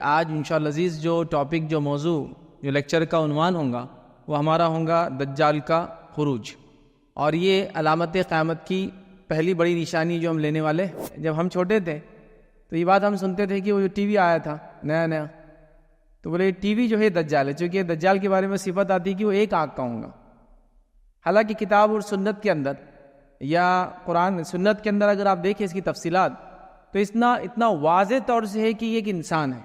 آج انشاءاللہ عزیز جو ٹاپک، جو موضوع، جو لیکچر کا عنوان ہوگا وہ ہمارا ہوگا دجال کا خروج، اور یہ علامت قیامت کی پہلی بڑی نشانی جو ہم لینے والے۔ جب ہم چھوٹے تھے تو یہ بات ہم سنتے تھے کہ وہ جو ٹی وی آیا تھا نیا تو بولے ٹی وی جو ہے دجال ہے، چونکہ دجال کے بارے میں صفت آتی ہے کہ وہ ایک آنکھ کا ہوگا۔ حالانکہ کتاب اور سنت کے اندر یا قرآن سنت کے اندر اگر آپ دیکھیں اس کی تفصیلات تو اتنا واضح طور سے ہے کہ یہ ایک انسان ہے،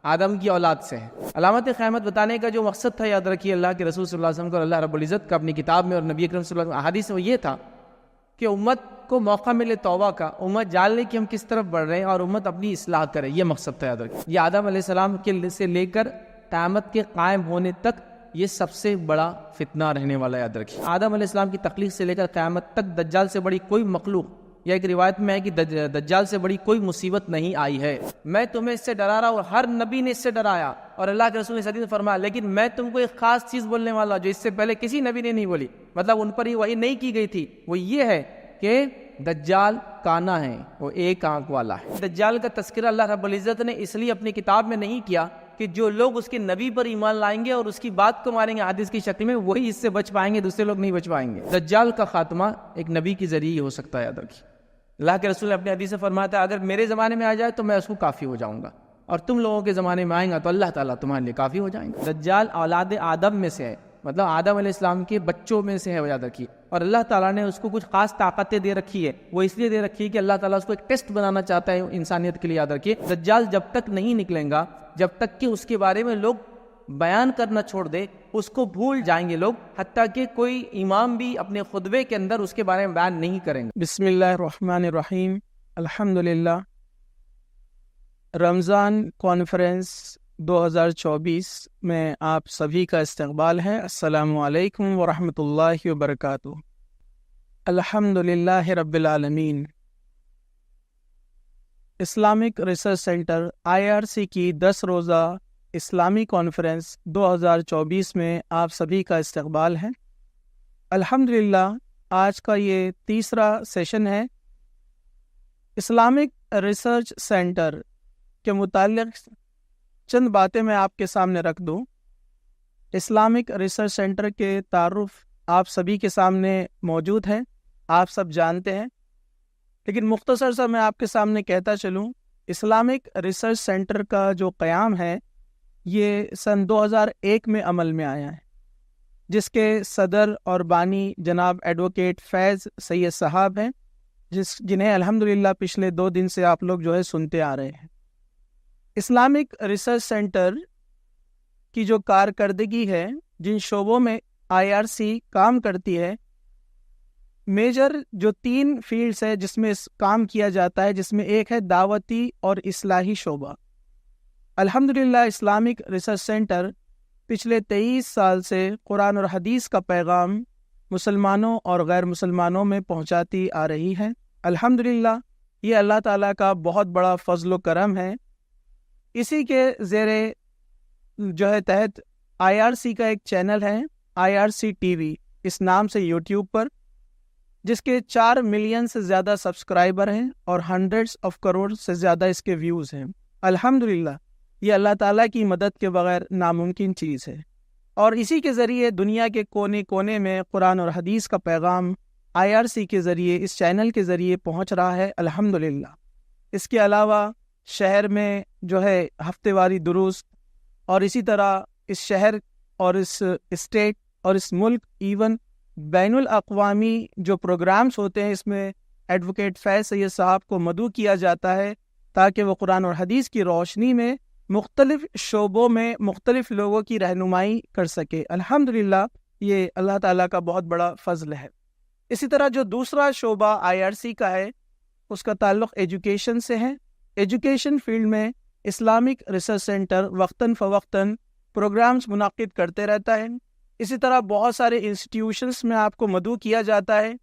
آدم کی اولاد سے ہے۔ علامت قیامت بتانے کا جو مقصد تھا، یاد رکھیے، اللہ کے رسول صلی اللہ علیہ وسلم کو اللہ رب العزت کا اپنی کتاب میں اور نبی اکرم صلی اللہ علیہ وسلم احادیث میں یہ تھا کہ امت کو موقع ملے توبہ کا، امت جان لے کہ ہم کس طرف بڑھ رہے ہیں اور امت اپنی اصلاح کرے، یہ مقصد تھا۔ یاد رکھیے، یہ آدم علیہ السلام کے سے لے کر قیامت کے قائم ہونے تک یہ سب سے بڑا فتنہ رہنے والا، یاد رکھیے۔ آدم علیہ السلام کی تخلیق سے لے کر قیامت تک دجال سے بڑی کوئی مخلوق، یا ایک روایت میں ہے کہ دجال سے بڑی کوئی مصیبت نہیں آئی ہے۔ میں تمہیں اس سے ڈرا رہا ہوں، ہر نبی نے اس سے ڈرایا، اور اللہ کے رسول نے حدیث میں فرمایا، لیکن میں تم کو ایک خاص چیز بولنے والا جو اس سے پہلے کسی نبی نے نہیں بولی، مطلب ان پر ہی وحی نہیں کی گئی تھی، وہ یہ ہے کہ دجال کانا ہے، وہ ایک آنکھ والا ہے۔ دجال کا تذکرہ اللہ رب العزت نے اس لیے اپنی کتاب میں نہیں کیا کہ جو لوگ اس کے نبی پر ایمان لائیں گے اور اس کی بات کو مانیں گے حدیث کی شکل میں، وہی اس سے بچ پائیں گے، دوسرے لوگ نہیں بچ پائیں گے۔ دجال کا خاتمہ ایک نبی کے ذریعے ہی ہو سکتا ہے، یاد رکھیے۔ اللہ کے رسول نے اپنے حدیث سے فرمایا تھا، اگر میرے زمانے میں آ جائے تو میں اس کو کافی ہو جاؤں گا، اور تم لوگوں کے زمانے میں آئیں گا تو اللہ تعالیٰ تمہارے لیے کافی ہو جائیں گے۔ دجال اولاد آدم میں سے ہے، مطلب آدم علیہ السلام کے بچوں میں سے ہے، یاد رکھیے، اور اللہ تعالیٰ نے اس کو کچھ خاص طاقتیں دے رکھی ہے، وہ اس لیے دے رکھی ہے کہ اللہ تعالیٰ اس کو ایک ٹیسٹ بنانا چاہتا ہے انسانیت کے لیے۔ یاد رکھیے، دجال جب تک نہیں نکلیں گا، جب تک کہ اس کے بارے میں لوگ بیان کرنا چھوڑ دے، اس کو بھول جائیں گے لوگ، حتیٰ کہ کوئی امام بھی اپنے خطبے کے اندر اس کے بارے میں بیان نہیں کریں گے۔ بسم اللہ الرحمن الرحیم، الحمدللہ۔ رمضان کانفرنس 2024 میں آپ سبھی کا استقبال ہے۔ السلام علیکم ورحمۃ اللہ وبرکاتہ۔ الحمدللہ رب العالمین۔ اسلامک ریسرچ سینٹر IRC کی 10 روزہ اسلامی کانفرنس 2024 میں آپ سبھی کا استقبال ہے۔ الحمدللہ آج کا یہ تیسرا سیشن ہے۔ اسلامک ریسرچ سینٹر کے متعلق چند باتیں میں آپ کے سامنے رکھ دوں۔ اسلامک ریسرچ سینٹر کے تعارف آپ سبھی کے سامنے موجود ہے، آپ سب جانتے ہیں، لیکن مختصر سا میں آپ کے سامنے کہتا چلوں۔ اسلامک ریسرچ سینٹر کا جو قیام ہے یہ سن 2001 میں عمل میں آیا ہے، جس کے صدر اور بانی جناب ایڈوکیٹ فیض سید صاحب ہیں، جنہیں الحمدللہ پچھلے 2 دن سے آپ لوگ جو ہے سنتے آ رہے ہیں۔ اسلامک ریسرچ سینٹر کی جو کارکردگی ہے، جن شعبوں میں IRC کام کرتی ہے، میجر جو 3 فیلڈز ہے جس میں کام کیا جاتا ہے، جس میں ایک ہے دعوتی اور اصلاحی شعبہ۔ الحمدللہ اسلامک ریسرچ سینٹر پچھلے 23 سال سے قرآن اور حدیث کا پیغام مسلمانوں اور غیر مسلمانوں میں پہنچاتی آ رہی ہے۔ الحمدللہ یہ اللہ تعالیٰ کا بہت بڑا فضل و کرم ہے۔ اسی کے زیر جو ہے تحت IRC کا ایک چینل ہے، IRC TV اس نام سے YouTube پر، جس کے 4 ملین سے زیادہ سبسکرائبر ہیں اور ہنڈریڈز آف کروڑ سے زیادہ اس کے ویوز ہیں۔ الحمدللہ یہ اللہ تعالیٰ کی مدد کے بغیر ناممکن چیز ہے، اور اسی کے ذریعے دنیا کے کونے کونے میں قرآن اور حدیث کا پیغام IRC کے ذریعے، اس چینل کے ذریعے پہنچ رہا ہے۔ الحمدللہ اس کے علاوہ شہر میں جو ہے ہفتے واری دروس، اور اسی طرح اس شہر اور اس اسٹیٹ اور اس ملک، ایون بین الاقوامی جو پروگرامز ہوتے ہیں، اس میں ایڈوکیٹ فیض سید صاحب کو مدعو کیا جاتا ہے تاکہ وہ قرآن اور حدیث کی روشنی میں مختلف شعبوں میں مختلف لوگوں کی رہنمائی کر سکے۔ الحمدللہ یہ اللہ تعالیٰ کا بہت بڑا فضل ہے۔ اسی طرح جو دوسرا شعبہ IRC کا ہے، اس کا تعلق ایجوکیشن سے ہے۔ ایجوکیشن فیلڈ میں اسلامک ریسرچ سینٹر وقتاً فوقتاً پروگرامز منعقد کرتے رہتا ہے۔ اسی طرح بہت سارے انسٹیٹیوشنز میں آپ کو مدعو کیا جاتا ہے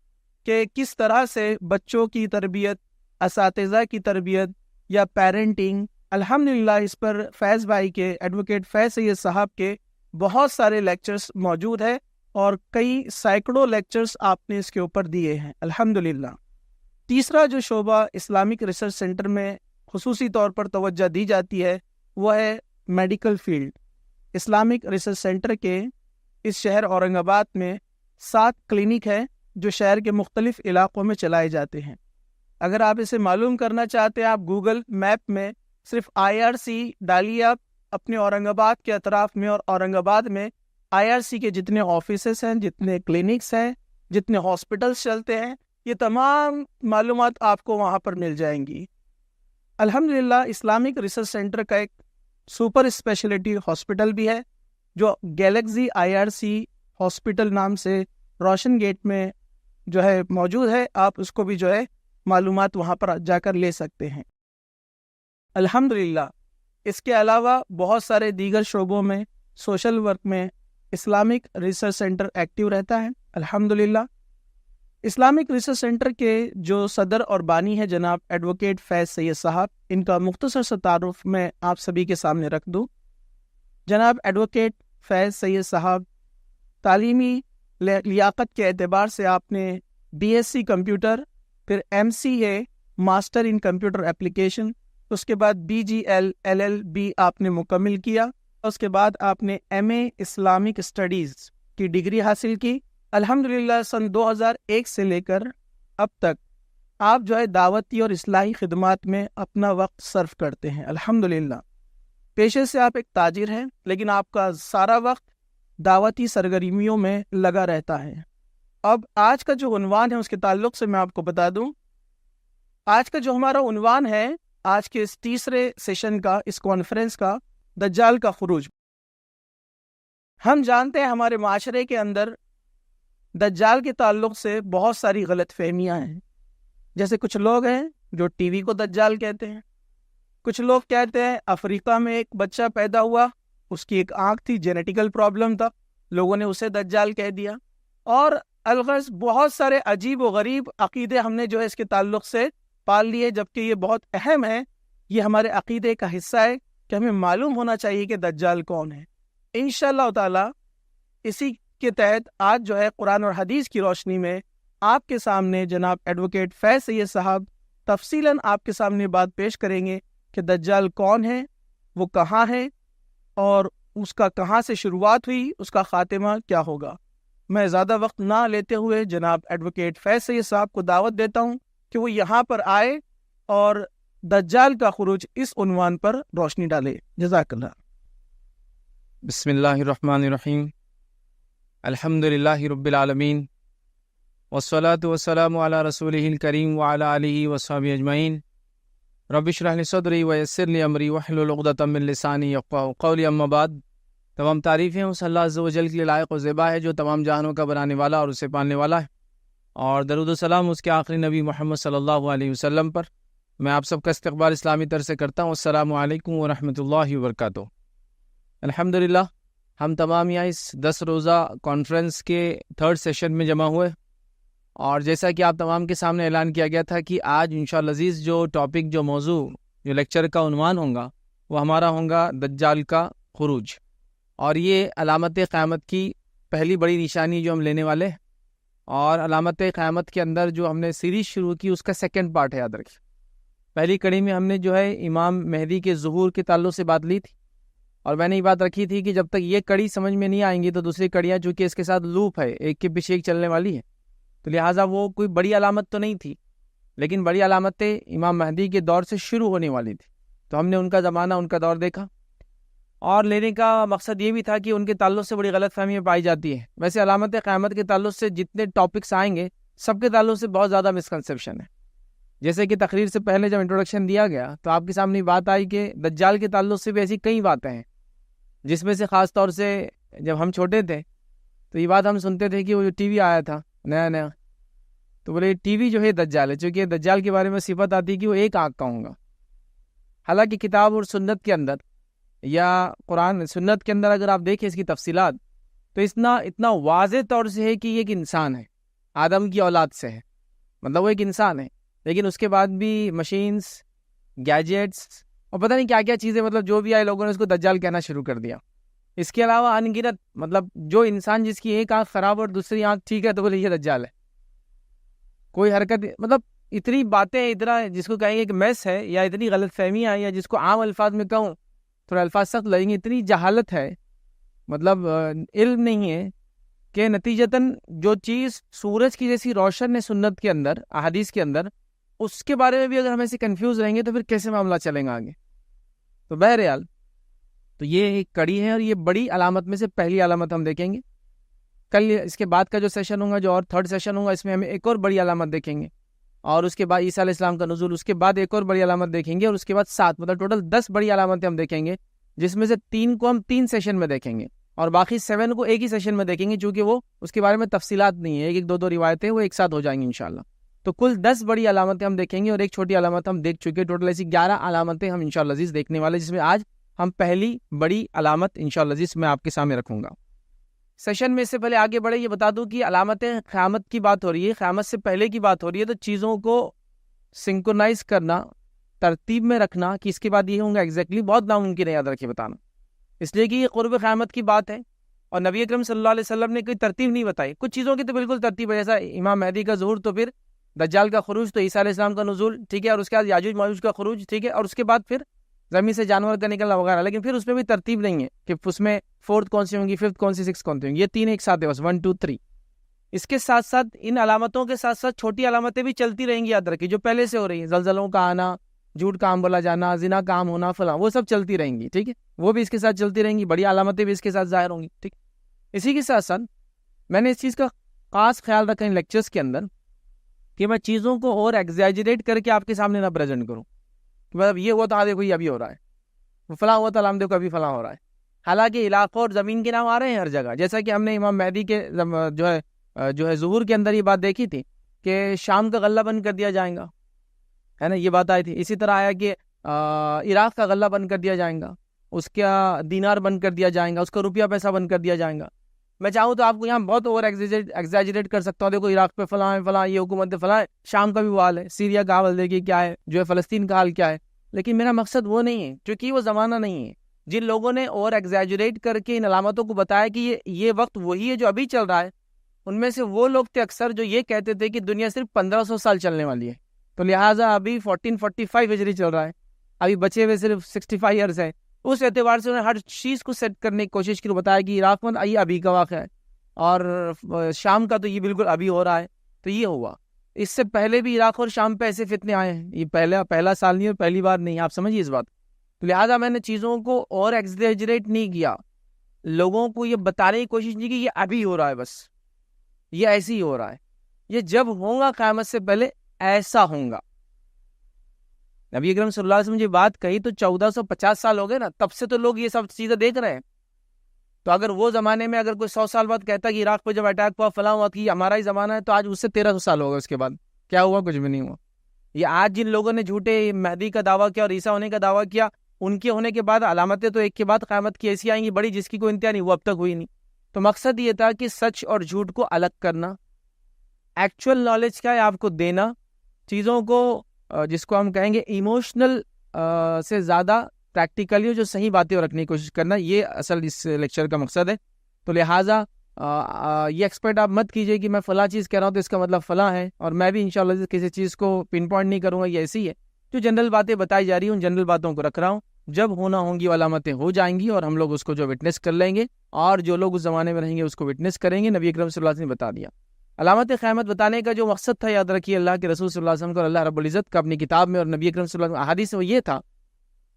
کہ کس طرح سے بچوں کی تربیت، اساتذہ کی تربیت یا پیرنٹنگ، الحمدللہ اس پر فیض بھائی کے، ایڈوکیٹ فیض سید صاحب کے بہت سارے لیکچرز موجود ہیں، اور کئی سینکڑوں لیکچرز آپ نے اس کے اوپر دیے ہیں الحمدللہ۔ تیسرا جو شعبہ اسلامک ریسرچ سینٹر میں خصوصی طور پر توجہ دی جاتی ہے وہ ہے medical field. Islamic research centre کے اس شہر اورنگ آباد میں 7 کلینک ہے جو شہر کے مختلف علاقوں میں چلائے جاتے ہیں۔ اگر آپ اسے معلوم کرنا چاہتے ہیں، آپ گوگل میپ میں صرف IRC ڈالیے آپ اپنے اورنگ آباد کے اطراف میں، اور اورنگ آباد میں IRC کے جتنے آفیسز ہیں، جتنے کلینکس ہیں، جتنے ہاسپٹلس چلتے ہیں، یہ تمام معلومات آپ کو وہاں پر مل جائیں گی۔ الحمدللہ اسلامک ریسرچ سینٹر کا ایک سپر اسپیشلٹی ہاسپٹل بھی ہے جو گیلیکسی IRC ہاسپٹل نام سے روشن گیٹ میں جو ہے موجود ہے۔ آپ اس کو بھی جو ہے معلومات وہاں پر جا کر لے سکتے ہیں۔ الحمدللہ اس کے علاوہ بہت سارے دیگر شعبوں میں، سوشل ورک میں اسلامک ریسرچ سینٹر ایکٹیو رہتا ہے۔ الحمدللہ اسلامک ریسرچ سینٹر کے جو صدر اور بانی ہے جناب ایڈوکیٹ فیض سید صاحب، ان کا مختصر سا تعارف میں آپ سبھی کے سامنے رکھ دوں۔ جناب ایڈوکیٹ فیض سید صاحب تعلیمی لیاقت کے اعتبار سے آپ نے BSc کمپیوٹر، پھر MCA master in computer application, اس کے بعد BGL LLB آپ نے مکمل کیا، اس کے بعد آپ نے MA اسلامک اسٹڈیز کی ڈگری حاصل کی۔ الحمدللہ سن 2001 سے لے کر اب تک آپ جو ہے دعوتی اور اصلاحی خدمات میں اپنا وقت صرف کرتے ہیں۔ الحمدللہ پیشے سے آپ ایک تاجر ہیں، لیکن آپ کا سارا وقت دعوتی سرگرمیوں میں لگا رہتا ہے۔ اب آج کا جو عنوان ہے اس کے تعلق سے میں آپ کو بتا دوں، آج کا جو ہمارا عنوان ہے آج کے اس تیسرے سیشن کا، اس کانفرنس کا، دجال کا خروج۔ ہم جانتے ہیں ہمارے معاشرے کے اندر دجال کے تعلق سے بہت ساری غلط فہمیاں ہیں۔ جیسے کچھ لوگ ہیں جو ٹی وی کو دجال کہتے ہیں، کچھ لوگ کہتے ہیں افریقہ میں ایک بچہ پیدا ہوا، اس کی ایک آنکھ تھی، جینیٹیکل پرابلم تھا، لوگوں نے اسے دجال کہہ دیا، اور الغرض بہت سارے عجیب و غریب عقیدے ہم نے جو ہے اس کے تعلق سے پال لیے، جبکہ یہ بہت اہم ہے، یہ ہمارے عقیدے کا حصہ ہے کہ ہمیں معلوم ہونا چاہیے کہ دجال کون ہے۔ انشاءاللہ تعالی اسی کے تحت آج جو ہے قرآن اور حدیث کی روشنی میں آپ کے سامنے جناب ایڈوکیٹ فیض سید صاحب تفصیلاً آپ کے سامنے بات پیش کریں گے کہ دجال کون ہے، وہ کہاں ہے، اور اس کا کہاں سے شروعات ہوئی، اس کا خاتمہ کیا ہوگا۔ میں زیادہ وقت نہ لیتے ہوئے جناب ایڈوکیٹ فیض سید صاحب کو دعوت دیتا ہوں کہ وہ یہاں پر آئے اور دجال کا خروج اس عنوان پر روشنی ڈالے۔ جزاک اللہ۔ بسم اللہ الرحمن الرحیم، الحمدللہ رب العالمین، والصلاة والسلام علی رسولہ الکریم وعلی آلہ وصحبہ اجمعین۔ رب اشرح لی صدری ویسر لی امری واحلل عقدۃ من لسانی یفقہوا قولی، اما بعد۔ تمام تعریفیں اس اللہ عز و جل کے لیے لائق و زیبا ہے جو تمام جہانوں کا بنانے والا اور اسے پالنے والا ہے، اور درود و سلام اس کے آخری نبی محمد صلی اللہ علیہ وسلم پر۔ میں آپ سب کا استقبال اسلامی طرز سے کرتا ہوں۔ السلام علیکم ورحمۃ اللہ وبرکاتہ۔ الحمدللہ ہم تمام یہاں اس 10 روزہ کانفرنس کے 3rd سیشن میں جمع ہوئے، اور جیسا کہ آپ تمام کے سامنے اعلان کیا گیا تھا کہ آج انشاءاللہ عزیز جو ٹاپک، جو موضوع، جو لیکچر کا عنوان ہوگا وہ ہمارا ہوگا دجال کا خروج، اور یہ علامت قیامت کی پہلی بڑی نشانی جو ہم لینے والے ہیں، اور علامت قیامت کے اندر جو ہم نے سیریز شروع کی اس کا 2nd پارٹ ہے۔ یاد رکھیں پہلی کڑی میں ہم نے جو ہے امام مہدی کے ظہور کے تعلق سے بات لی تھی، اور میں نے یہ بات رکھی تھی کہ جب تک یہ کڑی سمجھ میں نہیں آئیں گی تو دوسری کڑیاں چونکہ اس کے ساتھ لوپ ہے، ایک کے پیچھے ایک چلنے والی ہے، تو لہٰذا وہ کوئی بڑی علامت تو نہیں تھی، لیکن بڑی علامتیں امام مہدی کے دور سے شروع ہونے والی تھی، تو ہم نے ان کا زمانہ، ان کا دور دیکھا، اور لینے کا مقصد یہ بھی تھا کہ ان کے تعلق سے بڑی غلط فہمیاں پائی جاتی ہیں۔ ویسے علامت قیامت کے تعلق سے جتنے ٹاپکس آئیں گے سب کے تعلق سے بہت زیادہ مسکنسیپشن ہے۔ جیسے کہ تقریر سے پہلے جب انٹروڈکشن دیا گیا تو آپ کے سامنے بات آئی کہ دجال کے تعلق سے بھی ایسی کئی باتیں ہیں، جس میں سے خاص طور سے جب ہم چھوٹے تھے تو یہ بات ہم سنتے تھے کہ وہ جو ٹی وی آیا تھا نیا تو بولے ٹی وی جو ہے دجال ہے، چونکہ دجال کے بارے میں صفت آتی کہ وہ ایک آنکھ کا ہوگا۔ حالانکہ کتاب اور سنت کے اندر یا قرآن سنت کے اندر اگر آپ دیکھیں اس کی تفصیلات تو اتنا واضح طور سے ہے کہ یہ ایک انسان ہے، آدم کی اولاد سے ہے، مطلب وہ ایک انسان ہے، لیکن اس کے بعد بھی مشینز، گیجٹس اور پتہ نہیں کیا کیا چیزیں، مطلب جو بھی آئے لوگوں نے اس کو دجال کہنا شروع کر دیا۔ اس کے علاوہ ان گنت، مطلب جو انسان جس کی ایک آنکھ خراب اور دوسری آنکھ ٹھیک ہے تو بولے یہ دجال ہے، کوئی حرکت، مطلب اتنی باتیں، اتنا جس کو کہیں گے کہ میس ہے یا اتنی غلط فہمیاں، یا جس کو عام الفاظ میں کہوں تھوڑا الفاظ سخت لگیں گے، اتنی جہالت ہے، مطلب علم نہیں ہے کہ نتیجتاً جو چیز سورج کی جیسی روشن ہے سنت کے اندر، احادیث کے اندر، اس کے بارے میں بھی اگر ہم ایسے کنفیوز رہیں گے تو پھر کیسے معاملہ چلیں گا آگے. تو بہرحال تو یہ ایک کڑی ہے، اور یہ بڑی علامت میں سے پہلی علامت ہم دیکھیں گے. کل اس کے بعد کا جو سیشن ہوگا، جو اور تھرڈ سیشن ہوگا، اس میں ہم ایک اور بڑی علامت دیکھیں گے، اور اس کے بعد عیسیٰ علیہ السلام کا نزول، اس کے بعد ایک اور بڑی علامت دیکھیں گے، اور اس کے بعد 7، مطلب ٹوٹل 10 بڑی علامتیں ہم دیکھیں گے، جس میں سے 3 کو ہم 3 سیشن میں دیکھیں گے، اور باقی 7 کو ایک ہی سیشن میں دیکھیں گے، چونکہ وہ اس کے بارے میں تفصیلات نہیں ہے، ایک 2 روایتیں وہ ایک ساتھ ہو جائیں گی انشاءاللہ. تو کل 10 بڑی علامتیں ہم دیکھیں گے، اور ایک چھوٹی علامت ہم دیکھ چکے. ٹوٹل ایسی 11 علامتیں ہم انشاءاللہ عزیز دیکھنے والے، جس میں آج ہم پہلی بڑی علامت انشاءاللہ عزیز میں آپ کے سامنے رکھوں گا. سیشن میں اس سے پہلے آگے بڑھے یہ بتا دوں کہ علامتیں قیامت کی بات ہو رہی ہے، قیامت سے پہلے کی بات ہو رہی ہے، تو چیزوں کو سنکرونائز کرنا، ترتیب میں رکھنا کہ اس کے بعد یہ ہوں گا ایگزیکٹلی بہت ناممکن ہے، یاد رکھیے بتانا، اس لیے کہ یہ قرب قیامت کی بات ہے، اور نبی اکرم صلی اللہ علیہ وسلم نے کوئی ترتیب نہیں بتائی. کچھ چیزوں کی تو بالکل ترتیب ہے، جیسا امام مہدی کا ظہور، تو پھر دجال کا خروج، تو عیسیٰ علیہ السلام کا نزول، ٹھیک ہے، اور اس کے بعد یاجوج ماجوج کا خروج، ٹھیک ہے، اور اس کے بعد پھر زمین سے جانور کا نکلنا وغیرہ. لیکن پھر اس میں بھی ترتیب نہیں ہے کہ اس میں 4th کون سی ہوں گی، 5th کون سی، 6th کون سی ہوں گی، یہ 3 ایک ساتھ ہے بس، 1 2 3. اس کے ساتھ ساتھ ان علامتوں کے ساتھ ساتھ چھوٹی علامتیں بھی چلتی رہیں گی، یاد رکھیے، جو پہلے سے ہو رہی ہیں، زلزلوں کا آنا، جھوٹ کا عام بولا جانا، زنا کا عام ہونا، فلاں، وہ سب چلتی رہیں گی، ٹھیک ہے، وہ بھی اس کے ساتھ چلتی رہیں گی، بڑی علامتیں بھی اس کے ساتھ ظاہر ہوں گی، ٹھیک. اسی کے ساتھ ساتھ میں نے اس چیز کا خاص خیال رکھا ان لیکچرز کے اندر کہ میں چیزوں کو اور ایگزیجریٹ کر کے آپ کے سامنے نہ پریزنٹ کروں کہ مطلب یہ ہوا تو دیکھو یہ ابھی ہو رہا ہے، فلاں ہوا تو دیکھو ابھی فلاں ہو رہا ہے. حالانکہ علاقوں اور زمین کے نام آ رہے ہیں ہر جگہ، جیسا کہ ہم نے امام مہدی کے جو ہے ظہور کے اندر یہ بات دیکھی تھی کہ شام کا غلہ بند کر دیا جائے گا، ہے نا، یہ بات آئی تھی. اسی طرح آیا کہ عراق کا غلہ بند کر دیا جائے گا، اس کا دینار بند کر دیا جائے گا، اس کا روپیہ پیسہ بند کر دیا جائے گا. میں چاہوں تو آپ کو یہاں بہت اوور ایگزیجریٹ کر سکتا ہوں، دیکھو عراق پہ فلاں ہے، فلاں یہ حکومت فلاں ہے، شام کا بھی وہ حال ہے، سیریا کا حال دیکھیے کیا ہے، جو ہے فلسطین کا حال کیا ہے. لیکن میرا مقصد وہ نہیں ہے، کیونکہ وہ زمانہ نہیں ہے. جن لوگوں نے اوور ایگزیجریٹ کر کے ان علامتوں کو بتایا کہ یہ وقت وہی ہے جو ابھی چل رہا ہے، ان میں سے وہ لوگ تھے اکثر جو یہ کہتے تھے کہ دنیا صرف 1500 سال چلنے والی ہے، تو لہٰذا ابھی 1445 ہجری چل رہا ہے، ابھی بچے ہوئے صرف 65 ایئرس ہے. اس اعتبار سے انہوں نے ہر چیز کو سیٹ کرنے کی کوشش کی، بتایا کہ عراق میں یہ ابھی کا واقعہ ہے، اور شام کا تو یہ بالکل ابھی ہو رہا ہے. تو یہ ہوا، اس سے پہلے بھی عراق اور شام پہ ایسے فتنے آئے ہیں، یہ پہلا سال نہیں اور پہلی بار نہیں، آپ سمجھیے اس بات. تو لہٰذا میں نے چیزوں کو اور ایگزیجریٹ نہیں کیا، لوگوں کو یہ بتانے کی کوشش نہیں کی یہ ابھی ہو رہا ہے، بس یہ ایسے ہی ہو رہا ہے، یہ جب ہوگا قیامت سے پہلے ایسا ہوگا. نبی اکرم صلی اللہ علیہ وسلم یہ بات کہی تو 1450 سال ہو گئے نا، تب سے تو لوگ یہ سب چیزیں دیکھ رہے ہیں. تو اگر وہ زمانے میں اگر کوئی 100 سال بعد کہتا کہ عراق پہ جب اٹیک ہوا فلاں ہوا کہ ہمارا ہی زمانہ ہے، تو آج اس سے 1300 سال ہو گئے، اس کے بعد کیا ہوا؟ کچھ بھی نہیں ہوا. یہ آج جن لوگوں نے جھوٹے مہدی کا دعویٰ کیا اور عیسیٰ ہونے کا دعویٰ کیا، ان کے ہونے کے بعد علامتیں تو ایک کے بعد قیامت کی ایسی آئیں گی بڑی، جس کی کوئی انتہا نہیں، وہ اب تک ہوئی نہیں. تو مقصد یہ تھا کہ سچ اور جھوٹ کو الگ کرنا، ایکچوئل نالج کا ہے آپ کو دینا، چیزوں کو جس کو ہم کہیں گے ایموشنل سے زیادہ پریکٹیکلی جو صحیح باتیں رکھنے کی کوشش کرنا، یہ اصل اس لیکچر کا مقصد ہے. تو لہٰذا یہ ایکسپیکٹ آپ مت کیجئے کہ میں فلاں چیز کہہ رہا ہوں تو اس کا مطلب فلاں ہے، اور میں بھی انشاءاللہ کسی چیز کو پن پوائنٹ نہیں کروں گا، یہ ایسی ہے. جو جنرل باتیں بتائی جا رہی ہیں ان جنرل باتوں کو رکھ رہا ہوں، جب ہونا ہوں گی علامتیں ہو جائیں گی اور ہم لوگ اس کو جو وٹنس کر لیں گے، اور جو لوگ اس زمانے میں رہیں گے اس کو وٹنس کریں گے. نبی اکرم صلی اللہ علیہ وسلم نے بتا دیا. علامت قیامت بتانے کا جو مقصد تھا، یاد رکھیے، اللہ کے رسول صلی اللہ علیہ وسلم کو اللہ رب العزت کا اپنی کتاب میں اور نبی اکرم صلی اللہ علیہ وسلم احادیث میں یہ تھا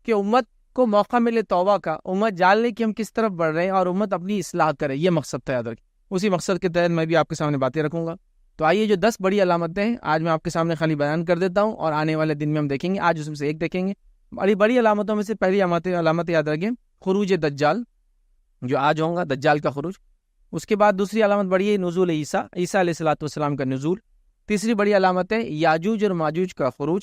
کہ امت کو موقع ملے توبہ کا، امت جان لے کہ ہم کس طرف بڑھ رہے ہیں، اور امت اپنی اصلاح کرے. یہ مقصد تھا، یاد رکھیے. اسی مقصد کے تحت میں بھی آپ کے سامنے باتیں رکھوں گا. تو آئیے جو 10 بڑی علامتیں ہیں آج میں آپ کے سامنے خالی بیان کر دیتا ہوں، اور آنے والے دن میں ہم دیکھیں گے. آج اس میں سے ایک دیکھیں گے. بڑی علامتوں میں سے پہلی علامت یاد رکھیں، خروج دجال، جو آج ہوگا، دجال کا خروج. اس کے بعد دوسری علامت بڑی ہے نزول عیسیٰ علیہ السلام کا نزول. تیسری بڑی علامت ہے یاجوج اور ماجوج کا خروج.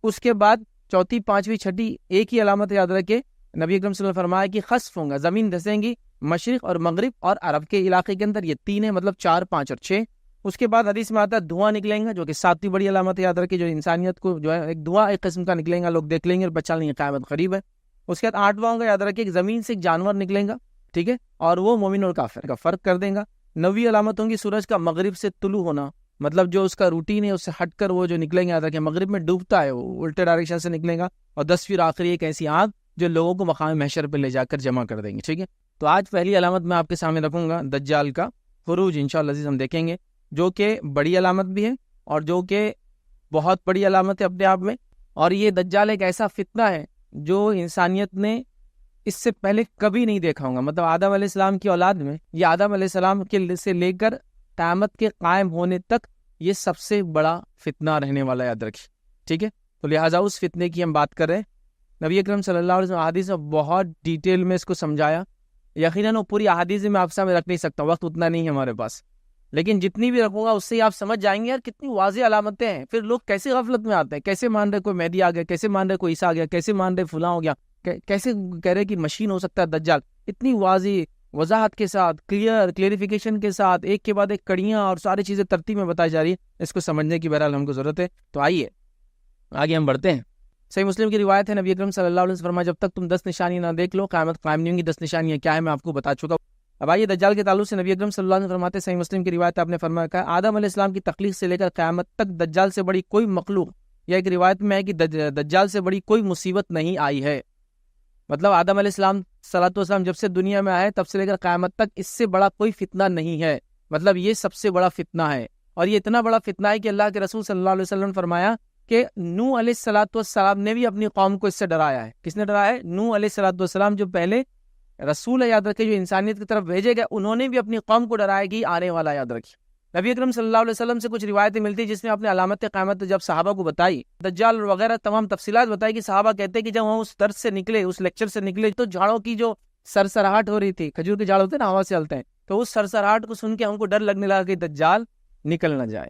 اس کے بعد چوتھی، پانچویں، چھٹی ایک ہی علامت یاد رکھے، نبی اکرم صلی اللہ علیہ وسلم نے فرمایا کہ خسف ہوگا، زمین دھسیں گی مشرق اور مغرب اور عرب کے علاقے کے اندر. یہ 3 ہے، مطلب 4، 5 اور 6. اس کے بعد حدیث میں آتا ہے دھواں نکلیں گا، جو کہ 7ویں بڑی علامت یاد رکھے، جو انسانیت کو جو ہے ایک دھواں ایک قسم کا نکلیں گا، لوگ دیکھ لیں گے اور بچا لیں گے، قیامت قریب ہے. اس کے بعد 8واں ہوگا، یاد رکھے، زمین سے ایک جانور نکلیں گا، ٹھیک ہے، اور وہ مومن اور کافر کا فرق کر دیں گا. 9ویں علامت ہوں گی سورج کا مغرب سے طلوع ہونا، مطلب جو اس کا روٹین ہے اس سے ہٹ کر وہ جو نکلیں گے، یاد رکھیں مغرب میں ڈوبتا ہے وہ الٹے ڈائریکشن سے نکلیں گا. اور 10ویں آخری ایک ایسی آگ جو لوگوں کو مقام محشر پہ لے جا کر جمع کر دیں گے. ٹھیک ہے, تو آج پہلی علامت میں آپ کے سامنے رکھوں گا دجال کا خروج. انشاءاللہ عزیز ہم دیکھیں گے, جو کہ بڑی علامت بھی ہے اور جو کہ بہت بڑی علامت ہے اپنے آپ میں. اور یہ دجال ایک ایسا فتنہ ہے جو انسانیت نے اس سے پہلے کبھی نہیں دیکھا ہوگا. مطلب آدم علیہ السلام کی اولاد میں, یہ آدم علیہ السلام کے سے لے کر قیامت کے قائم ہونے تک یہ سب سے بڑا فتنہ رہنے والا, یاد رکھیے. ٹھیک ہے, تو لہٰذا اس فتنے کی ہم بات کر رہے ہیں. نبی اکرم صلی اللہ علیہ وسلم احادیث میں بہت ڈیٹیل میں اس کو سمجھایا. یقیناً وہ پوری احادیث میں آپ سامنے رکھ نہیں سکتا, وقت اتنا نہیں ہے ہمارے پاس, لیکن جتنی بھی رکھوں گا اس سے آپ سمجھ جائیں گے یار کتنی واضح علامتیں ہیں. پھر لوگ کیسے غفلت میں آتے ہیں, کیسے مان رہے کوئی مہدی آ گیا, کیسے مان رہے کوئی عیسیٰ آ گیا, کیسے مان رہے فلاں ہو گیا, کیسے کہہ رہے کہ مشین ہو سکتا ہے دجال. اتنی واضح وضاحت کے ساتھ, کلیئریفیکیشن کے ساتھ, ایک کے بعد ایک کڑیاں اور ساری چیزیں ترتیب میں بتائی جا رہی ہے. اس کو سمجھنے کی بہرحال ہم کو ضرورت ہے. تو آئیے آگے ہم بڑھتے ہیں. صحیح مسلم کی روایت ہے, نبی اکرم صلی اللہ علیہ وسلم فرمایا جب تک تم 10 نشانیاں نہ دیکھ لو قیامت قائم نہیں ہوں گی. 10 نشانیاں کیا ہے میں آپ کو بتا چکا. اب آئیے دجال کے تعلق سے نبی اکرم صلی اللہ علیہ وسلم فرماتے ہیں, صحیح مسلم کی روایت آپ نے فرمایا کہ آدم علیہ السلام کی تخلیق سے لے کر قیامت تک دجال سے بڑی کوئی مخلوق, یا ایک روایت میں ہے کہ دجال سے بڑی کوئی مصیبت نہیں آئی ہے. مطلب آدم علیہ السلام صلوات و سلام جب سے دنیا میں آئے تب سے لے کر قیامت تک اس سے بڑا کوئی فتنہ نہیں ہے. مطلب یہ سب سے بڑا فتنہ ہے, اور یہ اتنا بڑا فتنہ ہے کہ اللہ کے رسول صلی اللہ علیہ وسلم نے فرمایا کہ نوح علیہ الصلوۃ والسلام نے بھی اپنی قوم کو اس سے ڈرایا ہے. کس نے ڈرایا ہے؟ نوح علیہ الصلوۃ والسلام, جو پہلے رسول ہے, یاد رکھے, جو انسانیت کی طرف بھیجے گئے, انہوں نے بھی اپنی قوم کو ڈرایا کہ آنے والا, یاد رکھیے. نبی اکرم صلی اللہ علیہ وسلم سے کچھ روایتیں ملتی جس میں اپنے علامت قیامت جب صحابہ کو بتائی, دجال وغیرہ تمام تفصیلات بتائی, کہ صحابہ کہتے ہیں کہ جب ہم اس درس سے نکلے, اس لیکچر سے نکلے, تو جھاڑوں کی جو سرسراہٹ ہو رہی تھی, کھجور کے جھاڑ ہوتے ہیں نا, ہوا سے چلتے ہیں, تو اس سرسراہٹ کو سن کے ہم کو ڈر لگنے لگا کہ دجال نکل نہ جائے.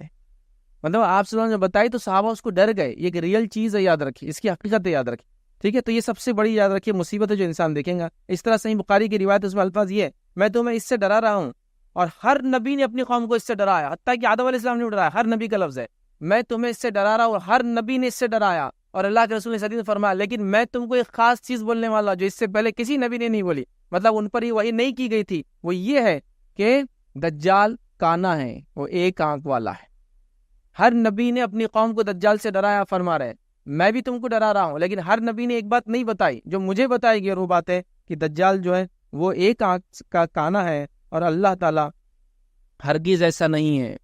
مطلب آپ صلی اللہ علیہ وسلم نے بتائی تو صحابہ اس کو ڈر گئے. یہ ایک ریئل چیز ہے, یاد رکھیے, اس کی حقیقت ہے, یاد رکھیے. ٹھیک ہے, تو یہ سب سے بڑی, یاد رکھیے, مصیبت ہے جو انسان دیکھیں گا. اس طرح صحیح بخاری کی روایت, اس میں الفاظ یہ ہے, میں تمہیں اس سے ڈرا رہا ہوں, اور ہر نبی نے اپنی قوم کو اس سے ڈرایا, حتیٰ کہ آدم علیہ السلام نے ڈرایا. ہر نبی کا لفظ ہے, میں تمہیں اس سے ڈرا رہا ہوں, اور ہر نبی نے اس سے ڈرایا. اور اللہ کے رسول نے حدیث میں فرمایا, لیکن میں تم کو ایک خاص چیز بولنے والا جو اس سے پہلے کسی نبی نے نہیں بولی, مطلب ان پر ہی وہی نہیں کی گئی تھی, وہ یہ ہے کہ دجال کانا ہے, وہ ایک آنکھ والا ہے. ہر نبی نے اپنی قوم کو دجال سے ڈرایا, فرما رہے میں بھی تم کو ڈرا رہا ہوں, لیکن ہر نبی نے ایک بات نہیں بتائی جو مجھے بتائی گئی, اور وہ بات ہے کہ دجال جو ہے وہ ایک آنکھ کا کانا ہے, اور اللہ تعالیٰ ہرگز ایسا نہیں ہے.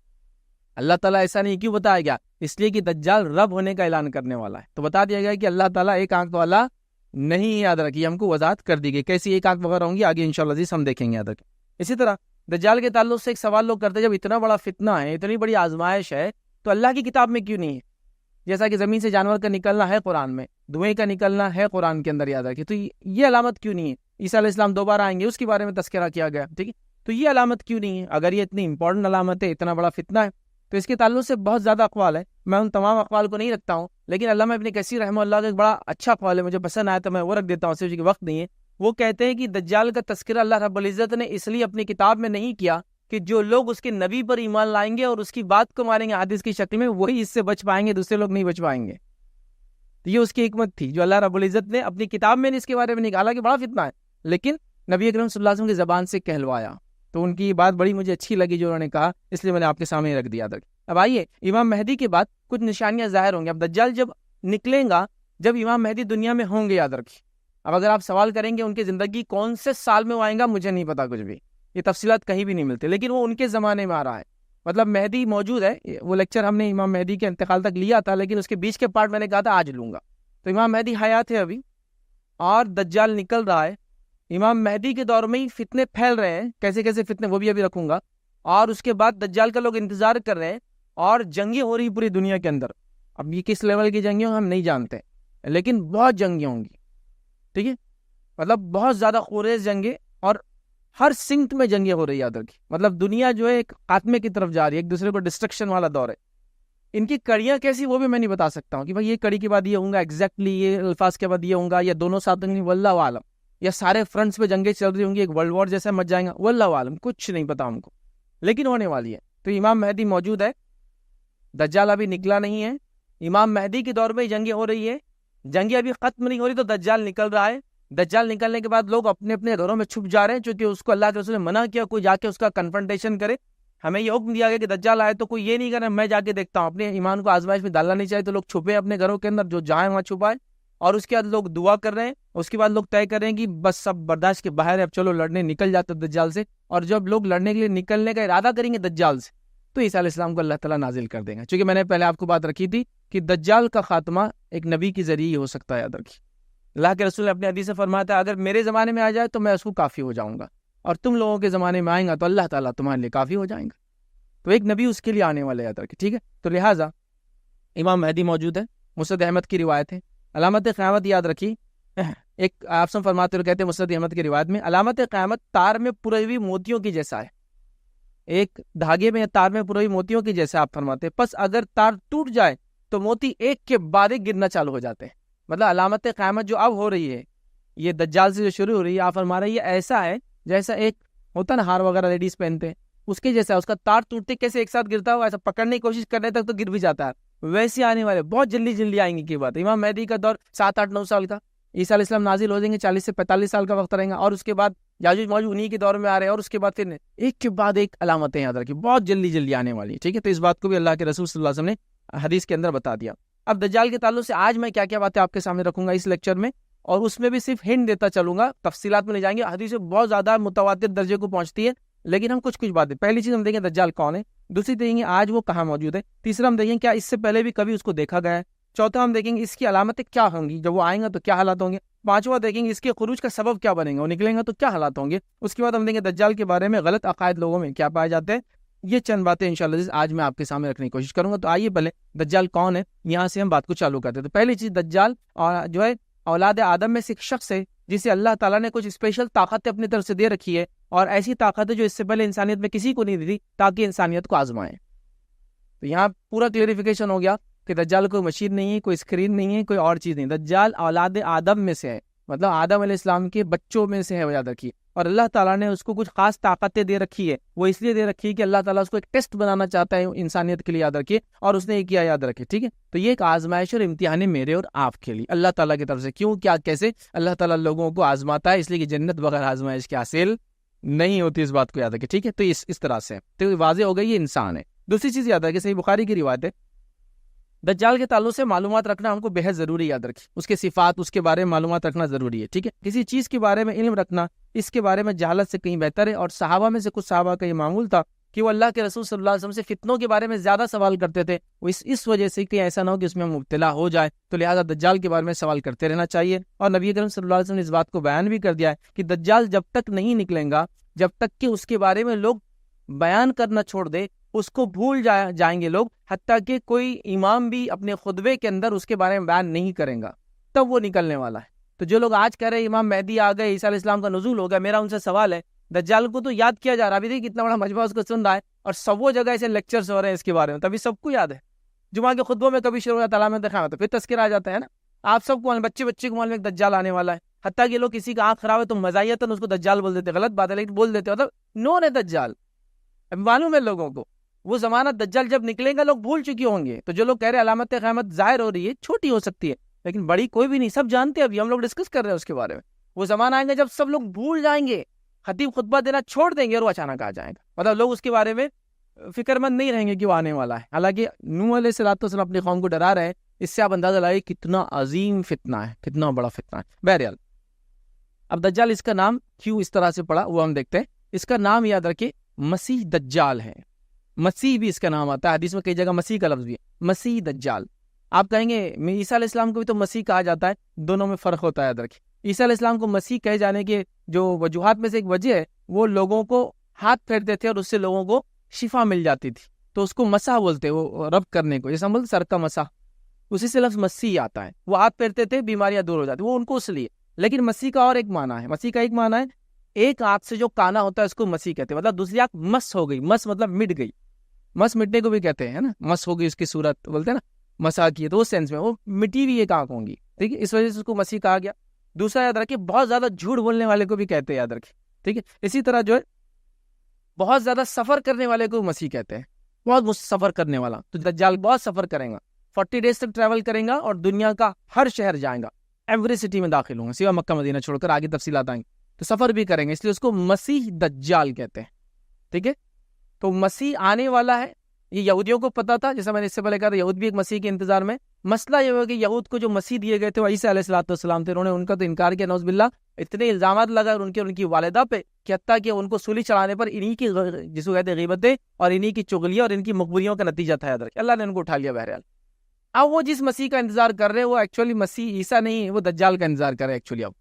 اللہ تعالیٰ ایسا نہیں کیوں بتایا گیا؟ اس لیے کہ دجال رب ہونے کا اعلان کرنے والا ہے. تو بتا دیا گیا کہ اللہ تعالیٰ ایک آنکھ والا نہیں, یاد رکھیے, ہم کو وضاحت کر دی گئی کیسی ایک آنکھ وغیرہ ہوں گی, آگے انشاءاللہ عزیز ہم دیکھیں گے, یاد رکھیں. اسی طرح دجال کے تعلق سے ایک سوال لوگ کرتے ہیں, جب اتنا بڑا فتنہ ہے, اتنی بڑی آزمائش ہے, تو اللہ کی کتاب میں کیوں نہیں ہے؟ جیسا کہ زمین سے جانور کا نکلنا ہے قرآن میں, دھوئیں کا نکلنا ہے قرآن کے اندر, یاد رکھیے. تو یہ علامت کیوں نہیں ہے؟ عیسیٰ علیہ السلام دوبارہ آئیں گے, اس کے بارے میں تذکرہ کیا گیا, ٹھیک ہے, تو یہ علامت کیوں نہیں ہے؟ اگر یہ اتنی امپورٹنٹ علامت ہے, اتنا بڑا فتنہ ہے, تو اس کے تعلق سے بہت زیادہ اقوال ہے. میں ان تمام اقوال کو نہیں رکھتا ہوں, لیکن علامہ ابن کثیر رحمہ اللہ کا ایک بڑا اچھا اقوال ہے, مجھے پسند آیا تو میں وہ رکھ دیتا ہوں, صرف کہ وقت نہیں ہے. وہ کہتے ہیں کہ دجال کا تذکرہ اللہ رب العزت نے اس لیے اپنی کتاب میں نہیں کیا کہ جو لوگ اس کے نبی پر ایمان لائیں گے اور اس کی بات کو مانیں گے حدیث کی شکل میں, وہی اس سے بچ پائیں گے, دوسرے لوگ نہیں بچ پائیں گے. یہ اس کی حکمت تھی جو اللہ رب العزت نے اپنی کتاب میں اس کے بارے میں نہیں کہا. حالانکہ بڑا فتنہ ہے, لیکن نبی اکرم صلی اللہ علیہ وسلم کی زبان سے کہلوایا, تو ان کی بات بڑی مجھے اچھی لگی جو انہوں نے کہا, اس لیے میں نے آپ کے سامنے رکھ دیا تھا. اب آئیے, امام مہدی کے بعد کچھ نشانیاں ظاہر ہوں گی. اب دجال جب نکلیں گا, جب امام مہدی دنیا میں ہوں گے, یاد رکھیے. اب اگر آپ سوال کریں گے ان کی زندگی کون سے سال میں آئیں گا, مجھے نہیں پتا کچھ بھی, یہ تفصیلات کہیں بھی نہیں ملتی, لیکن وہ ان کے زمانے میں آ رہا ہے. مطلب مہدی موجود ہے, وہ لیکچر ہم نے امام مہدی کے انتقال تک لیا تھا, لیکن اس کے بیچ کے پارٹ میں نے کہا تھا آج لوں گا. تو امام مہدی حیات ہے ابھی, اور دجال نکل رہا ہے. امام مہدی کے دور میں ہی فتنے پھیل رہے ہیں, کیسے کیسے فتنے وہ بھی ابھی رکھوں گا. اور اس کے بعد دجال کا لوگ انتظار کر رہے ہیں, اور جنگیں ہو رہی پوری دنیا کے اندر. اب یہ کس لیول کی جنگیں ہم نہیں جانتے, لیکن بہت جنگیں ہوں گی, ٹھیک ہے, مطلب بہت زیادہ خوریز جنگیں, اور ہر سمت میں جنگیں ہو رہی, یاد رکھیے. مطلب دنیا جو ہے ایک خاتمے کی طرف جا رہی ہے, ایک دوسرے کو ڈسٹرکشن والا دور ہے. ان کی کڑیاں کیسی وہ بھی میں نہیں بتا سکتا ہوں کہ بھائی یہ کڑی کے بعد یہ ہوں گا, ایگزیکٹلی یہ الفاظ کے بعد یہ ہوں گا, یا دونوں ساتھ ہوں گے, واللہ عالم, یا سارے فرنٹس پہ جنگیں چل رہی ہوں گی, ایک ورلڈ وار جیسا مچ جائیں گا, واللہ عالم, کچھ نہیں پتا ہم کو, لیکن ہونے والی ہے. تو امام مہدی موجود ہے, دجال ابھی نکلا نہیں ہے. امام مہدی کے دور میں جنگیں ہو رہی ہے, جنگیں ابھی ختم نہیں ہو رہی, تو دجال نکل رہا ہے. دجال نکلنے کے بعد لوگ اپنے اپنے گھروں میں چھپ جا رہے ہیں, چونکہ اس کو اللہ کے رسول نے منع کیا کوئی جا کے اس کا کنفرنٹیشن کرے. ہمیں یہ حکم دیا گیا کہ دجال آئے تو کوئی یہ نہیں کرے میں جا کے دیکھتا ہوں, اپنے ایمان کو آزمائش میں ڈالنا نہیں چاہیے, تو لوگ چھپے اپنے گھروں کے اندر, جو جائیں وہاں چھپائے. اور اس کے بعد لوگ دعا کر رہے ہیں، اس کے بعد لوگ طے کر رہے ہیں کہ بس سب برداشت کے باہر ہے، اب چلو لڑنے نکل جاتے دجال سے. اور جب لوگ لڑنے کے لیے نکلنے کا ارادہ کریں گے دجال سے تو عیسیٰ علیہ السلام کو اللہ تعالیٰ نازل کر دیں گا. چونکہ میں نے پہلے آپ کو بات رکھی تھی کہ دجال کا خاتمہ ایک نبی کے ذریعے ہی ہو سکتا ہے. یاد رکھیے اللہ کے رسول نے اپنے حدیث سے فرمایا تھا اگر میرے زمانے میں آ جائے تو میں اس کو کافی ہو جاؤں گا، اور تم لوگوں کے زمانے میں آئیں گا تو اللہ تعالیٰ تمہارے لیے کافی ہو جائیں گا. تو ایک نبی اس کے لیے آنے والے. یاد رکھیے ٹھیک ہے. تو لہٰذا امام مہدی موجود ہے، مسند احمد کی روایت ہے. علامت قیامت یاد رکھی، ایک آپ سب فرماتے ہوئے کہتے ہیں مسند احمد کی روایت میں علامت قیامت تار میں پروئی ہوئی موتیوں کی جیسا ہے. ایک دھاگے میں یا تار میں پروئی موتیوں کی جیسا آپ فرماتے ہیں. پس اگر تار ٹوٹ جائے تو موتی ایک کے بعد ایک گرنا چالو ہو جاتے ہیں. مطلب علامت قیامت جو اب ہو رہی ہے یہ دجال سے جو شروع ہو رہی ہے، آپ فرما رہے ہیں یہ ایسا ہے جیسا ایک ہوتا نا ہار وغیرہ لیڈیز پہنتے ہیں اس کے جیسا. اس کا تار ٹوٹتے کیسے ایک ساتھ گرتا ہوا، ایسا پکڑنے کی کوشش کرنے تک تو گر بھی جاتا ہے. ویسے آنے والے بہت جلدی آئیں گے کی بات. امام مہدی کا دور 7 8 9 سال کا، عیسیٰ علیہ السلام نازل ہو جائیں گے 40 سے 45 سال کا وقت رہیں گا، اور اس کے بعد یاجوج ماجوج انہی کے دور میں آ رہے ہیں، اور اس کے بعد پھر ایک کے بعد ایک علامتیں یاد رکھیں بہت جلدی آنے والی ہے. ٹھیک ہے. تو اس بات کو بھی اللہ کے رسول صلی اللہ علیہ وسلم نے حدیث کے اندر بتا دیا. اب دجال کے تعلق سے آج میں کیا کیا باتیں آپ کے سامنے رکھوں گا اس لیکچر میں، اور اس میں بھی صرف ہنٹ دیتا چلوں گا، تفصیلات میں نہیں جائیں گے. حدیث بہت زیادہ متواتر درجے کو پہنچتی ہے، لیکن ہم کچھ باتیں. پہلی چیز ہم دیکھیں دجال کون ہے، دوسری دیکھیں گے آج وہ کہاں موجود ہے، تیسرا ہم دیکھیں کیا اس سے پہلے بھی کبھی اس کو دیکھا گیا ہے، چوتھا ہم دیکھیں گے اس کی علامتیں کیا ہوں گی، جب وہ آئیں گا تو کیا حالات ہوں گے، پانچواں دیکھیں گے اس کے خروج کا سبب کیا بنے گا، وہ نکلیں گا تو کیا حالات ہوں گے. اس کے بعد ہم دیکھیں گے دجال کے بارے میں غلط عقائد لوگوں میں کیا پائے جاتے ہیں. یہ چند باتیں انشاءاللہ آج میں آپ کے سامنے رکھنے کی کوشش کروں گا. تو آئیے پہلے دجال کون ہے یہاں سے ہم بات کو چالو کرتے ہیں. تو پہلی چیز دجال اور جو ہے اولاد آدم میں سے ایک شخص ہے جسے اللہ تعالیٰ نے کچھ اسپیشل طاقتیں اپنی طرف سے دے رکھی ہے، اور ایسی طاقتیں جو اس سے پہلے انسانیت میں کسی کو نہیں دی تھی تاکہ انسانیت کو آزمائیں. تو یہاں پورا کلیریفیکیشن ہو گیا کہ دجال کوئی مشین نہیں ہے، کوئی اسکرین نہیں ہے، کوئی اور چیز نہیں. دجال اولاد آدم میں سے ہے، مطلب آدم علیہ السلام کے بچوں میں سے ہے، وہ یاد رکھیے. اور اللہ تعالیٰ نے اس کو کچھ خاص طاقتیں دے رکھی ہے، وہ اس لیے دے رکھی ہے کہ اللہ تعالیٰ اس کو ایک ٹیسٹ بنانا چاہتا ہے انسانیت کے لیے. یاد رکھیے، اور اس نے یہ کیا یاد رکھے. ٹھیک ہے. تو یہ ایک آزمائش اور امتحان ہے میرے اور آپ کے لیے اللہ تعالیٰ کی طرف سے. کیوں، کیا، کیسے اللہ تعالیٰ لوگوں کو آزماتا ہے؟ اس لیے کہ جنت بغیر آزمائش کے حاصل نہیں ہوتی. اس بات کو یاد رکھے. ٹھیک ہے. تو اس طرح سے تو واضح ہو گئی یہ انسان ہے. دوسری چیز یاد رکھے، صحیح بخاری کی روایت ہے دجال کے تعلق سے معلومات رکھنا ہم کو بہت ضروری. یاد رکھیے اس کے صفات، اس کے بارے میں معلومات رکھنا ضروری ہے. ٹھیک ہے. کسی چیز کے بارے میں علم رکھنا اس کے بارے میں جہالت سے کہیں بہتر ہے. اور صحابہ میں سے کچھ صحابہ کا یہ معمول تھا کہ وہ اللہ کے رسول صلی اللہ علیہ وسلم سے فتنوں کے بارے میں زیادہ سوال کرتے تھے. وہ اس وجہ سے کہ ایسا نہ ہو کہ اس میں مبتلا ہو جائے، تو لہٰذا دجال کے بارے میں سوال کرتے رہنا چاہیے. اور نبی کریم صلی اللہ علیہ وسلم نے اس بات کو بیان بھی کر دیا ہے کہ دجال جب تک نہیں نکلیں گا، جب تک کہ اس کے بارے میں لوگ بیان کرنا چھوڑ دے، اس کو بھول جائیں گے لوگ، حتیٰ کہ کوئی امام بھی اپنے خطبے کے اندر اس کے بارے میں بیان نہیں کریں گا، تب وہ نکلنے والا ہے. تو جو لوگ آج کہہ رہے ہیں امام مہدی آ گئے، عیسیٰ علیہ السلام کا نزول ہو گیا، میرا ان سے سوال ہے دجال کو تو یاد کیا جا رہا ہے، ابھی کتنا بڑا مجمع اس کو سن رہا ہے، اور سبوں جگہ ایسے لیکچرز ہو رہے ہیں اس کے بارے میں، تبھی سب کو یاد ہے. جمعہ کے خطبوں میں کبھی شروع ہوتا علامت قیامت تو پھر تذکرہ آ جاتا ہے نا. آپ سب کو بچے کو معلوم ہے دجال آنے والا ہے، حتیٰ کہ لوگ کسی کا آنکھ خراب ہے تو مزاحیتاً اس کو دجال بول دیتے. غلط بات ہے لیکن بول دیتے، مطلب نون ہے دجال. اب معلوم ہے لوگوں کو وہ زمانہ دجال جب نکلے گا لوگ بھول چکے ہوں گے. تو جو لوگ کہہ رہے علامت قیامت ظاہر ہو رہی ہے، چھوٹی ہو سکتی ہے لیکن بڑی کوئی بھی نہیں، سب جانتے ہیں. ابھی ہم لوگ ڈسکس کر رہے ہیں اس کے بارے میں. وہ زمانہ آئیں گے جب سب لوگ بھول جائیں گے، خطیب خطبہ دینا چھوڑ دیں گے اور وہ اچانک آ جائے گا. مطلب لوگ اس کے بارے میں فکر مند نہیں رہیں گے کہ وہ آنے والا ہے. حالانکہ نوح علیہ السلام اپنی قوم کو ڈرا رہے ہیں. اس سے آپ اندازہ لائے کتنا عظیم فتنہ ہے، کتنا بڑا فتنہ ہے. بہرحال اب دجال اس کا نام کیوں اس طرح سے پڑا وہ ہم دیکھتے ہیں. اس کا نام یاد رکھیں مسیح دجال ہے. مسیح بھی اس کا نام آتا ہے، حدیث میں کئی جگہ مسیح کا لفظ بھی ہے، مسیح دجال. آپ کہیں گے عیسیٰ علیہ السلام کو بھی تو مسیح کہا جاتا ہے، دونوں میں فرق ہوتا ہے. یاد رکھیں عیسیٰ علیہ السلام کو مسیح کہے جانے کے جو وجوہات میں سے ایک وجہ ہے، وہ لوگوں کو ہاتھ پھیرتے تھے اور اس سے لوگوں کو شفا مل جاتی تھی، تو اس کو مسح بولتے، وہ رب کرنے کو، جیسے ہم بولتے سر کا مسح، اسی سے لفظ مسیح آتا ہے. وہ ہاتھ پھیرتے تھے، بیماریاں دور ہو جاتی، وہ ان کو اس لیے. لیکن مسیح کا اور ایک معنی ہے، مسیح کا ایک معنی ہے ایک آنکھ سے جو کانا ہوتا ہے اس کو مسیح کہتے ہیں. مطلب دوسری آنکھ مس ہو گئی، مس مطلب مٹ گئی، مس مٹنے کو بھی کہتے ہیں نا، مس ہو گئی اس کی صورت بولتے ہیں نا، مسا کی ہے، تو اس سینس میں وہ مٹی ہوئی ایک آنکھ ہوں گی. ٹھیک ہے، اس وجہ سے اس کو مسیح کہا گیا. دوسرا یاد رکھیں بہت زیادہ جھوٹ بولنے والے کو بھی کہتے ہیں. یاد رکھیں ٹھیک ہے. اسی طرح جو ہے بہت زیادہ سفر کرنے والے کو مسیح کہتے ہیں، بہت سفر کرنے والا. تو دجال بہت سفر کریں گا، 40 days تک ٹریول کریں گا اور دنیا کا ہر شہر جائیں گا، ایوری سٹی میں داخل ہوں گا سوا مکہ مدینہ چھوڑ کر. آگے تفصیلات آئیں گے. تو سفر بھی کریں گے، اس لیے اس کو مسیح دجال کہتے ہیں. ٹھیک ہے. تو مسیح آنے والا ہے یہ یہودیوں کو پتا تھا، جیسا میں نے اس سے پہلے کہا تھا یہود بھی ایک مسیح کے انتظار میں. مسئلہ یہ ہوا کہ یہود کو جو مسیح دیے گئے تھے وہ عیسیٰ علیہ الصلوۃ والسلام تھے، انہوں نے ان کا تو انکار کیا نعوذ باللہ. اتنے الزامات لگا ان کی والدہ پہ کہ حتیٰ کہ ان کو سولی چڑھانے پر انہی کی جس کو کہتے ہیں غیبتیں اور انہی کی چغلیاں اور ان کی مخبریوں کا نتیجہ تھا. یاد رکھیں اللہ نے ان کو اٹھا لیا. بہرحال اب وہ جس مسیح کا انتظار کر رہے ہیں وہ ایکچولی مسیح عیسیٰ نہیں ہے، وہ دجال کا انتظار کر رہے ہیں ایکچولی. اب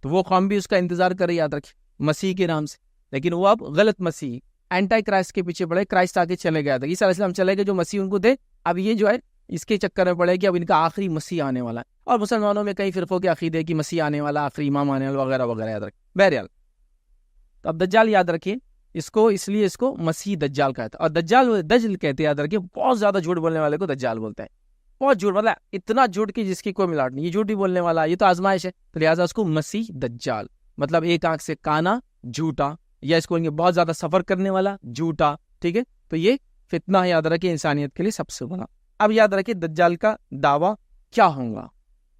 تو وہ قوم بھی اس کا انتظار کر رہی ہے، یاد رکھیں، مسیح کے نام سے. لیکن وہ اب غلط مسیح اینٹائی کرائسٹ کے پیچھے پڑے. کرائسٹ آگے چلے گیا تھا، عیسیٰ علیہ السلام چلے گئے جو مسیح ان کو دے. اب یہ جو ہے اس کے چکر میں پڑے کہ اب ان کا آخری مسیح آنے والا ہے. اور مسلمانوں میں کئی فرقوں کے عقیدے کی مسیح آنے والا، آخری امام آنے والا وغیرہ وغیرہ، یاد رکھیں. بہرحال تو اب دجال یاد رکھیے اس کو، اس لیے اس کو مسیح دجال کہتا ہے. اور دجل کہتے ہیں، یاد رکھیے، بہت زیادہ جھوٹ بولنے والے کو دجال بولتے ہیں. بہت جھوٹ، مطلب اتنا جھوٹ کی جس کی کوئی ملاوٹ نہیں. یہ جھوٹ بھی بولنے والا، یہ تو آزمائش ہے، تو لہٰذا اس کو مسیح دجال، مطلب ایک آنکھ سے کانا، جھوٹا، یا اس کو بہت زیادہ سفر کرنے والا، جھوٹا. ٹھیک ہے، تو یہ فتنہ ہے، یاد رکھیے، انسانیت کے لیے سب سے بڑا. اب یاد رکھیے دجال کا دعویٰ کیا ہوگا،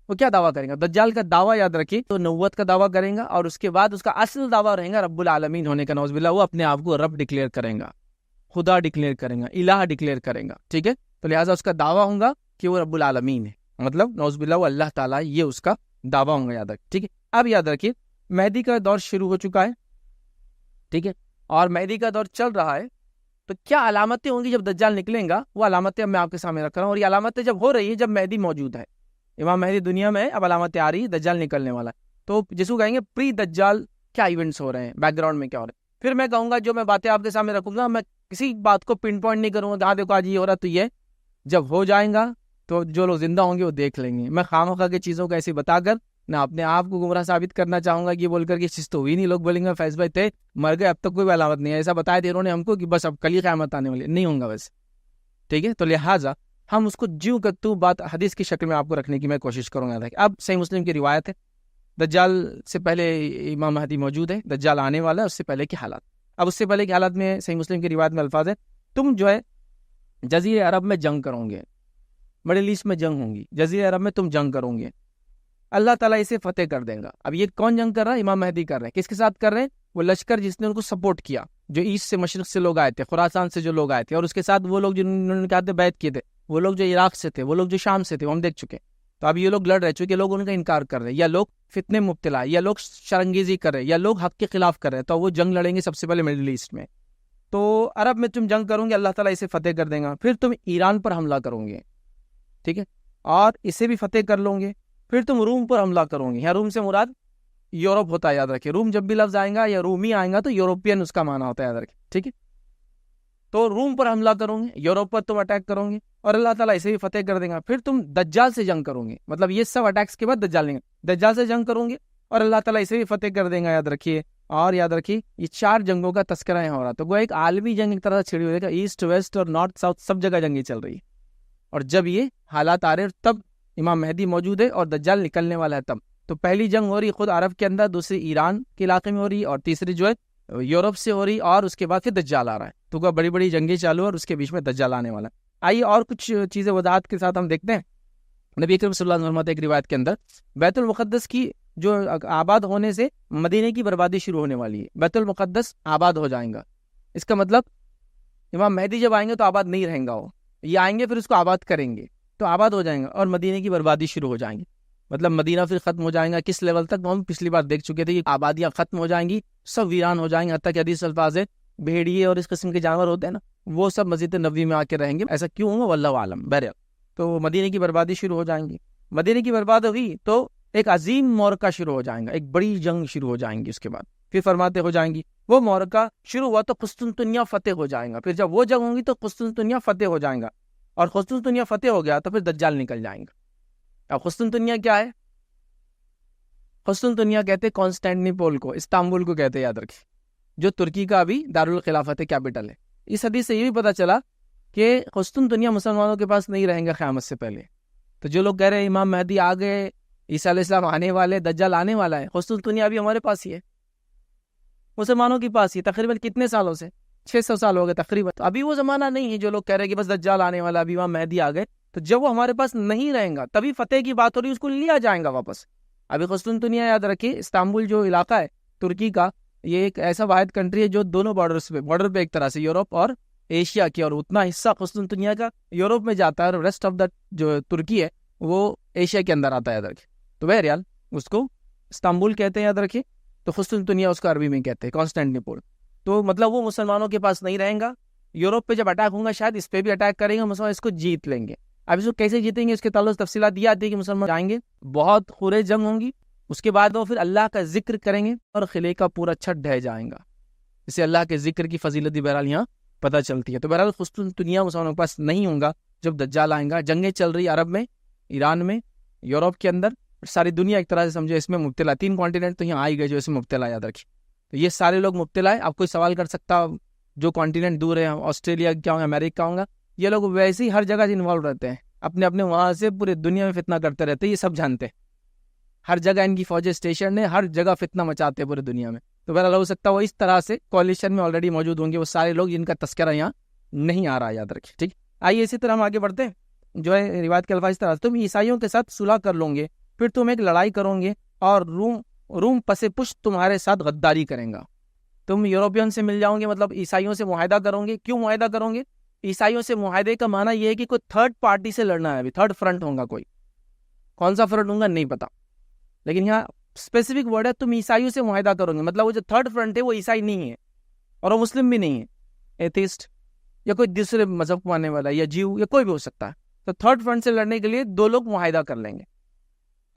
وہ کیا دعویٰ کریں گا. دجال کا دعویٰ یاد رکھیے تو نبوت کا دعویٰ کریں گا، اور اس کے بعد اس کا اصل دعویٰ رہے گا رب العالمین ہونے کا. نعوذ باللہ، وہ اپنے آپ کو رب ڈکلیئر کریں گا، خدا ڈکلیئر کریں گا، الہ ڈکلیئر کریں گا. ٹھیک ہے، تو لہٰذا اس کا دعویٰ ہوگا کہ وہ رب العالمین ہے، مطلب نعوذ باللہ وہ اللہ تعالیٰ، یہ اس کا دعویٰ ہوگا. یاد رکھیں. ٹھیک ہے، اب یاد رکھیے مہدی کا دور شروع ہو چکا ہے. ٹھیک ہے، اور مہدی کا دور چل رہا ہے. تو کیا علامتیں ہوں گی جب دجال نکلیں گا، وہ علامتیں اب میں آپ کے سامنے رکھ رہا ہوں. اور یہ علامتیں جب ہو رہی ہے جب مہدی موجود ہے، امام مہدی دنیا میں، اب علامتیں آ رہی ہے، دجال نکلنے والا ہے. تو جس کو کہیں گے پری دجال کیا ایونٹس ہو رہے ہیں، بیک گراؤنڈ میں کیا ہو رہا ہے. پھر میں کہوں گا جو میں باتیں آپ کے سامنے رکھوں گا، میں کسی بات کو پن پوائنٹ نہیں کروں گا، ہاں دیکھو آج یہ ہو رہا تو یہ جب ہو جائیں گا تو جو لوگ زندہ ہوں گے وہ دیکھ لیں گے. میں خواہ کے چیزوں کو ایسے بتا کر نہ اپنے آپ کو گمراہ ثابت کرنا چاہوں گا کہ یہ بول کر کہ چیز تو ہوئی نہیں. لوگ بولیں گے فیض بھائی تھے مر گئے، اب تک کوئی علامت نہیں ہے، ایسا بتایا تھے انہوں نے ہم کو کہ بس اب کل ہی قیامت آنے والی، نہیں ہوں گا ویسے. ٹھیک ہے، تو لہٰذا ہم اس کو جیوں کا تو بات حدیث کی شکل میں آپ کو رکھنے کی میں کوشش کروں گا. اب صحیح مسلم کی روایت ہے، دجال سے پہلے امام مہدی موجود ہے، دجال آنے والا ہے، اس سے پہلے کے حالات. اب اس سے پہلے کے حالات میں صحیح مسلم کی روایت میں الفاظ ہے، تم جو ہے جزیرہ عرب میں جنگ کرو گے، مڈل ایسٹ میں جنگ ہوں گی، جزیرہ عرب میں تم جنگ کرو گے، اللہ تعالیٰ اسے فتح کر دیں گا. اب یہ کون جنگ کر رہا ہے؟ امام مہدی کر رہے ہیں. کس کے ساتھ کر رہے ہیں؟ وہ لشکر جس نے ان کو سپورٹ کیا، جو ایسٹ سے مشرق سے لوگ آئے تھے، خراسان سے جو لوگ آئے تھے، اور اس کے ساتھ وہ لوگ جنہوں نے کہتے بیعت کیے تھے، وہ لوگ جو عراق سے تھے، وہ لوگ جو شام سے تھے، وہ ہم دیکھ چکے. تو اب یہ لوگ لڑ رہے، چونکہ لوگ ان کا انکار کر رہے ہیں، یا لوگ فتنے مبتلا، یا لوگ شرنگیزی کر رہے ہیں، یا لوگ حق کے خلاف کر رہے ہیں، تو وہ جنگ لڑیں گے سب سے پہلے مڈل ایسٹ میں. تو عرب میں تم جنگ کرو گے، اللہ تعالیٰ اسے فتح کر دیں گا. پھر تم ایران پر حملہ کرو گے، ٹھیک ہے، اور اسے بھی فتح کر لو گے. پھر تم روم پر حملہ کرو گے. یا روم سے مراد یورپ ہوتا ہے، یاد رکھیں. روم جب بھی لفظ آئیں گا یا رومی آئیں گا تو یوروپین اس کا معنی ہوتا ہے، یاد رکھیں. ٹھیک ہے، تو روم پر حملہ کرو گے، یورپ پر تم اٹیک کرو گے، اور اللہ تعالیٰ اسے بھی فتح کر دیں گا. پھر تم دجال سے جنگ کرو گے، مطلب یہ سب اٹیکس کے بعد دجال لیں گے، دجال سے جنگ کرو گے اور اللہ تعالیٰ اسے بھی فتح کر دیں گا. یاد رکھیے. اور یاد رکھیے یہ 4 جنگوں کا تذکرہ یہاں ہو رہا. تو وہ ایک عالمی جنگ ایک طرح سے چھڑی ہوئی ہے، ایسٹ ویسٹ اور نارتھ ساؤتھ سب جگہ جنگیں چل رہی ہے. اور جب یہ حالات آ رہے ہیں تب امام مہدی موجود ہے اور دجال نکلنے والا ہے تب. تو پہلی جنگ ہو رہی خود عرب کے اندر، دوسری ایران کے علاقے میں ہو رہی، اور تیسری جو ہے یورپ سے ہو رہی، اور اس کے بعد پھر دجال آ رہا ہے. تو وہ بڑی بڑی جنگیں چالو اور اس کے بیچ میں دجال آنے والا ہے. آئیے اور کچھ چیزیں وضاحت کے ساتھ ہم دیکھتے ہیں. نبی اکرم صلی اللہ علیہ وسلم ایک روایت کے اندر بیت المقدس کی جو آباد ہونے سے مدینے کی بربادی شروع ہونے والی ہے. بیت المقدس آباد ہو جائیں گا، اس کا مطلب امام مہدی جب آئیں گے تو آباد نہیں رہیں گا، وہ یہ آئیں گے پھر اس کو آباد کریں گے تو آباد ہو جائیں گا، اور مدینے کی بربادی شروع ہو جائیں گے. مطلب مدینہ پھر ختم ہو جائیں گا. کس لیول تک؟ ہم پچھلی بار دیکھ چکے تھے کہ آبادیاں ختم ہو جائیں گی، سب ویران ہو جائیں گے، حتیٰ کہ حدیث الفاظ ہے بھیڑیے اور اس قسم کے جانور ہوتے ہیں نا، وہ سب مسجد نبوی میں آ کے رہیں گے. ایسا کیوں ہوگا واللہ عالم. بہرحال تو مدینے کی بربادی شروع ہو جائیں گی. مدینے کی برباد ہوئی تو ایک عظیم معرکہ شروع ہو جائیں گا، ایک بڑی جنگ شروع ہو جائیں گی. اس کے بعد پھر فرماتے ہو جائیں گی وہ معرکہ شروع ہوا تو قسطنطنیہ فتح ہو جائیں گا. پھر جب وہ جنگ ہوں گی تو قسطنطنیہ فتح ہو جائیں گا، اور قسطنطنیہ فتح ہو گیا تو پھر دجال نکل جائیں گا. اب قسطنطنیہ کیا ہے؟ قسطنطنیہ کہتے ہیں کانسٹینٹنیپول کو، استنبول کو کہتے ہیں، یاد رکھیں، جو ترکی کا ابھی دارالخلافت کیپٹل ہے. اس حدیث سے یہ بھی پتہ چلا کہ قسطنطنیہ مسلمانوں کے پاس نہیں رہیں گا قیامت سے پہلے. تو جو لوگ کہہ رہے ہیں امام مہدی آ گئے، عیسیٰ علیہ السلام آنے والے، دجال آنے والا ہے، قسطنطنیہ ابھی ہمارے پاس ہی ہے، مسلمانوں کے پاس ہی. تقریباً کتنے سالوں سے؟ 600 سال ہو گئے تقریباً. تو ابھی وہ زمانہ نہیں ہے جو لوگ کہہ رہے ہیں کہ بس دجال آنے والا، ابھی امام مہدی آ گئے. تو جب وہ ہمارے پاس نہیں رہیں گا تبھی فتح کی بات ہو رہی، اس کو لیا جائیں گا واپس. ابھی قسطنطنیہ یاد رکھیے، استنبول جو علاقہ ہے ترکی کا، یہ ایک ایسا واحد کنٹری ہے جو دونوں بارڈر پہ ایک طرح سے یورپ اور ایشیا کی، اور اتنا حصہ قسطنطنیہ کا یورپ میں جاتا ہے، اور ریسٹ آف دا جو ترکی ہے وہ ایشیا کے اندر آتا ہے، یاد رکھیں. تو بہرحال اس کو استنبول کہتے ہیں، یاد رکھیں. تو قسطنطنیہ اس کو عربی میں کہتے ہیں، کانسٹینٹینپل. تو مطلب وہ مسلمانوں کے پاس نہیں رہیں گا. یورپ پہ جب اٹیک ہوں گا شاید اس پہ بھی اٹیک کریں گے، مسلمان اس کو جیت لیں گے. اب اس کو کیسے جیتیں گے اس کے تعلق تفصیلات یہ آتی ہے کہ مسلمان جائیں گے، بہت خورے جنگ ہوں گی، اس کے بعد وہ پھر اللہ کا ذکر کریں گے اور قلعے کا پورا چھت ڈھہ جائیں گا. اسے اللہ کے ذکر کی فضیلت بہرحال یہاں پتہ چلتی ہے. تو بہرحال قسطنطنیہ مسلمانوں کے پاس نہیں ہوں گا جب دجال آئیں گا. جنگیں چل رہی عرب میں، ایران میں، یورپ کے اندر، ساری دنیا ایک طرح سے سمجھے اس میں مبتلا. 3 کانٹیننٹ تو یہاں آئی گئے جو اس میں مبتلا، یاد رکھیں. تو یہ سارے لوگ مبتلا ہے. آپ کوئی سوال کر سکتا جو کانٹیننٹ دور ہے، آسٹریلیا کیا ہوگا، امریکہ ہوگا، یہ لوگ ویسے ہی ہر جگہ سے انوالو رہتے ہیں، اپنے اپنے وہاں سے پورے دنیا میں فتنہ کرتے رہتے ہیں. یہ سب جانتے ہیں، ہر جگہ ان کی فوجیں اسٹیشن ہے، ہر جگہ فتنہ مچاتے ہیں پورے دنیا میں. تو بہرحال ہو سکتا ہے وہ اس طرح سے کوalition میں آلریڈی موجود ہوں گے وہ سارے لوگ جن کا تذکرہ یہاں نہیں آ رہا، یاد رکھیں. ٹھیک، آئیے اسی طرح ہم آگے بڑھتے ہیں. جو ہے روایت کے الفاظ اس طرح، تم عیسائیوں کے ساتھ صلح کر لوں گے، پھر تم ایک لڑائی کرو گے، اور روم پس پشت تمہارے ساتھ غداری کریں گا. تم یوروپین سے مل جاؤ گے، مطلب عیسائیوں سے معاہدہ کرو گے. کیوں معاہدہ کرو گے؟ عیسائیوں سے معاہدے کا معنی یہ ہے کہ کوئی تھرڈ پارٹی سے لڑنا ہے. ابھی تھرڈ فرنٹ ہوگا، کوئی کون سا فرنٹ ہوگا نہیں پتا، لیکن یہاں اسپیسیفک ورڈ ہے تم عیسائیوں سے معاہدہ کرو گے. مطلب وہ جو تھرڈ فرنٹ ہے وہ عیسائی نہیں ہے اور وہ مسلم بھی نہیں ہے، ایتھیسٹ یا کوئی دوسرے مذہب کو ماننے والا یا جیو یا کوئی بھی ہو سکتا ہے. تو تھرڈ فرنٹ سے لڑنے کے لیے 2 لوگ معاہدہ کر لیں گے.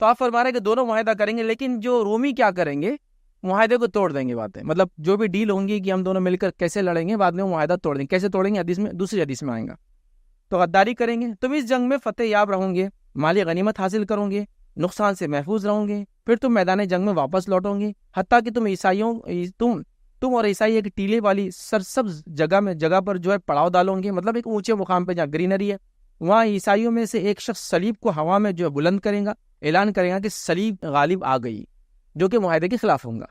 تو آپ فرما رہے ہیں کہ دونوں معاہدہ کریں گے، لیکن جو رومی کیا کریں گے؟ معاہدے کو توڑ دیں گے. باتیں مطلب جو بھی ڈیل ہوں گی کہ ہم دونوں مل کر کیسے لڑیں گے، بعد میں وہ معاہدہ توڑ دیں گے. کیسے توڑیں گے؟ حدیث میں، دوسری حدیث میں آئیں گا. تو غداری کریں گے. تم اس جنگ میں فتح یاب رہو گے، مالی غنیمت حاصل کرو گے، نقصان سے محفوظ رہو گے، پھر تم میدان جنگ میں واپس لوٹو گے، حتیٰ کہ تم اور عیسائی ایک ٹیلے والی سرسبز جگہ پر جو ہے پڑاؤ ڈالو گے. مطلب ایک اونچے مقام پہ جہاں گرینری ہے، وہاں عیسائیوں میں سے ایک شخص صلیب کو ہوا میں جو ہے بلند کرے گا، اعلان کرے گا کہ صلیب غالب آ گئی، جو کہ معاہدے کے خلاف ہوں گا.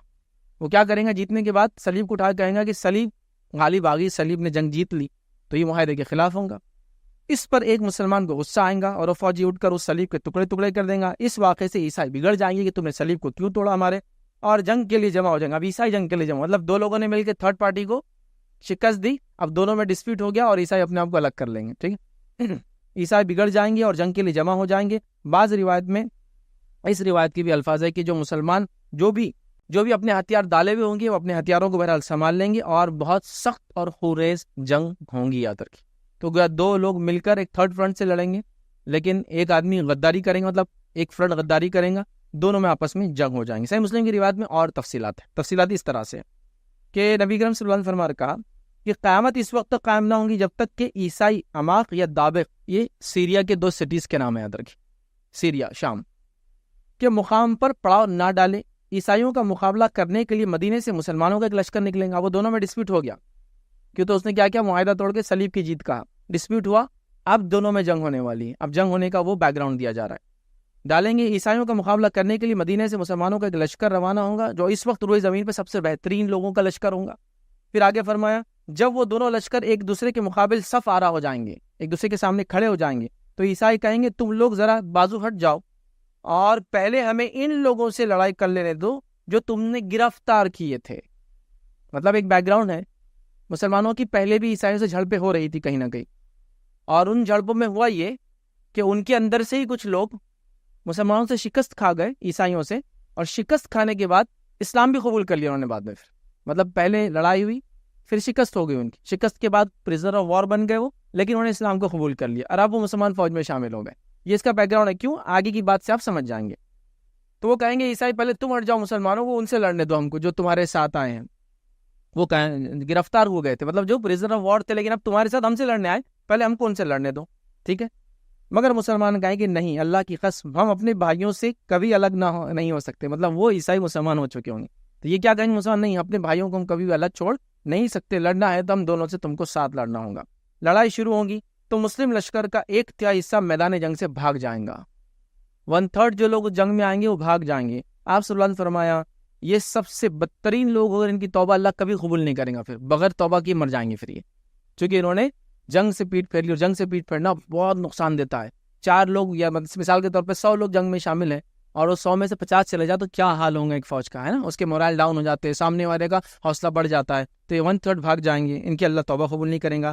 وہ کیا کریں گا؟ جیتنے کے بعد صلیب کو اٹھا کہیں گا کہ صلیب غالب آ گئی، صلیب نے جنگ جیت لی. تو یہ معاہدے کے خلاف ہوں گا. اس پر ایک مسلمان کو غصہ آئے گا اور وہ فوجی اٹھ کر اس صلیب کے ٹکڑے ٹکڑے کر دیں گا. اس واقعے سے عیسائی بگڑ جائیں گے کہ تم نے صلیب کو کیوں توڑا ہمارے، اور جنگ کے لیے جمع ہو جائیں گے. اب عیسائی جنگ کے لیے جمع، مطلب 2 لوگوں نے مل کے تھرڈ پارٹی کو شکست دی، اب دونوں میں ڈسپیوٹ ہو گیا اور عیسائی اپنے آپ کو الگ کر لیں گے. ٹھیک ہے، عیسائی بگڑ جائیں گے اور جنگ کے لیے جمع ہو جائیں گے. بعض روایت میں اس روایت کی بھی الفاظ ہے کہ جو مسلمان جو بھی اپنے ہتھیار ڈالے ہوئے ہوں گے وہ اپنے ہتھیاروں کو بہرحال سنبھال لیں گے، اور بہت سخت اور خونریز جنگ ہوں گی، یاد رکھیں. تو 2 لوگ مل کر ایک تھرڈ فرنٹ سے لڑیں گے، لیکن ایک آدمی غداری کریں گے، مطلب ایک فرنٹ غداری کریں گا، دونوں میں آپس میں جنگ ہو جائیں گے. صحیح مسلم کی روایت میں اور تفصیلات اس طرح سے کہ نبی کرم صلی اللہ علیہ وسلم فرما کہا کہ قیامت اس وقت تک قائم نہ ہوں گی جب تک کہ عیسائی عماق یا دابق، یہ سیریا کے 2 سٹیز کے نام ہے، یاد رکھیں، سیریا شام کے مقام پر پڑاؤ نہ ڈالے. عیسائیوں کا مقابلہ کرنے کے لیے مدینے سے مسلمانوں کا ایک لشکر نکلیں گا. وہ دونوں میں ڈسپیوٹ ہو گیا، کیوں تو اس نے کیا معاہدہ توڑ کے صلیب کی جیت کا ڈسپیوٹ ہوا. اب دونوں میں جنگ ہونے والی ہے. اب جنگ ہونے کا وہ بیک گراؤنڈ دیا جا رہا ہے. ڈالیں گے. عیسائیوں کا مقابلہ کرنے کے لیے مدینے سے مسلمانوں کا ایک لشکر روانہ ہوگا جو اس وقت روئے زمین پہ سب سے بہترین لوگوں کا لشکر ہوگا. پھر آگے فرمایا جب وہ دونوں لشکر ایک دوسرے کے مقابل صف آرا ہو جائیں گے، ایک دوسرے کے سامنے کھڑے ہو جائیں گے، تو عیسائی کہیں گے تم لوگ ذرا بازو ہٹ جاؤ اور پہلے ہمیں ان لوگوں سے لڑائی کر لینے دو جو تم نے گرفتار کیے تھے. مطلب ایک بیک گراؤنڈ ہے، مسلمانوں کی پہلے بھی عیسائیوں سے جھڑپیں ہو رہی تھی کہیں نہ کہیں، اور ان جھڑپوں میں ہوا یہ کہ ان کے اندر سے ہی کچھ لوگ مسلمانوں سے شکست کھا گئے، عیسائیوں سے، اور شکست کھانے کے بعد اسلام بھی قبول کر لیا انہوں نے بعد میں. پھر مطلب پہلے لڑائی ہوئی، پھر شکست ہو گئی ان کی، شکست کے بعد پریزنر آف وار بن گئے وہ، لیکن انہوں نے اسلام کو قبول کر لیا اور اب وہ مسلمان فوج میں شامل ہو گئے. یہ اس کا بیک گراؤنڈ ہے. کیوں؟ آگے کی بات سے آپ سمجھ جائیں گے. تو وہ کہیں گے عیسائی پہلے تم ہٹ جاؤ مسلمانوں کو، ان سے لڑنے دو ہم کو جو تمہارے ساتھ آئے ہیں. وہ گرفتار ہو گئے تھے، مطلب جو پریزنر آف وار تھے، لیکن اب تمہارے ساتھ ہم سے لڑنے آئے، پہلے ہم کو ان سے لڑنے دو. ٹھیک ہے، مگر مسلمان کہیں کہ نہیں، اللہ کی قسم ہم اپنے بھائیوں سے کبھی الگ نہیں ہو سکتے. مطلب وہ عیسائی مسلمان ہو چکے ہوں گے، تو یہ کیا کہیں گے مسلمان؟ نہیں، اپنے بھائیوں کو ہم کبھی بھی الگ چھوڑ نہیں سکتے، لڑنا ہے تو ہم دونوں سے تم کو ساتھ لڑنا ہوگا. لڑائی شروع ہوگی تو مسلم لشکر کا 1/3 حصہ میدان جنگ سے بھاگ جائیں گا، 1/3 جو لوگ جنگ میں آئیں گے وہ بھاگ جائیں گے. آپ صلی اللہ علیہ وسلم فرمایا یہ سب سے بدترین لوگ اور ان کی توبہ اللہ کبھی قبول نہیں کریں گا، پھر بغیر توبہ کی مر جائیں گے. پھر یہ چونکہ انہوں نے جنگ سے پیٹ پھیر لی، اور جنگ سے پیٹ پھیرنا بہت نقصان دیتا ہے. 4 لوگ یا مثال کے طور پہ 100 لوگ جنگ میں شامل ہیں اور وہ 100 میں سے 50 چلے جائے تو کیا حال ہوں گا ایک فوج کا، ہے نا؟ اس کے مورائل ڈاؤن ہو جاتے ہیں، سامنے والے کا حوصلہ بڑھ جاتا ہے. تو یہ 1/3 بھاگ جائیں گے، ان کی اللہ توبہ قبول نہیں کریں گا.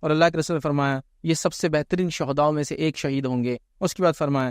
اور اللہ کے رسول نے فرمایا یہ سب سے بہترین شہداؤں میں سے ایک شہید ہوں گے. اس کے بعد فرمایا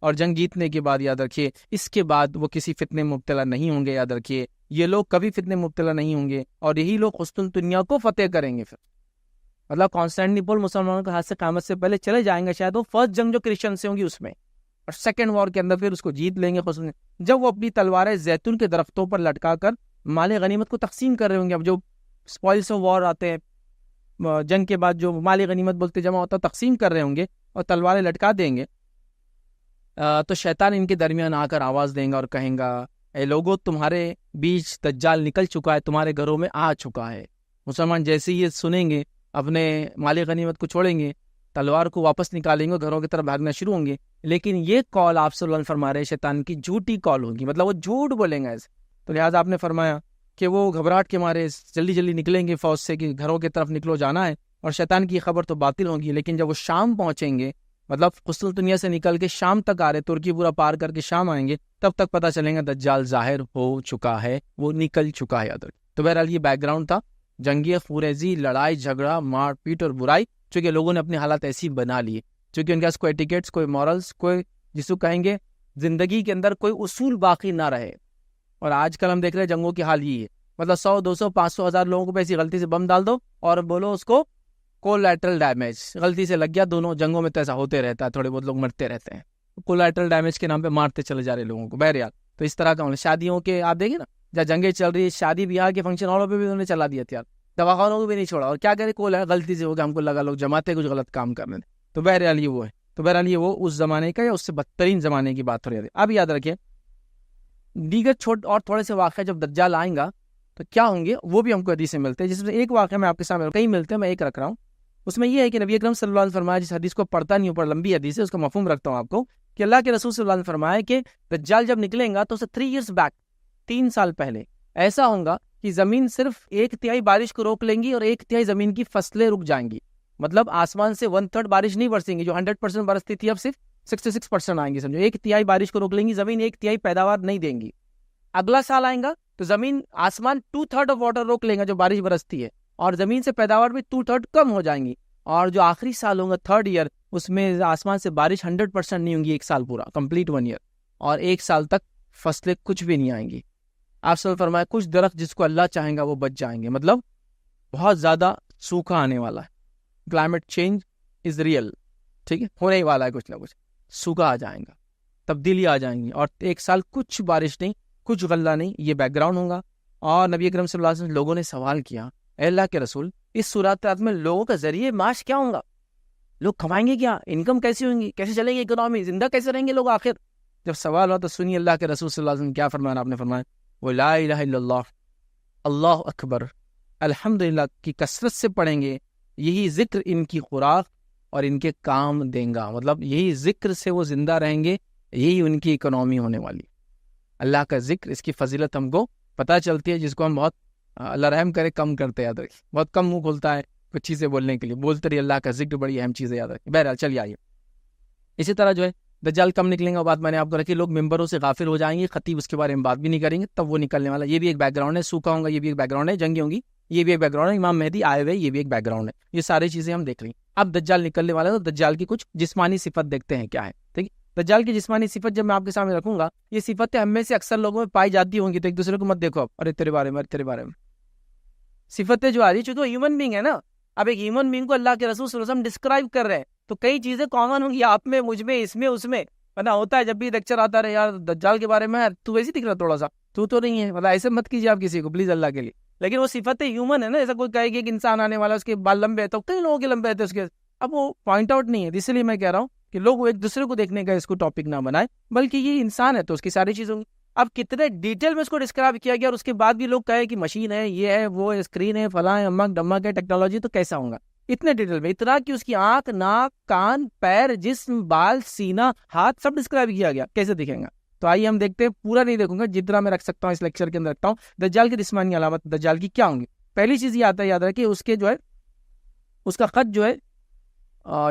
اور جنگ جیتنے کے بعد یاد رکھیے اس کے بعد وہ کسی فتنے میں مبتلا نہیں ہوں گے. یاد رکھیے یہ لوگ کبھی فتنے میں مبتلا نہیں ہوں گے اور یہی لوگ قسطنطنیہ کو فتح کریں گے. پھر مطلب کانسٹینٹینوپل مسلمانوں کے ہاتھ سے قیامت سے پہلے چلے جائیں گے شاید. وہ فرسٹ جنگ جو کرسچن سے ہوں گی اس میں، اور سیکنڈ وار کے اندر پھر اس کو جیت لیں گے. جب وہ اپنی تلواریں زیتون کے درختوں پر لٹکا کر مال غنیمت کو تقسیم کر رہے ہوں گے. اب جو اسپوائلس آف وار آتے ہیں جنگ کے بعد جو مال غنیمت بولتے جمع ہوتا ہے تقسیم کر رہے ہوں گے اور تلواریں لٹکا دیں گے، تو شیطان ان کے درمیان آ کر آواز دیں گا اور کہیں گا اے لوگو تمہارے بیچ دجال نکل چکا ہے، تمہارے گھروں میں آ چکا ہے. مسلمان جیسے ہی یہ سنیں گے اپنے مال غنیمت کو چھوڑیں گے، تلوار کو واپس نکالیں گے، گھروں کی طرف بھاگنا شروع ہوں گے. لیکن یہ کال آپ صلی اللہ علیہ وسلم فرما رہے شیطان کی جھوٹی کال ہوگی، مطلب وہ جھوٹ بولیں گے ایسے. تو لہٰذا آپ نے فرمایا کہ وہ گھبراہٹ کے مارے جلدی جلدی نکلیں گے فوج سے کہ گھروں کی طرف نکلو جانا ہے، اور شیطان کی خبر تو باطل ہوگی. لیکن جب وہ شام پہنچیں گے، مطلب قسطنطنیہ سے نکل کے شام تک آ رہے، ترکی پورا پار کر کے شام آئیں گے، تب تک پتہ چلیں گا دجال ظاہر ہو چکا ہے، وہ نکل چکا ہے. تو بہرحال یہ بیک گراؤنڈ تھا، جنگی خوریزی، لڑائی جھگڑا، مار پیٹ اور برائی، چونکہ لوگوں نے اپنے حالات ایسی بنا لیے، چونکہ ان کے پاس کوئی ایٹیکیٹس، کوئی مورلس، کوئی جس کو کہیں گے زندگی کے اندر کوئی اصول باقی نہ رہے. اور آج کل ہم دیکھ رہے ہیں جنگوں کی حال یہ ہے، مطلب 100 200 500 1000 لوگوں کو ایسی غلطی سے بم ڈال دو اور بولو اس کو کولیٹرل ڈیمیج، غلطی سے لگ گیا. دونوں جنگوں میں تو ایسا ہوتے رہتا ہے، تھوڑے بہت لوگ مرتے رہتے ہیں، کولیٹرل ڈیمیج کے نام پہ مارتے چلے جا رہے لوگوں کو. بہرحال تو اس طرح کا شادیوں کے آپ دیکھیں نا، جہاں جنگیں چل رہی ہے، شادی بیاہ کے فنکشن ہالوں پہ بھی انہوں نے چلا دیا تھا، دواخانوں کو بھی نہیں چھوڑا. اور کیا کرے، کول ہے غلطی سے ہو گیا، ہم کو لگا لوگ جماعتیں کچھ غلط کام کر رہے ہیں. تو بہرحال یہ وہ ہے، تو بہرحال یہ وہ اس زمانے کا یا اس سے بدترین زمانے کی بات ہو رہی ہے. اب یاد رکھیے دیگر اور تھوڑے سے واقعہ جب دجال آئیں گا تو کیا ہوں گے، وہ بھی ہم کو حدیث سے ملتے ہیں. جس میں ایک واقعہ میں آپ کے سامنے کئی ملتے ہیں، میں ایک رکھ رہا ہوں. اس میں یہ ہے کہ نبی اکرم صلی اللہ علیہ وسلم فرمایا، جس حدیث کو پڑھتا نہیں اوپر لمبی حدیث ہے، اس کا مفہوم رکھتا ہوں آپ کو، کہ اللہ کے رسول صلی اللہ علیہ وسلم فرمایا کہ دجال جب نکلیں گا تو اسے 3 years بیک، 3 سال پہلے ایسا ہوگا کہ زمین صرف 1 تہائی بارش کو روک لیں گی اور 1 تہائی زمین کی فصلیں رک جائیں گی. مطلب آسمان سے 1/3 بارش نہیں برسیں گی، جو 100% برستی تھی اب صرف 66% آئیں گی. سمجھو 1 تہائی بارش کو روک لیں گی، زمین 1 تہائی پیداوار نہیں دیں گی. اگلا سال آئیں گا تو زمین آسمان 2/3 آف واٹر روک لیں گا جو بارش برستی ہے، اور زمین سے پیداوار بھی 2/3 کم ہو جائیں گی. اور جو آخری سال ہوگا 3rd year، اس میں آسمان سے بارش 100% نہیں ہوں گی، 1 سال پورا کمپلیٹ 1 year، اور 1 سال تک فصلیں کچھ بھی نہیں آئیں گی. آپ سے فرمایا کچھ درخت جس کو اللہ چاہیں گا وہ بچ جائیں گے. مطلب بہت زیادہ سوکھا آنے والا ہے، کلائمیٹ چینج از ریئل، ٹھیک ہے، ہونے ہی والا ہے، کچھ نہ کچھ سوکھا آ جائیں گا، تبدیلی آ جائیں گی، اور 1 سال کچھ بارش نہیں، کچھ غلہ نہیں. یہ بیک گراؤنڈ ہوگا. اور نبی اکرم صلی اللہ علیہ وسلم لوگوں نے سوال کیا، اے اللہ کے رسول اس صورت میں لوگوں کا ذریعے معاش کیا ہوں گا، لوگ کمائیں گے کیا، انکم کیسی ہوگی، کیسے چلے گی اکنامی، زندہ کیسے رہیں گے لوگ آخر. جب سوال ہوا تو سنیے اللہ کے رسول صلی اللہ علیہ وسلم کیا فرمایا. آپ نے فرمایا وہ لا الہ الا اللہ، اللہ اکبر، الحمدللہ کی کثرت سے پڑھیں گے، یہی ذکر ان کی خوراک اور ان کے کام دیں گا. مطلب یہی ذکر سے وہ زندہ رہیں گے، یہی ان کی اکنامی ہونے والی. اللہ کا ذکر، اس کی فضیلت ہم کو پتہ چلتی ہے، جس کو ہم بہت اللہ رحم کرے کم کرتے ہیں. یاد رکھیے بہت کم منہ کھلتا ہے کچھ چیزیں بولنے کے لیے، بولتے رہیے اللہ کا ذکر، بڑی اہم چیز ہے، یاد رکھیے. بہرحال چلیے آئیے. اسی طرح جو ہے دجال کم نکلیں گا، بات میں نے آپ کو رکھی، لوگ ممبروں سے غافل ہو جائیں گے، خطیب اس کے بارے میں بات بھی نہیں کریں گے، تب وہ نکلنے والا. یہ بھی ایک بیک گراؤنڈ ہے. سوکھا ہوں گا، یہ بھی ایک بیک گراؤنڈ ہے. جنگیں ہوں گی، یہ بھی ایک بیک گراؤنڈ ہے. امام مہدی آئے ہوئے، یہ بھی ایک بیک گراؤنڈ ہے. یہ ساری چیزیں ہم دیکھ لیں. اب دجال نکلنے والا ہے تو دجال کی کچھ جسمانی صفت دیکھتے ہیں کیا ہے. ٹھیک ہے، دجال کی جسمانی صفت جب میں آپ کے سامنے رکھوں گا، یہ صفتیں ہم میں سے اکثر لوگوں میں پائی جاتی ہوں گی، تو ایک دوسرے کو مت دیکھو اب، ارے تیرے بارے میں، تیرے بارے میں صفتیں جو آ رہی ہے، چونکہ وہ ہیومن بینگ ہے نا. اب ایک ہیومن بینگ کو اللہ کے رسول صلی اللہ علیہ وسلم ڈسکرائب کر رہے ہیں، تو کئی چیزیں کامن ہوں گی آپ میں، مجھ میں، اس میں، اس میں. ورنہ ہوتا ہے جب بھی لیکچر آتا رہے یار دجال کے بارے میں، تو ویسے دکھ رہا تھوڑا سا، تو نہیں ہے، مطلب ایسے مت کیجیے آپ کسی کو پلیز اللہ کے لیے. لیکن وہ صفتیں ہیومن ہے نا، ایسا کوئی کہے گی کہ انسان آنے والا اس کے بال لمبے ہیں، تو کئی لوگوں کے لمبے ہیں اس کے، اب وہ پوائنٹ آؤٹ نہیں ہے. اس لیے میں کہہ رہا ہوں کہ لوگ ایک دوسرے کو دیکھنے کا اس کو ٹاپک نہ بنائے، بلکہ یہ انسان ہے تو اس کی ساری چیزیں ہوں گی. اب کتنے ڈیٹیل میں اس کو ڈسکرائب کیا گیا، اور اس کے بعد بھی لوگ کہے کہ مشین ہے، یہ ہے، وہ اسکرین ہے، فلاں ہے، امک ڈمک ہے، ٹیکنالوجی، تو کیسا ہوگا اتنے ڈیٹیل میں، اتنا کہ اس کی آنکھ، ناک، کان، پیر، جسم، بال، سینہ، ہاتھ، سب ڈسکرائب کیا گیا، کیسے دکھیں گا. تو آئیے ہم دیکھتے ہیں، پورا نہیں دیکھوں گا، جتنا میں رکھ سکتا ہوں اس لیکچر کے اندر رکھتا ہوں. دجال کی جسمانی علامت دجال کی کیا ہوں گی. پہلی چیز یہ آتا ہے، یاد رکھیں، اس کے جو ہے اس کا خط جو ہے،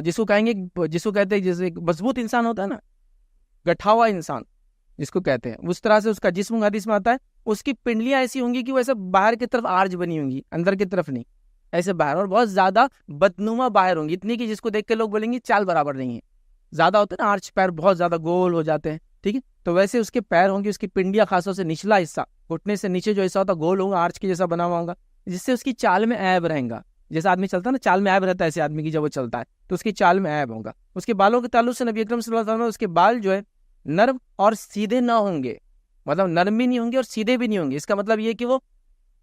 جس کو کہیں گے، جس کو کہتے ہیں جیسے مضبوط انسان ہوتا ہے نا، گٹھا ہوا انسان جس کو کہتے ہیں، اس طرح سے اس کا جسم حدیث میں آتا ہے. اس کی پنڈلیاں ایسی ہوں گی کہ وہ ایسے باہر کی طرف آرج بنی ہوں گی، اندر کی طرف نہیں، ایسے باہر، اور بہت زیادہ بدنما باہر ہوں گی، اتنی کہ جس کو دیکھ کے لوگ بولیں گے چال برابر نہیں ہے، زیادہ ہوتے ہیں نا آرچ پیر، بہت زیادہ گول ہو جاتے ہیں، ٹھیک ہے، تو ویسے اس کے پیر ہوں گے، اس کی پنڈلیاں خاص طور سے نچلا حصہ، گھٹنے سے نیچے جو حصہ ہوتا ہے گول ہوگا، آرچ کے جیسا بنا ہوا ہوگا، جس سے اس کی چال میں عیب رہے گا، جیسا آدمی چلتا ہے نا چال میں عیب رہتا ہے ایسے آدمی کی جب وہ چلتا ہے تو اس کی چال میں عیب ہوگا۔ اس کے بالوں کے تعلق سے نبی اکرم صلی اللہ علیہ وسلم اس کے بال جو ہے نرم اور سیدھے نہ ہوں گے، مطلب نرم بھی نہیں ہوں گے اور سیدھے بھی نہیں ہوں گے، اس کا مطلب یہ کہ وہ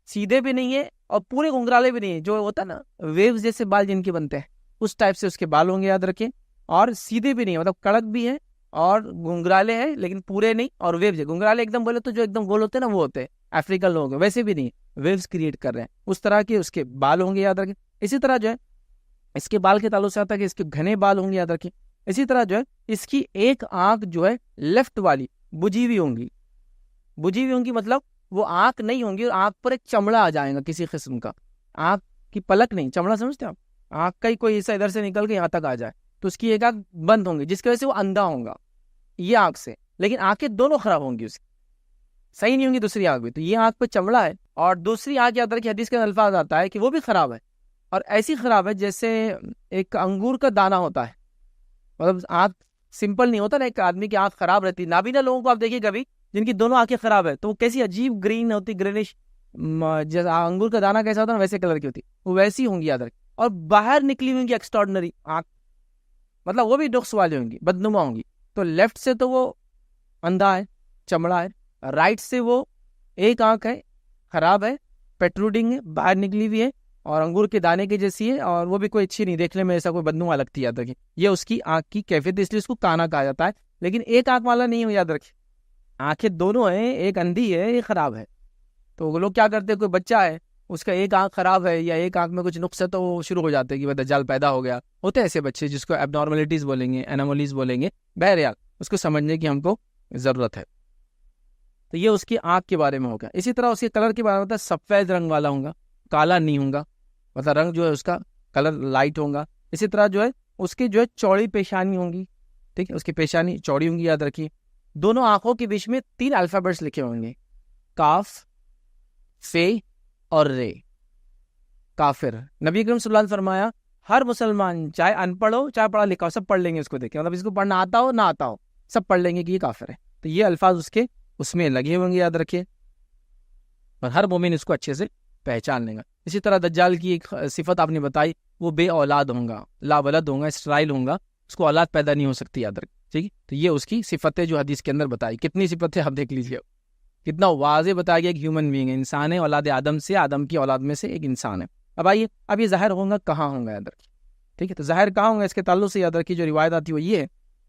سیدھے بھی نہیں ہے اور پورے گھنگرالے بھی نہیں ہے، جو ہوتا ہے نا ویوز جیسے بال جن کے بنتے ہیں اس ٹائپ سے اس کے بال ہوں گے، یاد رکھیں، اور سیدھے بھی نہیں ہے، مطلب کڑک بھی ہے اور گھنگرالے ہیں لیکن پورے نہیں، اور ویوز ہے، گھنگرالے ایک دم بولے تو جو ایک دم گول ہوتے ہیں نا وہ ہوتے ہیں افریقن لوگ، ویسے بھی نہیں، ویوز کریٹ کر رہے ہیں، اس طرح کے اس کے بال ہوں گے، یاد رکھیں۔ اسی طرح جو ہے اس کے بال کے تعلق سے آتا ہے کہ اس کے گھنے بال ہوں گے، یاد رکھیں۔ اسی طرح جو ہے اس کی ایک آنکھ جو ہے لیفٹ والی بجھی ہوئی ہوں گی، بجھی ہوئی ہوں گی مطلب وہ آنکھ نہیں ہوں گی، اور آنکھ پر ایک چمڑا آ جائے گا کسی قسم کا، آنکھ کی پلک نہیں، چمڑا سمجھتے ہیں آپ، آنکھ کا ہی کوئی حصہ ادھر سے نکل کے یہاں تک آ جائے تو اس کی ایک آنکھ بند ہوں گی، جس کی وجہ سے وہ اندھا ہوگا یہ آنکھ سے، لیکن آنکھیں دونوں خراب ہوں گی، اس کی صحیح نہیں ہوں گی دوسری آنکھ بھی، تو یہ آنکھ پہ چمڑا ہے، اور دوسری آنکھ یاد رکھیں حدیث کے الفاظ آتا ہے کہ وہ بھی خراب ہے، اور ایسی خراب ہے جیسے ایک انگور کا دانہ ہوتا ہے، مطلب آنکھ سمپل نہیں ہوتا نا، ایک آدمی کی آنکھ خراب رہتی، نابینا لوگوں کو آپ دیکھیے کبھی جن کی دونوں آنکھیں خراب ہے تو وہ کیسی عجیب گرین ہوتی، گرینش، جیسا انگور کا دانہ کیسا ہوتا ہے نا ویسے کلر کی ہوتی، وہ ویسی ہوں گی، یاد رکھیں، اور باہر نکلی ہوں گی ایکسٹراڈنری آنکھ، مطلب وہ بھی نقص والی ہوں گی، بدنما ہوں گی، تو لیفٹ سے تو وہ اندھا ہے، چمڑا ہے، رائٹ سے وہ ایک آنکھ ہے، خراب ہے، پیٹروڈنگ ہے، باہر نکلی ہوئی ہے، اور انگور کے دانے کی جیسی ہے، اور وہ بھی کوئی اچھی نہیں، دیکھنے میں ایسا کوئی بدنما لگتی ہے، یاد رکھیں، یہ اس کی آنکھ کی کیفیت، اس لیے اس کو کانا کہا جاتا ہے، لیکن ایک آنکھ والا نہیں ہو، یاد رکھیں، آنکھیں دونوں ہیں، ایک اندھی ہے ایک خراب ہے، تو وہ لوگ کیا کرتے ہیں، کوئی بچہ ہے اس کا ایک آنکھ خراب ہے یا ایک آنکھ میں کچھ نقص ہے تو وہ شروع ہو جاتے ہیں کہ وہ دجال پیدا ہو گیا، ہوتے ہیں ایسے بچے جس کو ایب نارملٹیز بولیں گے، ایناملیز بولیں گے، بہرحال اس کو سمجھنے کی ہم کو ضرورت ہے، تو یہ اس کی آنکھ کے بارے میں ہوگا۔ اسی طرح اس کے کلر کے بارے میں ہوتا ہے، سفید رنگ والا ہوگا، کالا نہیں ہوگا، مطلب رنگ جو ہے اس کا کلر لائٹ ہوگا۔ اسی طرح جو ہے اس کی جو ہے چوڑی پیشانی ہوں گی، ٹھیک ہے، اس کی پیشانی چوڑی ہوں گی، یاد رکھیے، دونوں آنکھوں کے بیچ میں 3 الفابیٹس لکھے ہوں گے، کاف، فے اور رے، کافر۔ نبی اکرم صلی اللہ علیہ وسلم فرمایا ہر مسلمان چاہے ان پڑھ ہو چاہے پڑھا لکھا ہو، سب پڑھ لیں گے اس کو دیکھ کے، مطلب اس کو پڑھنا آتا ہو نہ آتا ہو سب پڑھ لیں گے کہ یہ کافر ہے، تو یہ الفاظ اس کے اس میں لگے ہوں گے، یاد رکھیے، اور ہر مومن اس کو اچھے سے پہچان لے گا۔ اسی طرح دجال کی ایک صفت آپ نے بتائی، وہ بے اولاد ہوں گا، لا ولد ہوں گا، اسرائیل ہوں گا، اس کو اولاد پیدا نہیں ہو سکتی، یاد رکھیں، ٹھیک ہے، تو یہ اس کی صفتیں جو حدیث کے اندر بتائی، کتنی صفتیں آپ دیکھ لیجیے، کتنا واضح بتایا گیا، ایک ہیومن بینگ ہے، انسان ہے، اولاد آدم سے، آدم کی اولاد میں سے ایک انسان ہے۔ اب آئیے، اب یہ ظاہر ہوگا کہاں ہوں گا، یاد رکھیے، ٹھیک ہے، تو ظاہر کہاں ہوں گا اس کے تعلق سے یاد رکھیے، جو روایت آتی ہے وہ یہ ہے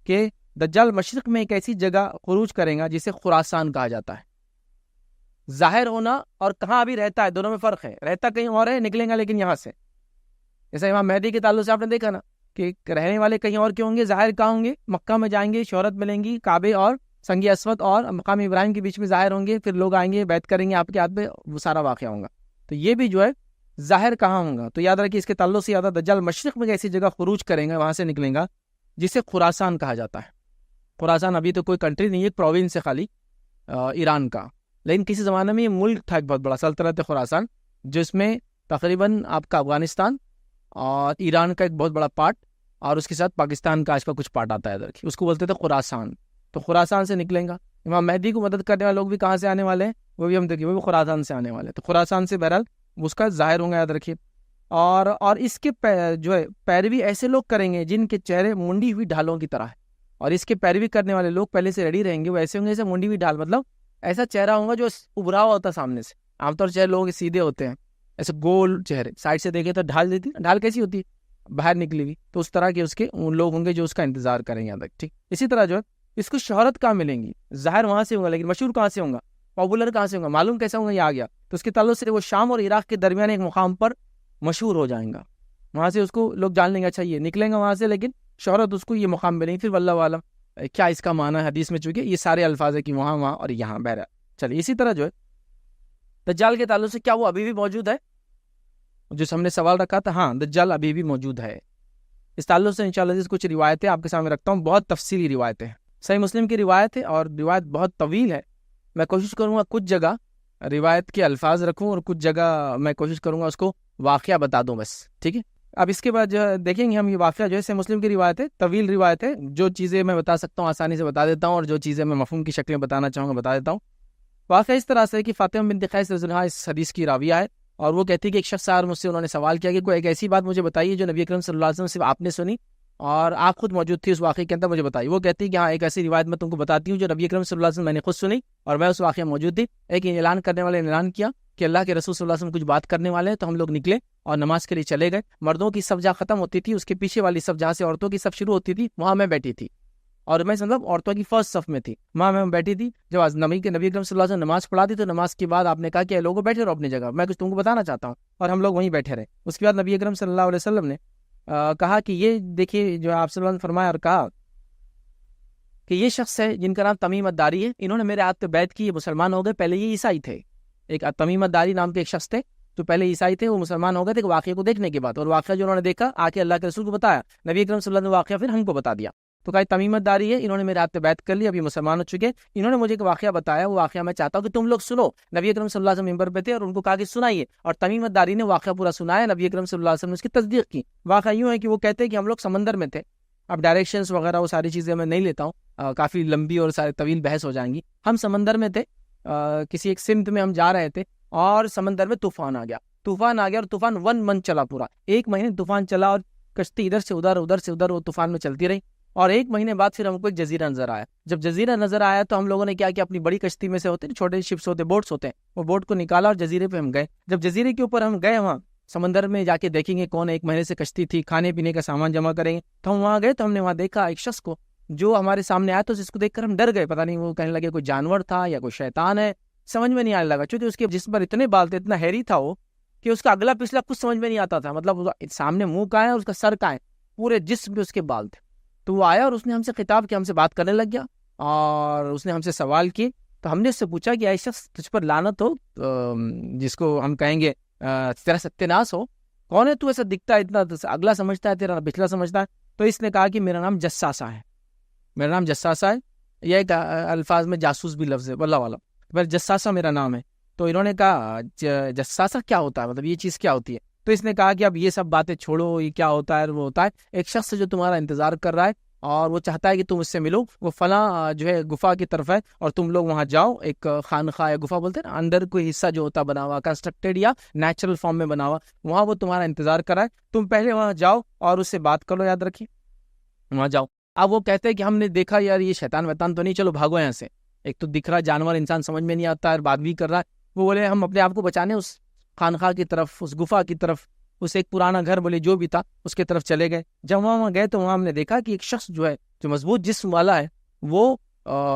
کہ دجال مشرق میں ایک ایسی جگہ خروج کرے گا جسے خراسان کہا جاتا ہے۔ ظاہر ہونا اور کہاں ابھی رہتا ہے دونوں میں فرق ہے، رہتا کہیں اور ہے، نکلیں گا لیکن یہاں سے، جیسے امام مہدی کے تعلق سے آپ نے دیکھا نا کہ رہنے والے کہیں اور کے ہوں گے، ظاہر کہاں ہوں گے، مکہ میں جائیں گے، شہرت ملیں گی، کعبے اور سنگ اسود اور مقام ابراہیم کے بیچ میں ظاہر ہوں گے، پھر لوگ آئیں گے بیعت کریں گے آپ کے ہاتھ پہ، وہ سارا واقعہ ہوگا، تو یہ بھی جو ہے ظاہر کہاں ہوگا، تو یاد رکھیے اس کے تعلق سے یاد ہے دجال مشرق میں ایسی جگہ خروج کریں گا، وہاں سے نکلیں گا جسے خراسان کہا جاتا ہے۔ خراسان ابھی تو کوئی کنٹری نہیں ہے، پروونس ہے خالی ایران کا، لیکن کسی زمانے میں یہ ملک تھا ایک بہت بڑا، سلطنت خراسان، جس میں تقریباً آپ کا افغانستان اور ایران کا ایک بہت بڑا پارٹ، اور اس کے ساتھ پاکستان کا آج کا کچھ پارٹ آتا ہے، ادھر اس کو بولتے تھے خراسان، تو خراسان سے نکلیں گا۔ امام مہدی کو مدد کرنے والے لوگ بھی کہاں سے آنے والے ہیں، وہ بھی ہم دیکھیں، وہ بھی خراسان سے آنے والے ہیں، تو خراسان سے بہرحال اس کا ظاہر ہوں گا، یاد رکھیے۔ اور اس کے جو ہے پیروی ایسے لوگ کریں گے جن کے چہرے منڈی ہوئی ڈھالوں کی طرح ہے، اور اس کے پیروی کرنے والے لوگ پہلے سے ریڈی رہیں گے، وہ ایسے ہوں گے جیسے منڈی ہوئی ڈھال، مطلب ایسا چہرہ ہوگا جو ابھرا ہوا ہوتا ہے سامنے سے، عام طور چہرے لوگوں کے سیدھے ہوتے ہیں، ایسے گول چہرے، سائڈ سے دیکھیں تو ڈھال دیتی ہے، ڈھال کیسی ہوتی ہے باہر نکلی ہوئی، تو اس طرح کے اس کے لوگ ہوں گے جو اس کا انتظار کریں گے، یاد رکھ، ٹھیک۔ اسی طرح جو ہے اس کو شہرت کہاں ملیں گی، ظاہر وہاں سے ہوگا لیکن مشہور کہاں سے ہوگا، پاپولر کہاں سے ہوگا، معلوم کیسا ہوگا، یہ آ گیا، تو اس کے تعلق سے وہ شام اور عراق کے درمیان ایک مقام پر مشہور ہو جائیں گا، وہاں سے اس کو لوگ جان لیں گے، اچھا یہ نکلیں گا وہاں سے، لیکن شہرت اس کو یہ مقام ملیں گی، پھر واللہ عالم کیا اس کا معنی ہے حدیث میں، چونکہ یہ سارے الفاظ ہے کہ وہاں وہاں اور یہاں، بہرحال چلیے۔ اسی طرح جو ہے دجال کے تعلق سے کیا وہ ابھی بھی موجود ہے، جو ہم نے سوال رکھا تھا، ہاں دجال ابھی بھی موجود ہے، اس تعلق سے انشاءاللہ کچھ روایتیں آپ کے سامنے رکھتا ہوں، بہت تفصیلی روایتیں ہیں، صحیح مسلم کی روایت ہے اور روایت بہت طویل ہے، میں کوشش کروں گا کچھ جگہ روایت کے الفاظ رکھوں اور کچھ جگہ میں کوشش کروں گا اس کو واقعہ بتا دوں بس، ٹھیک ہے. اب اس کے بعد جو دیکھیں گے ہم یہ واقعہ جو ہے صحیح مسلم کی روایت ہے، طویل روایت ہے. جو چیزیں میں بتا سکتا ہوں آسانی سے بتا دیتا ہوں، اور جو چیزیں میں مفہوم کی شکل میں بتانا چاہوں گا بتا دیتا ہوں. واقعہ اس طرح سے ہے کہ فاطمہ بنت قیس رضی اللہ عنہا اس حدیث کی راویہ ہے، اور وہ کہتی ہے کہ ایک شخص مجھ سے انہوں نے سوال کیا کہ کوئی ایک ایسی بات مجھے بتائیے جو نبی اکرم صلی اللہ علیہ وسلم سے آپ نے سنی اور آپ خود موجود تھی اس واقعے کے اندر، مجھے بتائیے. وہ کہتی ہے کہ ہاں ایک ایسی روایت میں تم کو بتاتی ہوں جو نبی اکرم صلی اللہ علیہ وسلم میں نے خود سنی اور میں اس واقعے میں موجود تھی. ایک اعلان کرنے والے نے اعلان کیا کہ اللہ کے رسول صلی اللہ علیہ وسلم کچھ بات کرنے والے ہیں، تو ہم لوگ نکلے اور نماز کے لیے چلے گئے. مردوں کی صف جہاں ختم ہوتی تھی اس کے پیچھے والی صف جہاں سے عورتوں کی صف شروع ہوتی تھی وہاں میں بیٹھی تھی، اور میں مطلب عورتوں کی فرسٹ صف میں تھی، وہاں میں بیٹھی تھی. جب نبی اکرم صلی اللہ علیہ وسلم نماز پڑھا دی تو نماز کے بعد آپ نے کہا کہ اے لوگوں بیٹھے رہو اپنی جگہ، میں کچھ تم کو بتانا چاہتا ہوں، اور ہم لوگ وہیں بیٹھے رہے. اس کے بعد نبی اکرم صلی اللہ علیہ وسلم نے کہا کہ یہ دیکھیے جو آپ صلی اللہ علیہ وسلم نے فرمایا اور کہا کہ یہ شخص ہے جن کا نام تمیم الداری ہے، انہوں نے میرے ہاتھ پہ بیعت کی، یہ مسلمان ہو گئے. پہلے یہ عیسائی تھے، ایک تمیم الداری نام کے ایک شخص تھے، تو پہلے عیسائی تھے، وہ مسلمان ہو گئے تھے واقعے کو دیکھنے کے بعد، اور واقعہ جو انہوں نے دیکھا آ کے اللہ کے رسول کو بتایا. نبی اکرم صلی اللہ علیہ وسلم نے واقعہ پھر ہم کو بتا دیا، تو کہا تمیم الداری ہے، انہوں نے میرے ہاتھ پہ بیعت کر لی، اب یہ مسلمان ہو چکے. انہوں نے مجھے ایک واقعہ بتایا، وہ واقعہ میں چاہتا ہوں کہ تم لوگ سنو. نبی اکرم صلی اللہ علیہ وسلم منبر پہ تھے اور ان کو کہا کہ سنائیے، اور تمیم الداری نے واقعہ پورا سنایا. نبی اکرم صلی اللہ علیہ وسلم نے اس کی تصدیق کی. واقعہ یوں ہے کہ وہ کہتے ہیں کہ ہم لوگ سمندر میں تھے. اب ڈائریکشنز وغیرہ وہ ساری چیزیں میں نہیں لیتا ہوں، کافی لمبی اور سارے طویل بحث ہو جائیں گی. ہم سمندر میں تھے، کسی ایک سمت میں ہم جا رہے تھے، اور سمندر میں طوفان آ گیا اور طوفان 1 منتھ چلا، پورا 1 مہینے طوفان چلا، اور کشتی ادھر سے ادھر وہ طوفان میں چلتی رہی. اور 1 مہینے بعد پھر ہم کو ایک جزیرہ نظر آیا. جب جزیرہ نظر آیا تو ہم لوگوں نے کیا کیا، اپنی بڑی کشتی میں سے ہوتے ہیں چھوٹے شپس ہوتے، بوٹس ہوتے ہیں، وہ بوٹ کو نکالا اور جزیرے پہ ہم گئے. جب جزیرے کے اوپر ہم گئے، وہاں سمندر میں جا کے دیکھیں گے کون 1 مہینے سے کشتی تھی، کھانے پینے کا سامان جمع کریں گے. تو ہم وہاں گئے تو ہم نے وہاں دیکھا ایک شخص کو جو ہمارے سامنے آیا، تو جس کو دیکھ کر ہم ڈر گئے. پتہ نہیں وہ کہنے لگے کوئی جانور تھا یا کوئی شیطان ہے، سمجھ میں نہیں آنے لگا، چونکہ اس کے جسم پر اتنے بال تھے، اتنا ہیری تھا وہ کہ اس کا اگلا پچھلا کچھ سمجھ میں نہیں آتا تھا. مطلب سامنے منہ کا ہے اور اس کا سر کا ہے، پورے جسم پہ اس کے بال تھے. تو وہ آیا اور اس نے ہم سے خطاب کیا، ہم سے بات کرنے لگ گیا، اور اس نے ہم سے سوال کیے. تو ہم نے اس سے پوچھا کہ اے شخص تجھ پر لعنت ہو، جس کو ہم کہیں گے تیرا ستیہ ہو، کون ہے تو، ایسا دکھتا ہے اتنا اگلا سمجھتا ہے تیرا پچھلا سمجھتا ہے. تو اس نے کہا کہ میرا نام جساسہ ہے، میرا نام جساسہ ہے. یہ ایک الفاظ میں جاسوس بھی لفظ ہے، واللہ والا، پر جساسہ میرا نام ہے. تو انہوں نے کہا جساسہ کیا ہوتا ہے، مطلب یہ چیز کیا ہوتی ہے. تو اس نے کہا کہ اب یہ سب باتیں چھوڑو، یہ کیا ہوتا ہے. وہ ہوتا ہے ایک شخص جو تمہارا انتظار کر رہا ہے اور وہ چاہتا ہے کہ تم اس سے ملو، وہ فلاں جو ہے گفا کی طرف ہے، اور تم لوگ وہاں جاؤ. ایک خانقاہ یا گفا بولتے ہیں نا، اندر کوئی حصہ جو ہوتا بنا ہوا، کنسٹرکٹیڈ یا نیچرل فارم میں بنا ہوا، وہاں وہ تمہارا انتظار کر رہا ہے. تم پہلے وہاں جاؤ اور اس سے بات کرو، یاد رکھیے وہاں جاؤ. اب وہ کہتے ہیں کہ ہم نے دیکھا یار یہ شیطان ویطان تو نہیں، چلو بھاگو یہاں سے. ایک تو دکھ رہا جانور، انسان سمجھ میں نہیں آتا ہے، اور بات بھی کر رہا ہے. وہ بولے ہم اپنے آپ کو بچانے اس خانقاہ کی طرف، اس گفا کی طرف، اس ایک پرانا گھر بولے جو بھی تھا اس کی طرف چلے گئے. جب وہاں گئے تو وہاں ہم نے دیکھا کہ ایک شخص جو ہے، جو مضبوط جسم والا ہے، وہ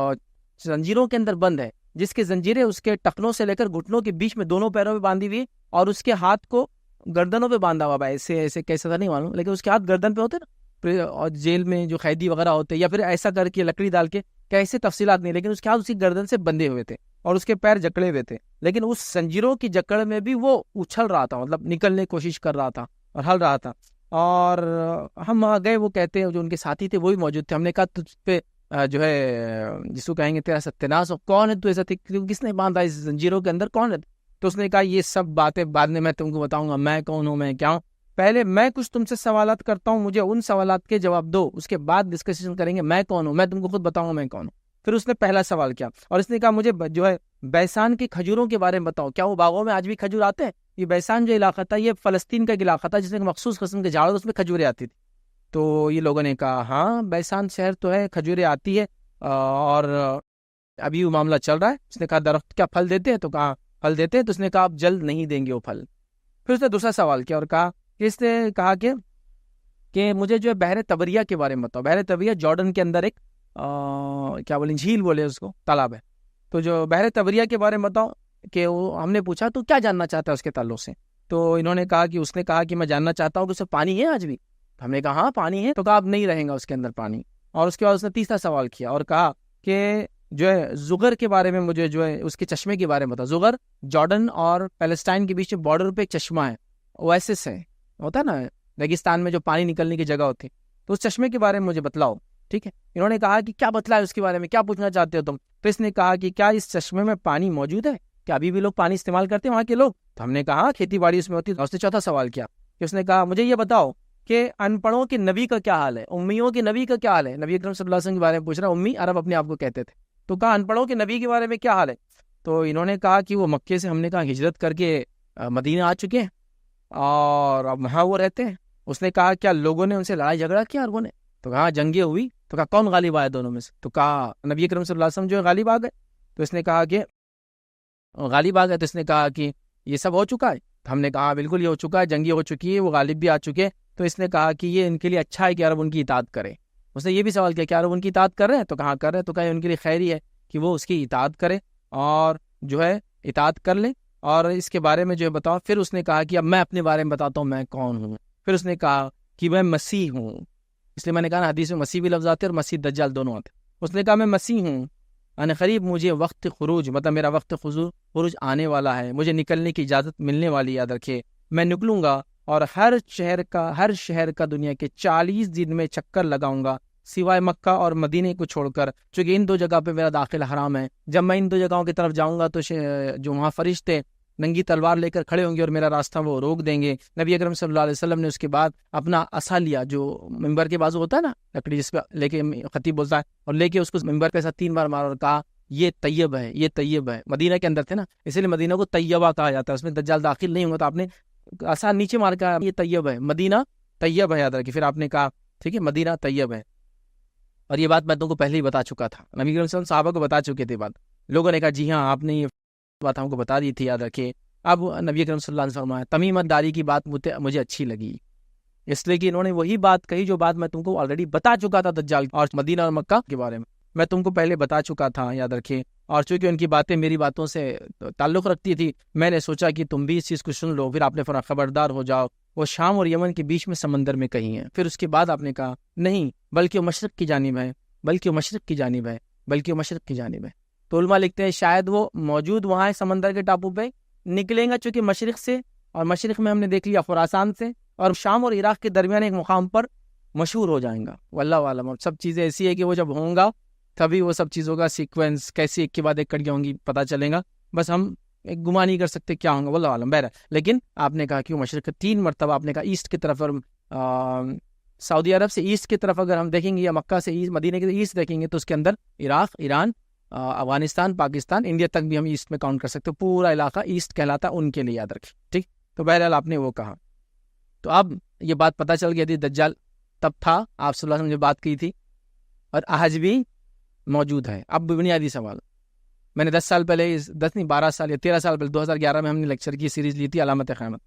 زنجیروں کے اندر بند ہے، جس کے زنجیریں اس کے ٹخنوں سے لے کر گھٹنوں کے بیچ میں دونوں پیروں پہ باندھی ہوئی، اور اس کے ہاتھ کو گردنوں پہ باندھا ہوا. ایسے ایسے کیسا تھا نہیں معلوم، لیکن اس کے ہاتھ گردن پہ ہوتے نا، اور جیل میں جو قیدی وغیرہ ہوتے، یا پھر ایسا کر کے لکڑی ڈال کے، کیسے تفصیلات نہیں، لیکن اس کے ہاتھ اسی گردن سے بندھے ہوئے تھے اور اس کے پیر جکڑے ہوئے تھے. لیکن اس زنجیروں کی جکڑ میں بھی وہ اچھل رہا تھا، مطلب نکلنے کی کوشش کر رہا تھا اور ہل رہا تھا. اور ہم وہاں گئے، وہ کہتے ہیں جو ان کے ساتھی تھے وہی موجود تھے. ہم نے کہا تجھ پہ جو ہے جس کو کہیں گے تیرا ستیہ ہو، کون ہے تو ایسا، کس نے باندھا اس زنجیروں کے اندر، کون ہے؟ تو اس نے کہا یہ سب باتیں بعد میں تم کو بتاؤں گا، میں کون ہوں، میں کیا ہوں. پہلے میں کچھ تم سے سوالات کرتا ہوں، مجھے ان سوالات کے جواب دو، اس کے بعد ڈسکشن کریں گے میں کون ہوں، میں تم کو خود بتاؤں گا میں کون ہوں. پھر اس نے پہلا سوال کیا اور اس نے کہا مجھے جو ہے بیسان کی کھجوروں کے بارے میں بتاؤ، کیا وہ باغوں میں آج بھی کھجور آتے ہیں؟ یہ بیسان جو علاقہ تھا یہ فلسطین کا ایک علاقہ تھا جس میں مخصوص قسم کے جھاڑ، اس میں کھجوریں آتی تھی. تو یہ لوگوں نے کہا ہاں بیسان شہر تو ہے، کھجوریں آتی ہے، اور ابھی وہ معاملہ چل رہا ہے. اس نے کہا درخت کیا پھل دیتے ہیں؟ تو کہا پھل دیتے ہیں. تو اس نے کہا آپ جلد نہیں دیں گے وہ پھل. پھر اس نے دوسرا سوال کیا اور کہا کہ اس نے کہا کہ مجھے جو ہے بحر طبریہ کے بارے میں بتاؤ. بحر طبریہ جارڈن کے اندر ایک کیا بولیں جھیل بولے اس کو، تالاب ہے. تو جو بحر طبریہ کے بارے میں بتاؤ. کہ وہ ہم نے پوچھا تو کیا جاننا چاہتا ہے اس کے تعلق سے؟ تو انہوں نے کہا کہ اس نے کہا کہ میں جاننا چاہتا ہوں کہ اس میں پانی ہے آج بھی. ہم نے کہا ہاں پانی ہے. تو کہا اب نہیں رہیں گا اس کے اندر پانی. اور اس کے بعد اس نے تیسرا سوال کیا اور کہا کہ جو ہے زغر کے بارے میں مجھے جو ہے اس کے چشمے کے بارے میں بتاؤ. زغر جارڈن اور پیلسٹائن کے بیچ میں بارڈر پہ ایک چشمہ ہے، اویسس ہے، ہوتا ہے نا ریگستان میں جو پانی نکلنے کی جگہ ہوتی، تو اس چشمے کے بارے میں مجھے بتلاؤ. ٹھیک ہے. انہوں نے کہا کہ کیا بتلا ہے اس کے بارے میں، کیا پوچھنا چاہتے ہو تم؟ تو اس نے کہا کہ کیا اس چشمے میں پانی موجود ہے؟ کہ ابھی بھی لوگ پانی استعمال کرتے ہیں وہاں کے لوگ؟ تو ہم نے کہا ہاں کھیتی باڑی اس میں ہوتی ہے۔ اس نے چوتھا سوال کیا کہ اس نے کہا مجھے یہ بتاؤ کہ ان پڑھوں کے نبی کا کیا حال ہے، امیوں کے نبی کا کیا حال ہے؟ نبی اکرم صلی اللہ علیہ وسلم کے بارے میں پوچھ رہا، امی عرب اپنے آپ کو کہتے تھے، تو کہا ان پڑھوں کے نبی کے بارے میں کیا حال ہے؟ تو انہوں نے کہا کہ وہ مکے سے ہم نے کہا ہجرت کر کے مدینہ آ چکے ہیں اور اب وہاں وہ رہتے ہیں۔ اس نے کہا کیا لوگوں نے ان سے لڑائی جھگڑا کیا عربوں نے؟ تو کہا جنگیں ہوئی۔ تو کہا کون غالب آیا دونوں میں سے؟ تو کہا نبی اکرم صلی اللہ علیہ وسلم جو ہے غالب آ گئے۔ تو اس نے کہا کہ غالب آ گئے، تو اس نے کہا کہ یہ سب ہو چکا ہے؟ تو ہم نے کہا بالکل یہ ہو چکا ہے، جنگیں ہو چکی ہے، وہ غالب بھی آ چکے ہیں۔ تو اس نے کہا کہ یہ ان کے لیے اچھا ہے کہ عرب ان کی اطاعت کرے۔ اس نے یہ بھی سوال کیا کہ عرب ان کی اطاعت کر رہے ہیں؟ تو کہاں کر رہے ہیں؟ تو کہا ان کے لیے خیر ہی ہے کہ وہ اس کی اطاعت کرے اور جو ہے اطاعت کر لیں، اور اس کے بارے میں جو ہے بتاؤ۔ پھر اس نے کہا کہ اب میں اپنے بارے میں بتاتا ہوں میں کون ہوں۔ پھر اس نے کہا کہ میں مسیح ہوں، اس لیے میں نے کہا نا حدیث میں مسیح بھی لفظ آتے ہیں اور مسیح دجال دونوں آتے ہیں۔ اس نے کہا میں مسیح ہوں، ان قریب مجھے وقت خروج، مطلب میرا وقت خروج آنے والا ہے، مجھے نکلنے کی اجازت ملنے والی، یاد رکھے میں نکلوں گا اور ہر شہر کا دنیا کے 40 دن میں چکر لگاؤں گا سوائے مکہ اور مدینے کو چھوڑ کر، چونکہ ان دو جگہ پہ میرا داخل حرام ہے۔ جب میں ان دو جگہوں کی طرف جاؤں گا تو جو وہاں فرشتے ننگی تلوار لے کر کھڑے ہوں گے اور میرا راستہ وہ روک دیں گے۔ نبی اکرم صلی اللہ علیہ وسلم نے اس کے بعد اپنا عصا لیا، جو ممبر کے بازو ہوتا ہے نا لکڑی جس پہ لے کے خطیب بولتا ہے، اور لے کے اس کو ممبر کے ساتھ 3 بار مارا اور کہا یہ طیب ہے، یہ طیب ہے۔ مدینہ کے اندر تھے نا، اسی لیے مدینہ کو طیبہ کہا جاتا ہے، اس میں دجال داخل نہیں ہوں گا۔ تو آپ نے عصا نیچے مار کہا یہ طیب ہے، مدینہ طیب ہے، یاد رکھیے۔ پھر آپ نے کہا ٹھیک ہے مدینہ طیب ہے، اور یہ بات میں تم کو پہلے ہی بتا چکا تھا، نبی کریم صلی اللہ علیہ وسلم صحابہ کو بتا چکے تھے بات۔ لوگوں نے کہا جی ہاں آپ نے یہ بات ہم کو بتا دی تھی، یاد رکھیے۔ اب نبی کریم صلی اللہ علیہ وسلم تمیمت داری کی بات مجھے اچھی لگی، اس لیے کہ انہوں نے وہی بات کہی جو بات میں تم کو آلریڈی بتا چکا تھا دجال اور مدینہ اور مکہ کے بارے میں تم کو پہلے بتا چکا تھا، یاد رکھیے۔ اور چونکہ ان کی باتیں میری باتوں سے تعلق رکھتی تھی، میں نے سوچا کہ تم بھی اس چیز کو سن لو۔ پھر آپ نے فرمایا خبردار ہو جاؤ، وہ شام اور یمن کے بیچ میں سمندر میں کہیں ہے۔ پھر اس کے بعد آپ نے کہا نہیں، بلکہ وہ مشرق کی جانب ہے، بلکہ وہ مشرق کی جانب ہے، بلکہ وہ مشرق کی جانب ہے۔ تو علماء لکھتے ہیں شاید وہ موجود وہاں ہے سمندر کے ٹاپو پہ، نکلیں گا چونکہ مشرق سے، اور مشرق میں ہم نے دیکھ لیا خراسان سے، اور شام اور عراق کے درمیان ایک مقام پر مشہور ہو جائیں گا، واللہ عالم۔ اور سب چیزیں ایسی ہے کہ وہ جب ہوں گا تبھی وہ سب چیزوں کا سیکوینس کیسی ایک کے بعد ایک کڑیاں ہوں گی پتہ چلے گا، بس ہم ایک گمان نہیں کر سکتے کیا ہوں گا، واللہ عالم۔ بہرحال لیکن آپ نے کہا کہ وہ مشرق 3 مرتبہ آپ نے کہا ایسٹ کی طرف، اور سعودی عرب سے ایسٹ کی طرف اگر ہم دیکھیں گے، یا مکہ سے ایسٹ، مدینہ کے ایسٹ دیکھیں گے، تو اس کے اندر عراق، ایران، افغانستان، پاکستان، انڈیا تک بھی ہم ایسٹ میں کاؤنٹ کر سکتے، پورا علاقہ ایسٹ کہلاتا ان کے لیے، یاد رکھیں ٹھیک۔ تو بہرحال آپ نے وہ کہا، تو اب یہ بات پتہ چل گئی تھی دجال تب تھا، آپ صلی اللہ علیہ وسلم نے بات کی تھی، اور آج بھی موجود ہے۔ اب بنیادی سوال، میں نے 10 سال پہلے، 10 نہیں 12 سال یا 13 سال پہلے 2011 میں ہم نے لیکچر کی سیریز لی تھی علامت قیامت،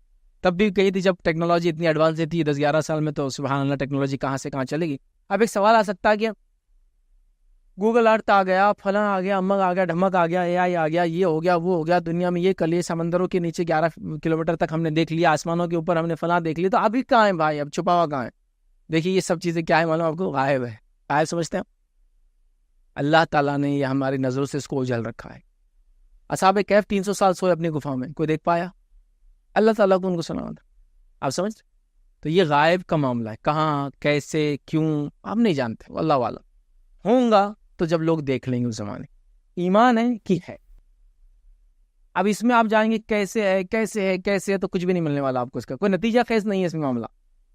تب بھی کہی تھی جب ٹیکنالوجی اتنی ایڈوانس تھی 10-11 سال میں، تو سبحان اللہ ٹیکنالوجی کہاں سے کہاں چلے گی۔ اب ایک سوال آ سکتا ہے کہ گوگل ارتھ آ گیا، فلاں آ گیا، امک آ گیا، ڈھمک آ گیا، اے آئی آ گیا، یہ ہو گیا، وہ ہو گیا، دنیا میں یہ کر لیے، سمندروں کے نیچے 11 کلومیٹر تک ہم نے دیکھ لیا، آسمانوں کے اوپر ہم نے فلاں دیکھ لیا، تو ابھی کہاں ہے بھائی؟ اب چھپا ہوا کہاں ہے؟ دیکھیے یہ سب چیزیں کیا ہے معلوم آپ کو؟ غائب ہے۔ غائب سمجھتے ہیں اللہ تعالیٰ نے یہ ہماری نظروں سے اس کو اجل رکھا ہے۔ اصحاب کہف 300 سال سوئے اپنی گفا میں، کوئی دیکھ پایا؟ اللہ تعالیٰ کو ان کو سنا تھا، آپ سمجھ؟ تو یہ غائب کا معاملہ ہے، کہاں، کیسے، کیوں آپ نہیں جانتے، اللہ والا ہوں گا تو جب لوگ دیکھ لیں گے اس زمانے۔ ایمان ہے کہ ہے، اب اس میں آپ جائیں گے کیسے ہے، کیسے ہے، کیسے ہے، تو کچھ بھی نہیں ملنے والا آپ کو، اس کا کوئی نتیجہ خیز نہیں ہے اس میں معاملہ۔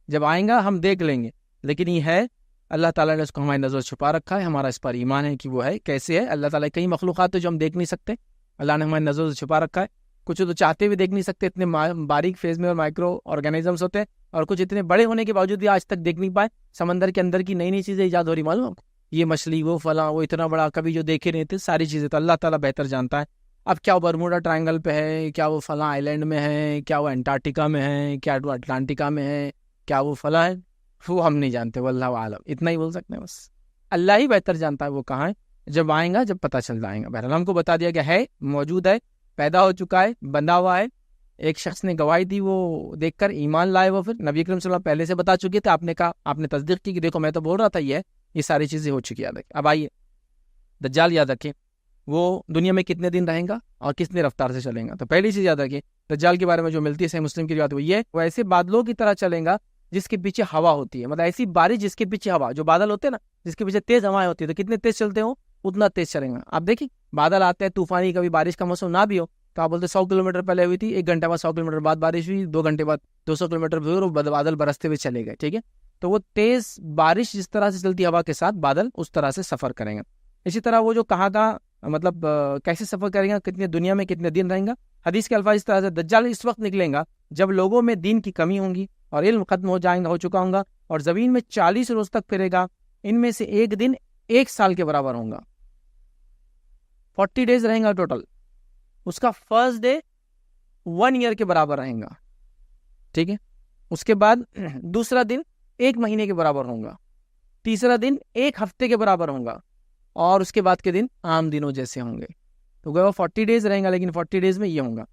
جب آئیں گا ہم دیکھ لیں گے، لیکن یہ ہے اللہ تعالیٰ نے اس کو ہماری نظر چھپا رکھا ہے، ہمارا اس پر ایمان ہے کہ وہ ہے، کیسے ہے۔ اللہ تعالیٰ کئی مخلوقات ہے جو ہم دیکھ نہیں سکتے، اللہ نے ہماری نظر سے چھپا رکھا ہے، کچھ تو چاہتے بھی دیکھ نہیں سکتے، اتنے باریک فیز میں اور مائکرو آرگینزمس ہوتے ہیں، اور کچھ اتنے بڑے ہونے کے باوجود بھی آج تک دیکھ نہیں پائے۔ سمندر کے اندر کی نئی نئی چیزیں ایجاد ہو رہی، معلوم آپ کو، یہ مچھلی، وہ فلاں، وہ اتنا بڑا، کبھی جو دیکھے نہیں تھے، ساری چیزیں تو اللہ تعالیٰ بہتر جانتا ہے۔ اب کیا وہ برموڈا ٹرائنگل پہ ہے، کیا وہ فلاں آئی لینڈ میں ہے، کیا وہ انٹارکٹیکا میں ہے، کیا وہ اٹلانٹکا میں ہے، کیا وہ فلاں ہے، وہ ہم نہیں جانتے، واللہ عالم، اتنا ہی بول سکتے ہیں بس، اللہ ہی بہتر جانتا ہے وہ کہاں ہے، جب آئیں گا جب پتہ چل جائیں گا۔ بہرحال ہم کو بتا دیا کہ ہے، موجود ہے، پیدا ہو چکا ہے، بندھا ہوا ہے۔ ایک شخص نے گواہی دی، وہ دیکھ کر ایمان لائے، وہ پھر نبی اکرم صلی اللہ علیہ وسلم پہلے سے بتا چکے تھے، آپ نے کہا، آپ نے تصدیق کی کہ دیکھو میں تو بول رہا تھا یہ ساری چیزیں ہو چکی، یاد رکھیں۔ اب آئیے دجال یاد رکھیں، وہ دنیا میں کتنے دن رہیں گا اور کتنے رفتار سے چلیں گا۔ تو پہلی چیز یاد رکھیں دجال کے بارے میں جو ملتی ہے صحیح مسلم کی روایت، وہ یہ، وہ ایسے بادلوں کی طرح چلیں گا جس کے پیچھے ہوا ہوتی ہے، مطلب ایسی بارش جس کے پیچھے ہوا، جو بادل ہوتے ہیں نا جس کے پیچھے تیز ہوائیں ہوتی ہے، تو کتنے تیز چلتے ہوں اتنا تیز چلیں گا۔ آپ دیکھیں بادل آتے ہیں طوفانی، کبھی بارش کا موسم نہ بھی ہو تو آپ بولتے 100 کلومیٹر پہلے ہوئی تھی, 1 گھنٹے بعد 100 کلومیٹر بعد بارش ہوئی, 2 گھنٹے بعد 200 کلومیٹر دور اور بادل برستے ہوئے چلے گئے. ٹھیک ہے, تو وہ تیز بارش جس طرح سے چلتی ہوا کے ساتھ بادل اس طرح سے سفر کریں گا. اسی طرح وہ جو کہاں کا مطلب کیسے سفر کریں گا, کتنے دنیا میں کتنے دن رہیں گا. حدیث کے الفاظ اس طرح سے, دجال اس وقت نکلیں گا جب لوگوں میں دین کی کمی ہوں گی اور علم ختم ہو چکا ہوں گا, اور زمین میں 40 روز تک پھرے گا. ان میں سے ایک دن 1 سال کے برابر ہوں گا. 40 ڈیز رہیں گا ٹوٹل. اس کا فرسٹ ڈے 1 ایئر کے برابر رہیں گا. ٹھیک ہے, اس کے بعد دوسرا دن 1 مہینے کے برابر ہوں گا, تیسرا دن 1 ہفتے کے برابر ہوں گا, اور اس کے بعد کے دن عام دنوں جیسے ہوں گے. تو وہ 40 ڈیز رہیں گا, لیکن 40 ڈیز میں یہ ہوں گا.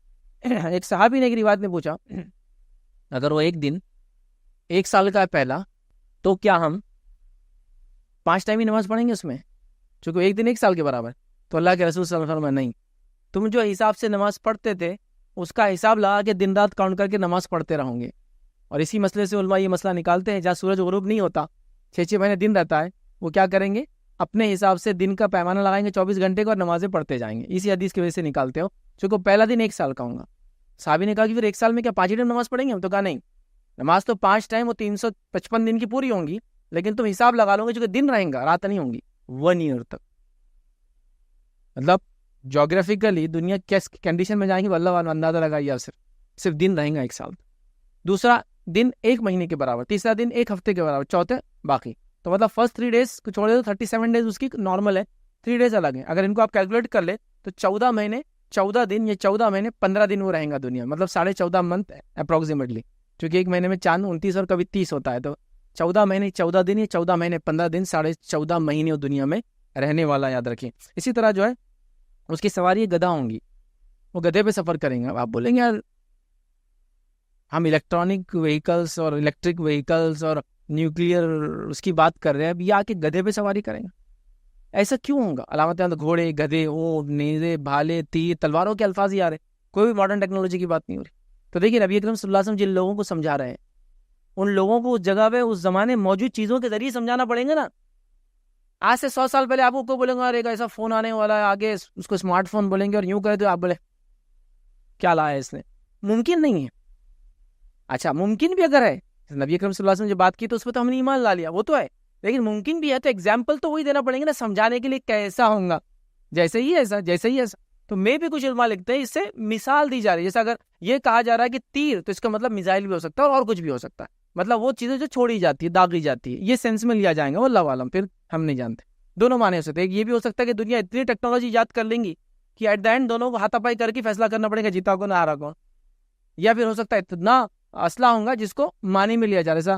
ایک صحابی نے ایک روایت میں پوچھا, اگر وہ ایک دن 1 سال کا ہے پہلا, تو کیا ہم 5 ٹائم ہی نماز پڑھیں گے اس میں, چونکہ ایک دن 1 سال کے برابر. تو اللہ کے رسول صلی اللہ علیہ وسلم نہیں, تم جو حساب سے نماز پڑھتے تھے اس کا حساب لگا کے دن رات کاؤنٹ کر کے نماز پڑھتے رہوں گے. اور اسی مسئلے سے علماء یہ مسئلہ نکالتے ہیں, جہاں سورج غروب نہیں ہوتا, 6 مہینے دن رہتا ہے, وہ کیا کریں گے, اپنے حساب سے دن کا پیمانہ لگائیں گے 24 گھنٹے کا, اور نمازیں پڑھتے جائیں گے. اسی حدیث کی وجہ سے نکالتے ہو, چونکہ پہلا دن 1 سال کا ہوں گا. صحابی نے کہا کہ پھر 1 سال میں کیا 5 ٹائم نماز پڑھیں گے؟ ہم تو کہا نہیں, نماز تو 5 ٹائم وہ 355 دن کی پوری ہوں گی, لیکن تم حساب لگا لو گے چونکہ دن رہیں گا, رات نہیں ہوں گی, 1 ایئر تک. مطلب جغرافیکلی دنیا کس کنڈیشن میں جائیں گی اللہ والا اندازہ لگائیے, صرف دن رہیں گا 1 سال. دوسرا دن 1 مہینے کے برابر, تیسرا دن 1 ہفتے کے برابر, چوتھے باقی. تو مطلب فرسٹ 3 ڈیز کو چھوڑ دے تو 37 ڈیز اس کی نارمل ہے, 3 ڈیز الگ ہیں. اگر ان کو آپ کیلکولیٹ کر لے تو 14 مہینے 14 دن یا 14 مہینے 15 دن وہ رہیں گا دنیا, مطلب 14.5 منتھ اپروکسیمیٹلی, کیونکہ ایک مہینے میں 29 اور کبھی 30 ہوتا ہے. تو 14 مہینے 14 دن یا 14 مہینے 15 دن, 14.5 مہینے دنیا میں رہنے والا, یاد رکھیں. اسی طرح جو ہے اس کی سواری گدھا ہوں گی, وہ گدھے پہ سفر کریں گے. آپ بولیں گے یار ہم الیکٹرانک وہیکلس اور الیکٹرک وہیکلس اور نیوکلیئر اس کی بات کر رہے ہیں, اب یہ آ کے گدھے پہ سواری کریں گے, ایسا کیوں ہوگا؟ علامت گھوڑے, گدھے, اونٹ, نیزے, بھالے, تیر, تلواروں کے الفاظ ہی آ رہے, کوئی بھی ماڈرن ٹیکنالوجی کی بات نہیں ہو رہی. تو دیکھیے نبی اکرم صلی اللہ علیہ وسلم جن لوگوں کو سمجھا رہے ہیں, ان لوگوں کو اس جگہ پہ اس زمانے موجود چیزوں کے ذریعے سمجھانا پڑیں گے نا. آج سے 100 سال پہلے آپ کو بولیں گے ایک ایسا فون آنے والا ہے, آگے اس کو اسمارٹ فون بولیں گے, اور یوں کرے تو آپ بولے کیا لایا ہے اس نے, ممکن نہیں ہے. اچھا ممکن بھی اگر ہے, نبی اکرم صلی اللہ علیہ وسلم جو بات کی تو اس پہ تو ہم نے ایمان لا لیا, وہ تو ہے, لیکن ممکن بھی ہے تو ایگزامپل تو وہی دینا پڑیں گے نا, سمجھانے کے لیے کیسا ہوں گا, جیسے ہی ایسا, جیسے ہی ایسا. تو میں بھی کچھ علماء لکھتے ہیں اس سے مثال دی جا رہی ہے, جیسے اگر یہ کہا جا رہا ہے کہ تیر, تو اس کا مطلب میزائل بھی ہو سکتا ہے اور کچھ بھی ہو سکتا ہے, مطلب وہ چیزیں جو چھوڑی جاتی ہے, داغی جاتی ہے, یہ سینس میں لیا جائیں گا, واللہ عالم, پھر ہم نہیں جانتے. دونوں معنی ہو سکتے ہیں. یہ بھی ہو سکتا ہے کہ دنیا اتنی ٹیکنالوجی ایجاد کر لیں گی کہ ایٹ دا اینڈ دونوں کو ہاتھا پائی کر کے فیصلہ کرنا پڑے گا جیتا کون ہارا کون. یا پھر ہو سکتا ہے اتنا اسلحہ ہوگا جس کو معنی میں لیا جا رہا ہے, جیسا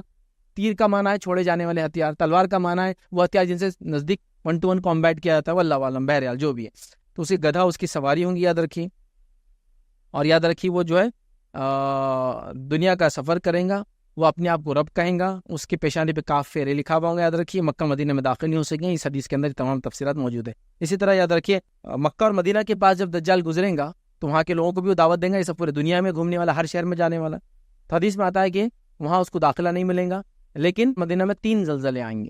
تیر کا معنی ہے چھوڑے جانے والے ہتھیار, تلوار کا معنی ہے وہ ہتھیار جن سے نزدیک 1-to-1 کمبیٹ کیا جاتا ہے, واللہ عالم. بہرحال جو بھی ہے, تو اسی گدھا اس کی سواری ہوں گی, یاد رکھیے. اور یاد رکھیے وہ جو ہے دنیا کا سفر کریں گا, وہ اپنے آپ کو رب کہیں گا, اس کی پیشانی پہ کاف فیرے لکھا ہوا ہوگا, یاد رکھیے. مکہ مدینہ میں داخل نہیں ہو سکیں, اس حدیث کے اندر تمام تفسیرات موجود ہے. اسی طرح یاد رکھیے مکہ اور مدینہ کے پاس جب دجال گزریں گا تو وہاں کے لوگوں کو بھی وہ دعوت دیں گا, یہ سب پورے دنیا میں گھومنے والا, ہر شہر میں جانے والا. تو حدیث میں آتا ہے کہ وہاں اس کو داخلہ نہیں ملے گا, لیکن مدینہ میں 3 زلزلے آئیں گے,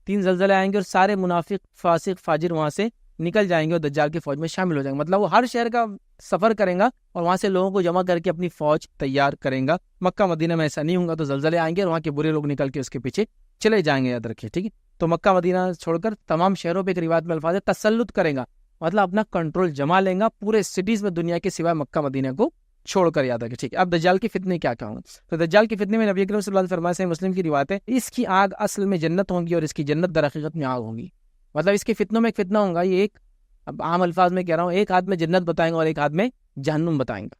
3 زلزلے آئیں گے, اور سارے منافق, فاسق, فاجر وہاں سے نکل جائیں گے اور دجال کی فوج میں شامل ہو جائیں گے. مطلب وہ ہر شہر کا سفر کریں گا اور وہاں سے لوگوں کو جمع کر کے اپنی فوج تیار کریں گا. مکہ مدینہ میں ایسا نہیں ہوگا, تو زلزلے آئیں گے اور وہاں کے برے لوگ نکل کے اس کے پیچھے چلے جائیں گے, یاد رکھیے. ٹھیک ہے, تو مکہ مدینہ چھوڑ کر تمام شہروں پہ ایک روایت میں الفاظ ہے تسلط کریں گا, مطلب اپنا کنٹرول جما لیں گا پورے سٹیز میں دنیا کے سوائے مکہ مدینہ کو چھوڑ کر, یاد رکھیں. ٹھیک ہے, اب دجال کے فتنے کیا ہوں گے. تو دجال کے فتنے میں نبی اکرم صلی اللہ علیہ وسلم فرمایا, مسلم کی روایت ہے, اس کی آگ اصل میں جنت ہوگی اور اس کی جنت در حقیقت میں آگ ہوگی. مطلب اس کے فتنوں میں ایک فتنہ ہوگا, یہ ایک, اب عام الفاظ میں کہہ رہا ہوں, ایک ہاتھ میں جنت بتائیں گا اور ایک ہاتھ میں جہنم بتائیں گا,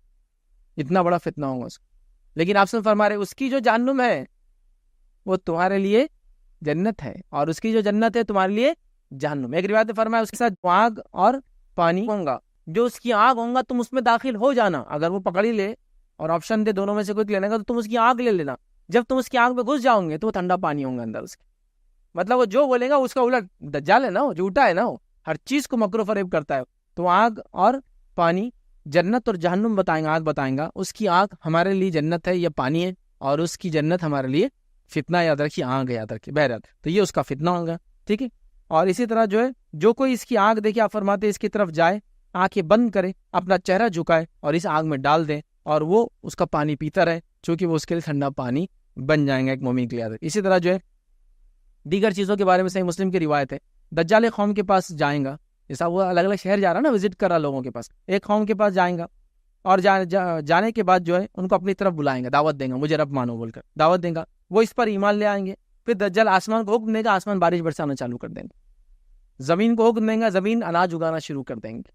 اتنا بڑا فتنہ ہوگا اس کو. لیکن آپ سے فرما رہے اس کی جو جہنم ہے وہ تمہارے لیے جنت ہے, اور اس کی جو جنت ہے تمہارے لیے جہنم. ایک روایت میں فرمایا اس کے ساتھ آگ اور پانی ہوگا, جو اس کی آگ ہوگا تم اس میں داخل ہو جانا, اگر وہ پکڑی لے اور آپشن دے دونوں میں سے کوئی لینے کا تو تم اس کی آگ لے لینا. جب تم اس کی آگ میں گھس جاؤ گے تو وہ ٹھنڈا پانی ہوگا اندر اس کے, مطلب وہ جو بولے گا اس کا الٹ دجال ہے نا, وہ جھوٹا ہے نا, وہ ہر چیز کو مکر و فریب کرتا ہے. تو آگ اور پانی, جنت اور جہنم بتائیں گا, آگ بتائیں گا, اس کی آگ ہمارے لیے جنت ہے یا پانی ہے, اور اس کی جنت ہمارے لیے فتنہ, یاد رکھیے, آگ ہے, یاد رکھیے. بہرحال تو یہ اس کا فتنہ ہوگا. ٹھیک ہے, اور اسی طرح جو ہے جو کوئی اس کی آگ دیکھے, آپ فرماتے اس کی طرف جائے آنکھیں بند کرے, اپنا چہرہ جھکائے اور اس آگ میں ڈال دیں, اور وہ اس کا پانی پیتا رہے, چونکہ وہ اس کے لیے ٹھنڈا پانی بن جائیں گا ایک مومن کے لیے. اسی طرح جو ہے دیگر چیزوں کے بارے میں صحیح مسلم کی روایت ہے, دجال قوم کے پاس جائیں گا, جیسا وہ الگ الگ شہر جا رہا نا, وزٹ کر رہا لوگوں کے پاس, ایک قوم کے پاس جائیں گا اور جانے کے بعد جو ہے ان کو اپنی طرف بلائیں گا, دعوت دیں گا, مجھے رب مانو بول کر دعوت دیں گا, وہ اس پر ایمان لے آئیں گے. پھر دجال آسمان کو حکم دے گا, آسمان بارش برسانا چالو کر دیں گے, زمین کو حکم دیں گا, زمین اناج اگانا شروع کر دیں گے,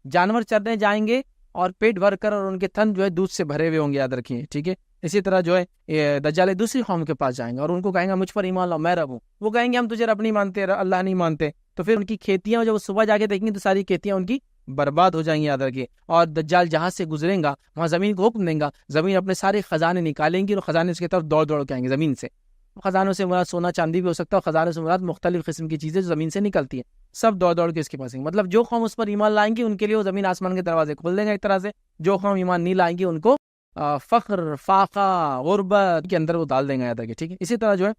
جانور چرنے جائیں گے اور پیٹ بھر کر, اور ان کے تھن جو ہے دودھ سے بھرے ہوئے ہوں گے, یاد رکھیے, ٹھیک ہے. اسی طرح جو ہے دجال دوسری قوم کے پاس جائیں گے اور ان کو کہیں گا مجھ پر ایمان لاؤ, میں رب ہوں. وہ کہیں گے ہم تجھے رب نہیں مانتے, اللہ نہیں مانتے. تو پھر ان کی کھیتیاں جب وہ صبح جا کے دیکھیں گے تو ساری کھیتیاں ان کی برباد ہو جائیں گی, یاد رکھیے. اور دجال جہاں سے گزریں گا وہاں زمین کو حکم دیں گا, زمین اپنے سارے خزانے نکالیں گی اور خزانے اس کی طرف دوڑ دوڑ کے آئیں گے زمین سے. خزانوں سے مراد سونا چاندی بھی ہو سکتا ہے, اور خزانوں سے مراد مختلف قسم کی چیزیں جو زمین سے نکلتی ہیں, سب دوڑ دوڑ کے اس کے پاس آئیں گے. مطلب جو قوم اس پر ایمان لائیں گی ان کے لیے وہ زمین آسمان کے دروازے کھول دیں گا ایک طرح سے, جو قوم ایمان نہیں لائیں گی ان کو فخر, فاقہ, غربت کے اندر وہ ڈال دیں گا, یاد رکھیے, ٹھیک ہے. اسی طرح جو ہے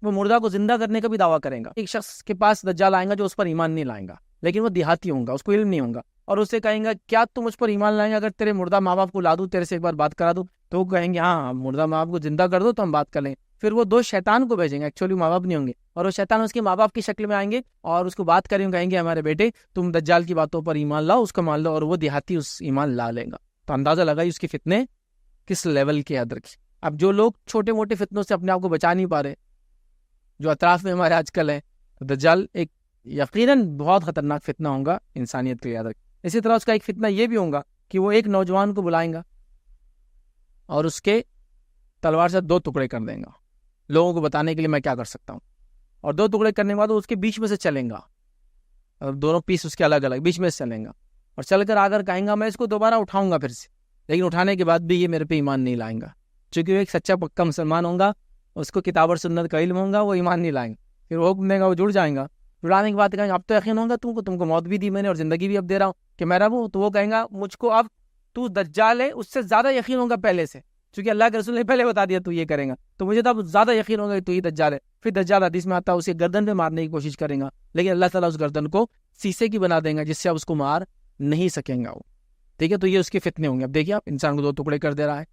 وہ مردہ کو زندہ کرنے کا بھی دعویٰ کریں گا. ایک شخص کے پاس دجال آئیں گا جو اس پر ایمان نہیں لائیں گا, لیکن وہ دیہاتی ہوں گا, اس کو علم نہیں ہوگا, اور اسے کہیں گا کیا تم اس پر ایمان لائیں گے اگر تیرے مردہ ماں باپ کو لا دوں, تیرے سے ایک بار بات کرا دوں؟ تو وہ کہیں گے ہاں, مردہ ماں باپ کو زندہ کر دو تو ہم بات کر لیں. پھر وہ دو شیطان کو بھیجیں گے, ایکچولی ماں باپ نہیں ہوں گے, اور وہ شیطان اس کے ماں باپ کی شکل میں آئیں گے اور اس کو بات کریں گے, کہیں گے ہمارے بیٹے تم دجال کی باتوں پر ایمان لاؤ, اس کو مان لو, اور وہ دیہاتی اس ایمان لا لے گا. تو اندازہ لگائی اس کے فتنے کس لیول کے, یاد رکھیے. اب جو لوگ چھوٹے موٹے فتنوں سے اپنے آپ کو بچا نہیں پا رہے, جو اطراف میں ہمارے آج کل ہے, تو دجال ایک یقیناً بہت خطرناک فتنہ ہوگا انسانیت کے, یاد رکھیں. اسی طرح اس کا ایک فتنہ یہ بھی ہوگا کہ وہ ایک نوجوان کو بلائیں گا اور اس کے تلوار سے 2 ٹکڑے کر دیں گا, لوگوں کو بتانے کے لیے میں کیا کر سکتا ہوں. اور 2 ٹکڑے کرنے کے بعد وہ اس کے بیچ میں سے چلیں گا, اور دونوں پیس اس کے الگ الگ بیچ میں سے چلیں گا, اور چل کر آگر کہیں گا میں اس کو دوبارہ اٹھاؤں گا پھر سے, لیکن اٹھانے کے بعد بھی یہ میرے پہ ایمان نہیں لائیں گا, چونکہ وہ ایک سچا پکا مسلمان ہوں گا, اس کو کتاب اور سنت کا علم ہوگا, وہ ایمان نہیں لائیں گے. پھر وہ حکم دے گا, وہ جڑ جائیں گا, جڑانے کے بعد کہیں گے اب تو یقین ہوگا تم کو موت بھی دی میں نے اور زندگی بھی اب دے رہا ہوں کہ میں رب ہوں. تو وہ کہیں گا مجھ کو اب تو دجال ہے اس سے زیادہ یقین ہوگا پہلے سے, چونکہ اللہ کے رسول نے پہلے بتا دیا تو یہ کریں گا, تو مجھے تو اب زیادہ یقین ہوگا تو یہ دجال ہے. پھر دجال حدیث میں آتا ہے اسے گردن پہ مارنے کی کوشش کریں گا, لیکن اللہ تعالیٰ اس گردن کو سیسے کی بنا دیں گا جس سے اب اس کو مار نہیں سکیں گا وہ, ٹھیک ہے. تو یہ اس کے فتنے ہوں گے. اب دیکھیے آپ, انسان کو 2 ٹکڑے کر دے رہا ہے,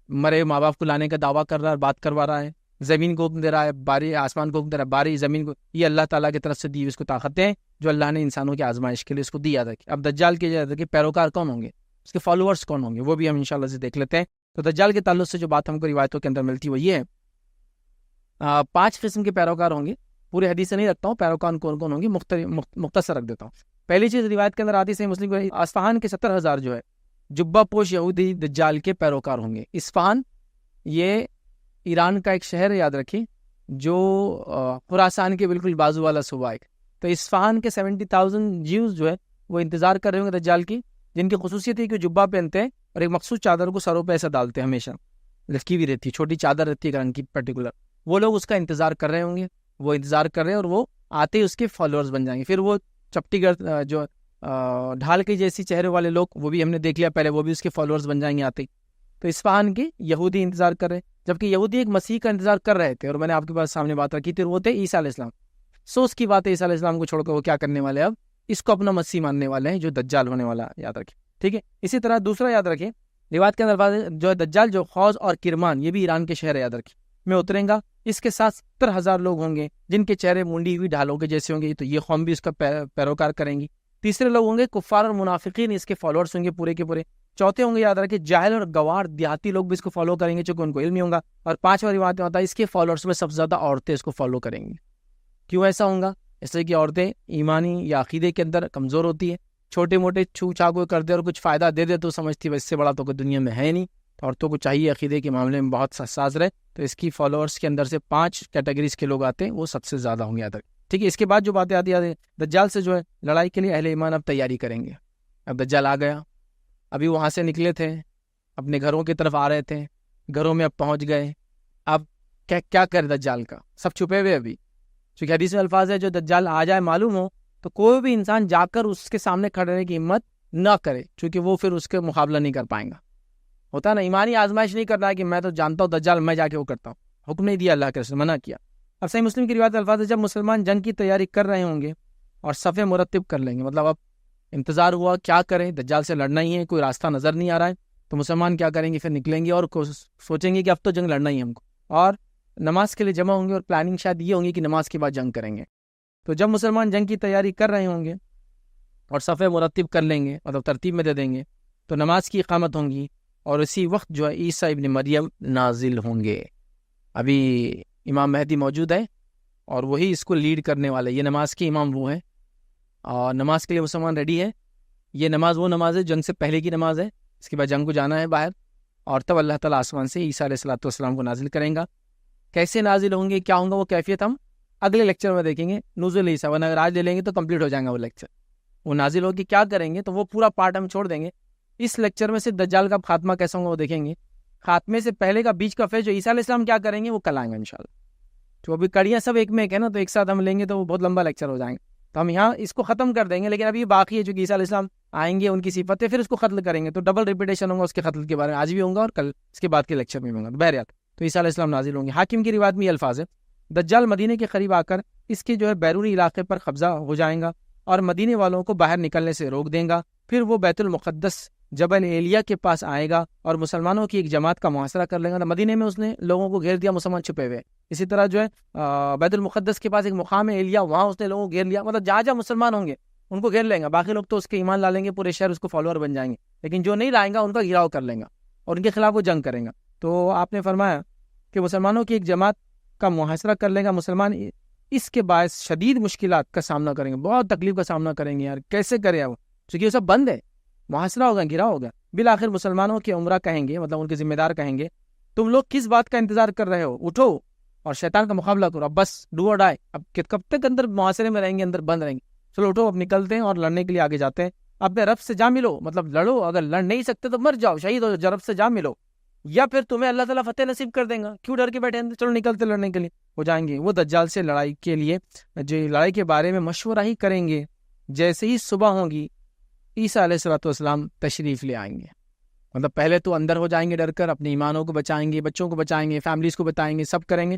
مرے ماں باپ کو لانے کا دعویٰ کر رہا ہے, بات کروا رہا ہے, زمین کو حکم دے رہا ہے, باری آسمان کو حکم دے رہا ہے, باری زمین کو, یہ اللہ تعالیٰ کی طرف سے دی اس کو طاقتیں جو اللہ نے انسانوں کی آزمائش کے لیے اس کو دی. یاد رکھیں. اب دجال کے پیروکار کون ہوں گے, اس کے فالوورز کون ہوں گے, وہ بھی ہم انشاءاللہ سے دیکھ لیتے ہیں. تو دجال کے تعلق سے جو بات ہم کو روایتوں کے اندر ملتی وہ یہ ہے, 5 قسم کے پیروکار ہوں گے. پورے حدیث سے نہیں رکھتا ہوں, پیروکار کون کون ہوں گے مختصر رکھ دیتا ہوں. پہلی چیز روایت کے اندر آتی ہے مسلم کو, اصفہان کے 70,000 جو ہے جبہ پوش یہودی دجال کے پیروکار ہوں گے. اصفہان یہ ایران کا ایک شہر ہے, یاد رکھیں, جو خراسان کے بالکل بازو والا صوبہ ہے. تو اصفہان کے 70,000 جیوز جو ہے وہ انتظار کر رہے ہوں گے دجال کی, جن کی خصوصیت ہے کہ جبہ پہنتے ہیں اور ایک مخصوص چادر کو سروں پہ ایسا ڈالتے ہیں, ہمیشہ لٹکی بھی رہتی ہے, چھوٹی چادر رہتی ہے رنگ کی پرٹیکولر. وہ لوگ اس کا انتظار کر رہے ہوں گے, وہ انتظار کر رہے ہیں, اور وہ آتے ہی اس کے فالوورز بن جائیں گے. پھر وہ چپٹی گر جو ڈھال کے جیسی چہرے والے لوگ, وہ بھی ہم نے دیکھ لیا پہلے, وہ بھی اس کے فالوورز بن جائیں گے آتے ہی. تو اصفہان کے یہودی انتظار کر رہے, جبکہ یہودی ایک مسیح کا انتظار کر رہے تھے, اور میں نے آپ کے پاس سامنے بات رکھی تھی, وہ تھے عیسیٰ علیہ السلام. سوچ کی بات ہے, عیسیٰ علیہ السلام کو چھوڑ کر وہ کیا کرنے والے, اب اس کو اپنا مسیح ماننے والے ہیں جو دجال ہونے والا, یاد رکھیں, ٹھیک ہے. اسی طرح دوسرا یاد رکھیں, روایت کے اندر جو ہے دجال جو خوز اور کرمان, یہ بھی ایران کے شہر ہے, یاد رکھیں, میں اتریں گا. اس کے ساتھ 70,000 لوگ ہوں گے جن کے چہرے مونڈی ہوئی ڈھالوں کے جیسے ہوں گے, تو یہ قوم بھی اس کا پیروکار کریں گی. تیسرے لوگ ہوں گے کفار اور منافقین, اس کے فالوورز ہوں گے پورے کے پورے. چوتھے ہوں گے, یاد رکھیں, جاہل اور گوار دیہاتی لوگ بھی اس کو فالو کریں گے, چونکہ ان کو علم نہیں ہوگا. اور 5واں روایت میں ہوتا ہے اس کے فالوورز میں سب سے زیادہ عورتیں اس کو فالو کریں گی. کیوں ایسا ہوگا؟ اس لیے کہ عورتیں ایمانی یا عقیدے کے اندر کمزور ہوتی ہے, چھوٹے موٹے چھو چھا کو کر دے اور کچھ فائدہ دے دے تو سمجھتی ہے اس سے بڑا تو کوئی دنیا میں ہے نہیں. عورتوں کو چاہیے عقیدے کے معاملے میں بہت حساس رہے. تو اس کی فالوورز کے اندر سے 5 کیٹیگریز کے لوگ آتے ہیں, وہ سب سے زیادہ ہوں گے, یاد رکھیں, ٹھیک ہے. اس کے بعد جو باتیں آتی ہیں, دجال سے جو ہے لڑائی کے لیے اہل ایمان اب تیاری کریں گے. اب دجال آ گیا, ابھی وہاں سے نکلے تھے, اپنے گھروں کی طرف آ رہے تھے, گھروں میں اب پہنچ گئے. اب کیا کرے دجال کا, سب چھپے ہوئے ابھی, چونکہ حدیث میں الفاظ ہے جو دجال آ جائے معلوم ہو تو کوئی بھی انسان جا کر اس کے سامنے کھڑے رہنے کی ہمت نہ کرے, چونکہ وہ پھر اس کے مقابلہ نہیں کر پائیں گا. ہوتا ہے نا, ایمانی آزمائش نہیں کرنا ہے کہ میں تو جانتا ہوں دجال, میں جا کے وہ کرتا ہوں, حکم نہیں دیا اللہ کے رسول, منع کیا. اب صحیح مسلم کی روایت الفاظ ہے جب مسلمان جنگ کی تیاری کر رہے ہوں گے اور صفیں مرتب کر لیں گے, مطلب اب انتظار ہوا کیا کریں، دجال سے لڑنا ہی ہے، کوئی راستہ نظر نہیں آ رہا ہے، تو مسلمان کیا کریں گے؟ پھر نکلیں گے اور سوچیں گے کہ اب تو جنگ لڑنا ہی ہے ہم کو، اور نماز کے لیے جمع ہوں گے، اور پلاننگ شاید یہ ہوں گی کہ نماز کے بعد جنگ کریں گے۔ تو جب مسلمان جنگ کی تیاری کر رہے ہوں گے اور صفیں مرتب کر لیں گے، مطلب ترتیب میں دے دیں گے، تو نماز کی اقامت ہوں گی، اور اسی وقت جو ہے عیسیٰ ابن مریم نازل ہوں گے۔ ابھی امام مہدی موجود ہے اور وہی اس کو لیڈ کرنے والے، یہ نماز کے امام وہ ہیں، اور نماز کے لیے مسلمان ریڈی ہے۔ یہ نماز وہ نماز ہے جنگ سے پہلے کی نماز ہے، اس کے بعد جنگ کو جانا ہے باہر، اور تب اللہ تعالیٰ آسمان سے عیسیٰ علیہ السلام کو نازل کریں گا۔ کیسے نازل ہوں گے، کیا ہوں گا، وہ کیفیت ہم اگلے لیکچر میں دیکھیں گے، نزول عیسیٰ، ورنہ اگر آج لے لیں گے تو کمپلیٹ ہو جائے گا وہ لیکچر۔ وہ نازل ہو کے کیا کریں گے، تو وہ پورا پارٹ ہم چھوڑ دیں گے۔ اس لیکچر میں سے دجال کا خاتمہ کیسا ہوگا وہ دیکھیں گے، خاتمے سے پہلے کا بیچ کا فیز جو عیسیٰ علیہ السلام کیا کریں گے وہ کل آئیں گے انشاءاللہ۔ تو ابھی کڑیاں سب ایک میں ایک ہے نا، تو ایک ساتھ ہم لیں گے تو وہ بہت لمبا لیکچر ہو جائیں گے، تو ہم یہاں اس کو ختم کر دیں گے، لیکن ابھی باقی ہے جو کہ عیسیٰ علیہ السلام آئیں گے، ان کی صفتیں، پھر اس کو قتل کریں گے، تو ڈبل ریپیٹیشن ہوگا اس کے قتل کے بارے میں، آج بھی ہوگا اور کل اس کے بعد کے لیکچر میں بھی ہوگا۔ بہرحال تو عیسیٰ علیہ السلام نازل ہوں گے۔ حاکم کی روایت میں یہ الفاظ ہے، دجال مدینے کے قریب آ کر اس کے جو ہے بیرونی علاقے پر قبضہ ہو جائیں گا اور مدینے والوں کو باہر نکلنے سے روک دیں گا، پھر وہ بیت المقدس جبل ایلیا کے پاس آئے گا اور مسلمانوں کی ایک جماعت کا محاصرہ کر لے گا۔ مدینے میں اس نے لوگوں کو گھیر دیا، مسلمان چھپے ہوئے۔ اسی طرح جو ہے بیت المقدس کے پاس ایک مقام ہے ایلیا، وہاں اس نے لوگوں کو گھیر لیا، مطلب جہاں جہاں مسلمان ہوں گے ان کو گھیر لیں گا، باقی لوگ تو اس کے ایمان لا لیں گے، پورے شہر اس کو فالوور بن جائیں گے، لیکن جو نہیں لائیں گا ان کا گھیراؤ کر لیں گا اور ان کے خلاف وہ جنگ کریں گا۔ تو آپ نے فرمایا کہ مسلمانوں کی ایک جماعت کا محاصرہ کر لے گا، مسلمان اس کے باعث شدید مشکلات کا سامنا کریں گے، بہت تکلیف کا سامنا کریں گے، یار کیسے کرے وہ، چونکہ یہ سب بند ہے، محاصرہ ہوگا، گھیراؤ ہوگا۔ بالآخر مسلمانوں کے عمرہ کہیں گے، مطلب ان کے ذمہ دار کہیں گے، تم لوگ کس بات کا انتظار کر رہے ہو، اٹھو اور شیطان کا مقابلہ کرو، اب بس ڈو اور ڈائی، اب کب تک اندر محاصرے میں رہیں گے، اندر بند رہیں گے، چلو اٹھو، اب نکلتے ہیں اور لڑنے کے لیے آگے جاتے ہیں، اپنے رب سے جا ملو، مطلب لڑو، اگر لڑ نہیں سکتے تو مر جاؤ، شہید ہو جاؤ، رب سے جا ملو، یا پھر تمہیں اللہ تعالیٰ فتح نصیب کر دیں گا، کیوں ڈر کے بیٹھے ہیں، چلو نکلتے لڑنے کے لیے، ہو جائیں گے۔ وہ دجال سے لڑائی کے لیے جو لڑائی کے بارے میں مشورہ ہی کریں گے، جیسے ہی صبح ہوگی عیسیٰ علیہ السلام تشریف لے آئیں گے، مطلب پہلے تو اندر ہو جائیں گے ڈر کر، اپنے ایمانوں کو بچائیں گے، بچوں کو بچائیں گے، فیملیز کو بتائیں گے، سب کریں گے،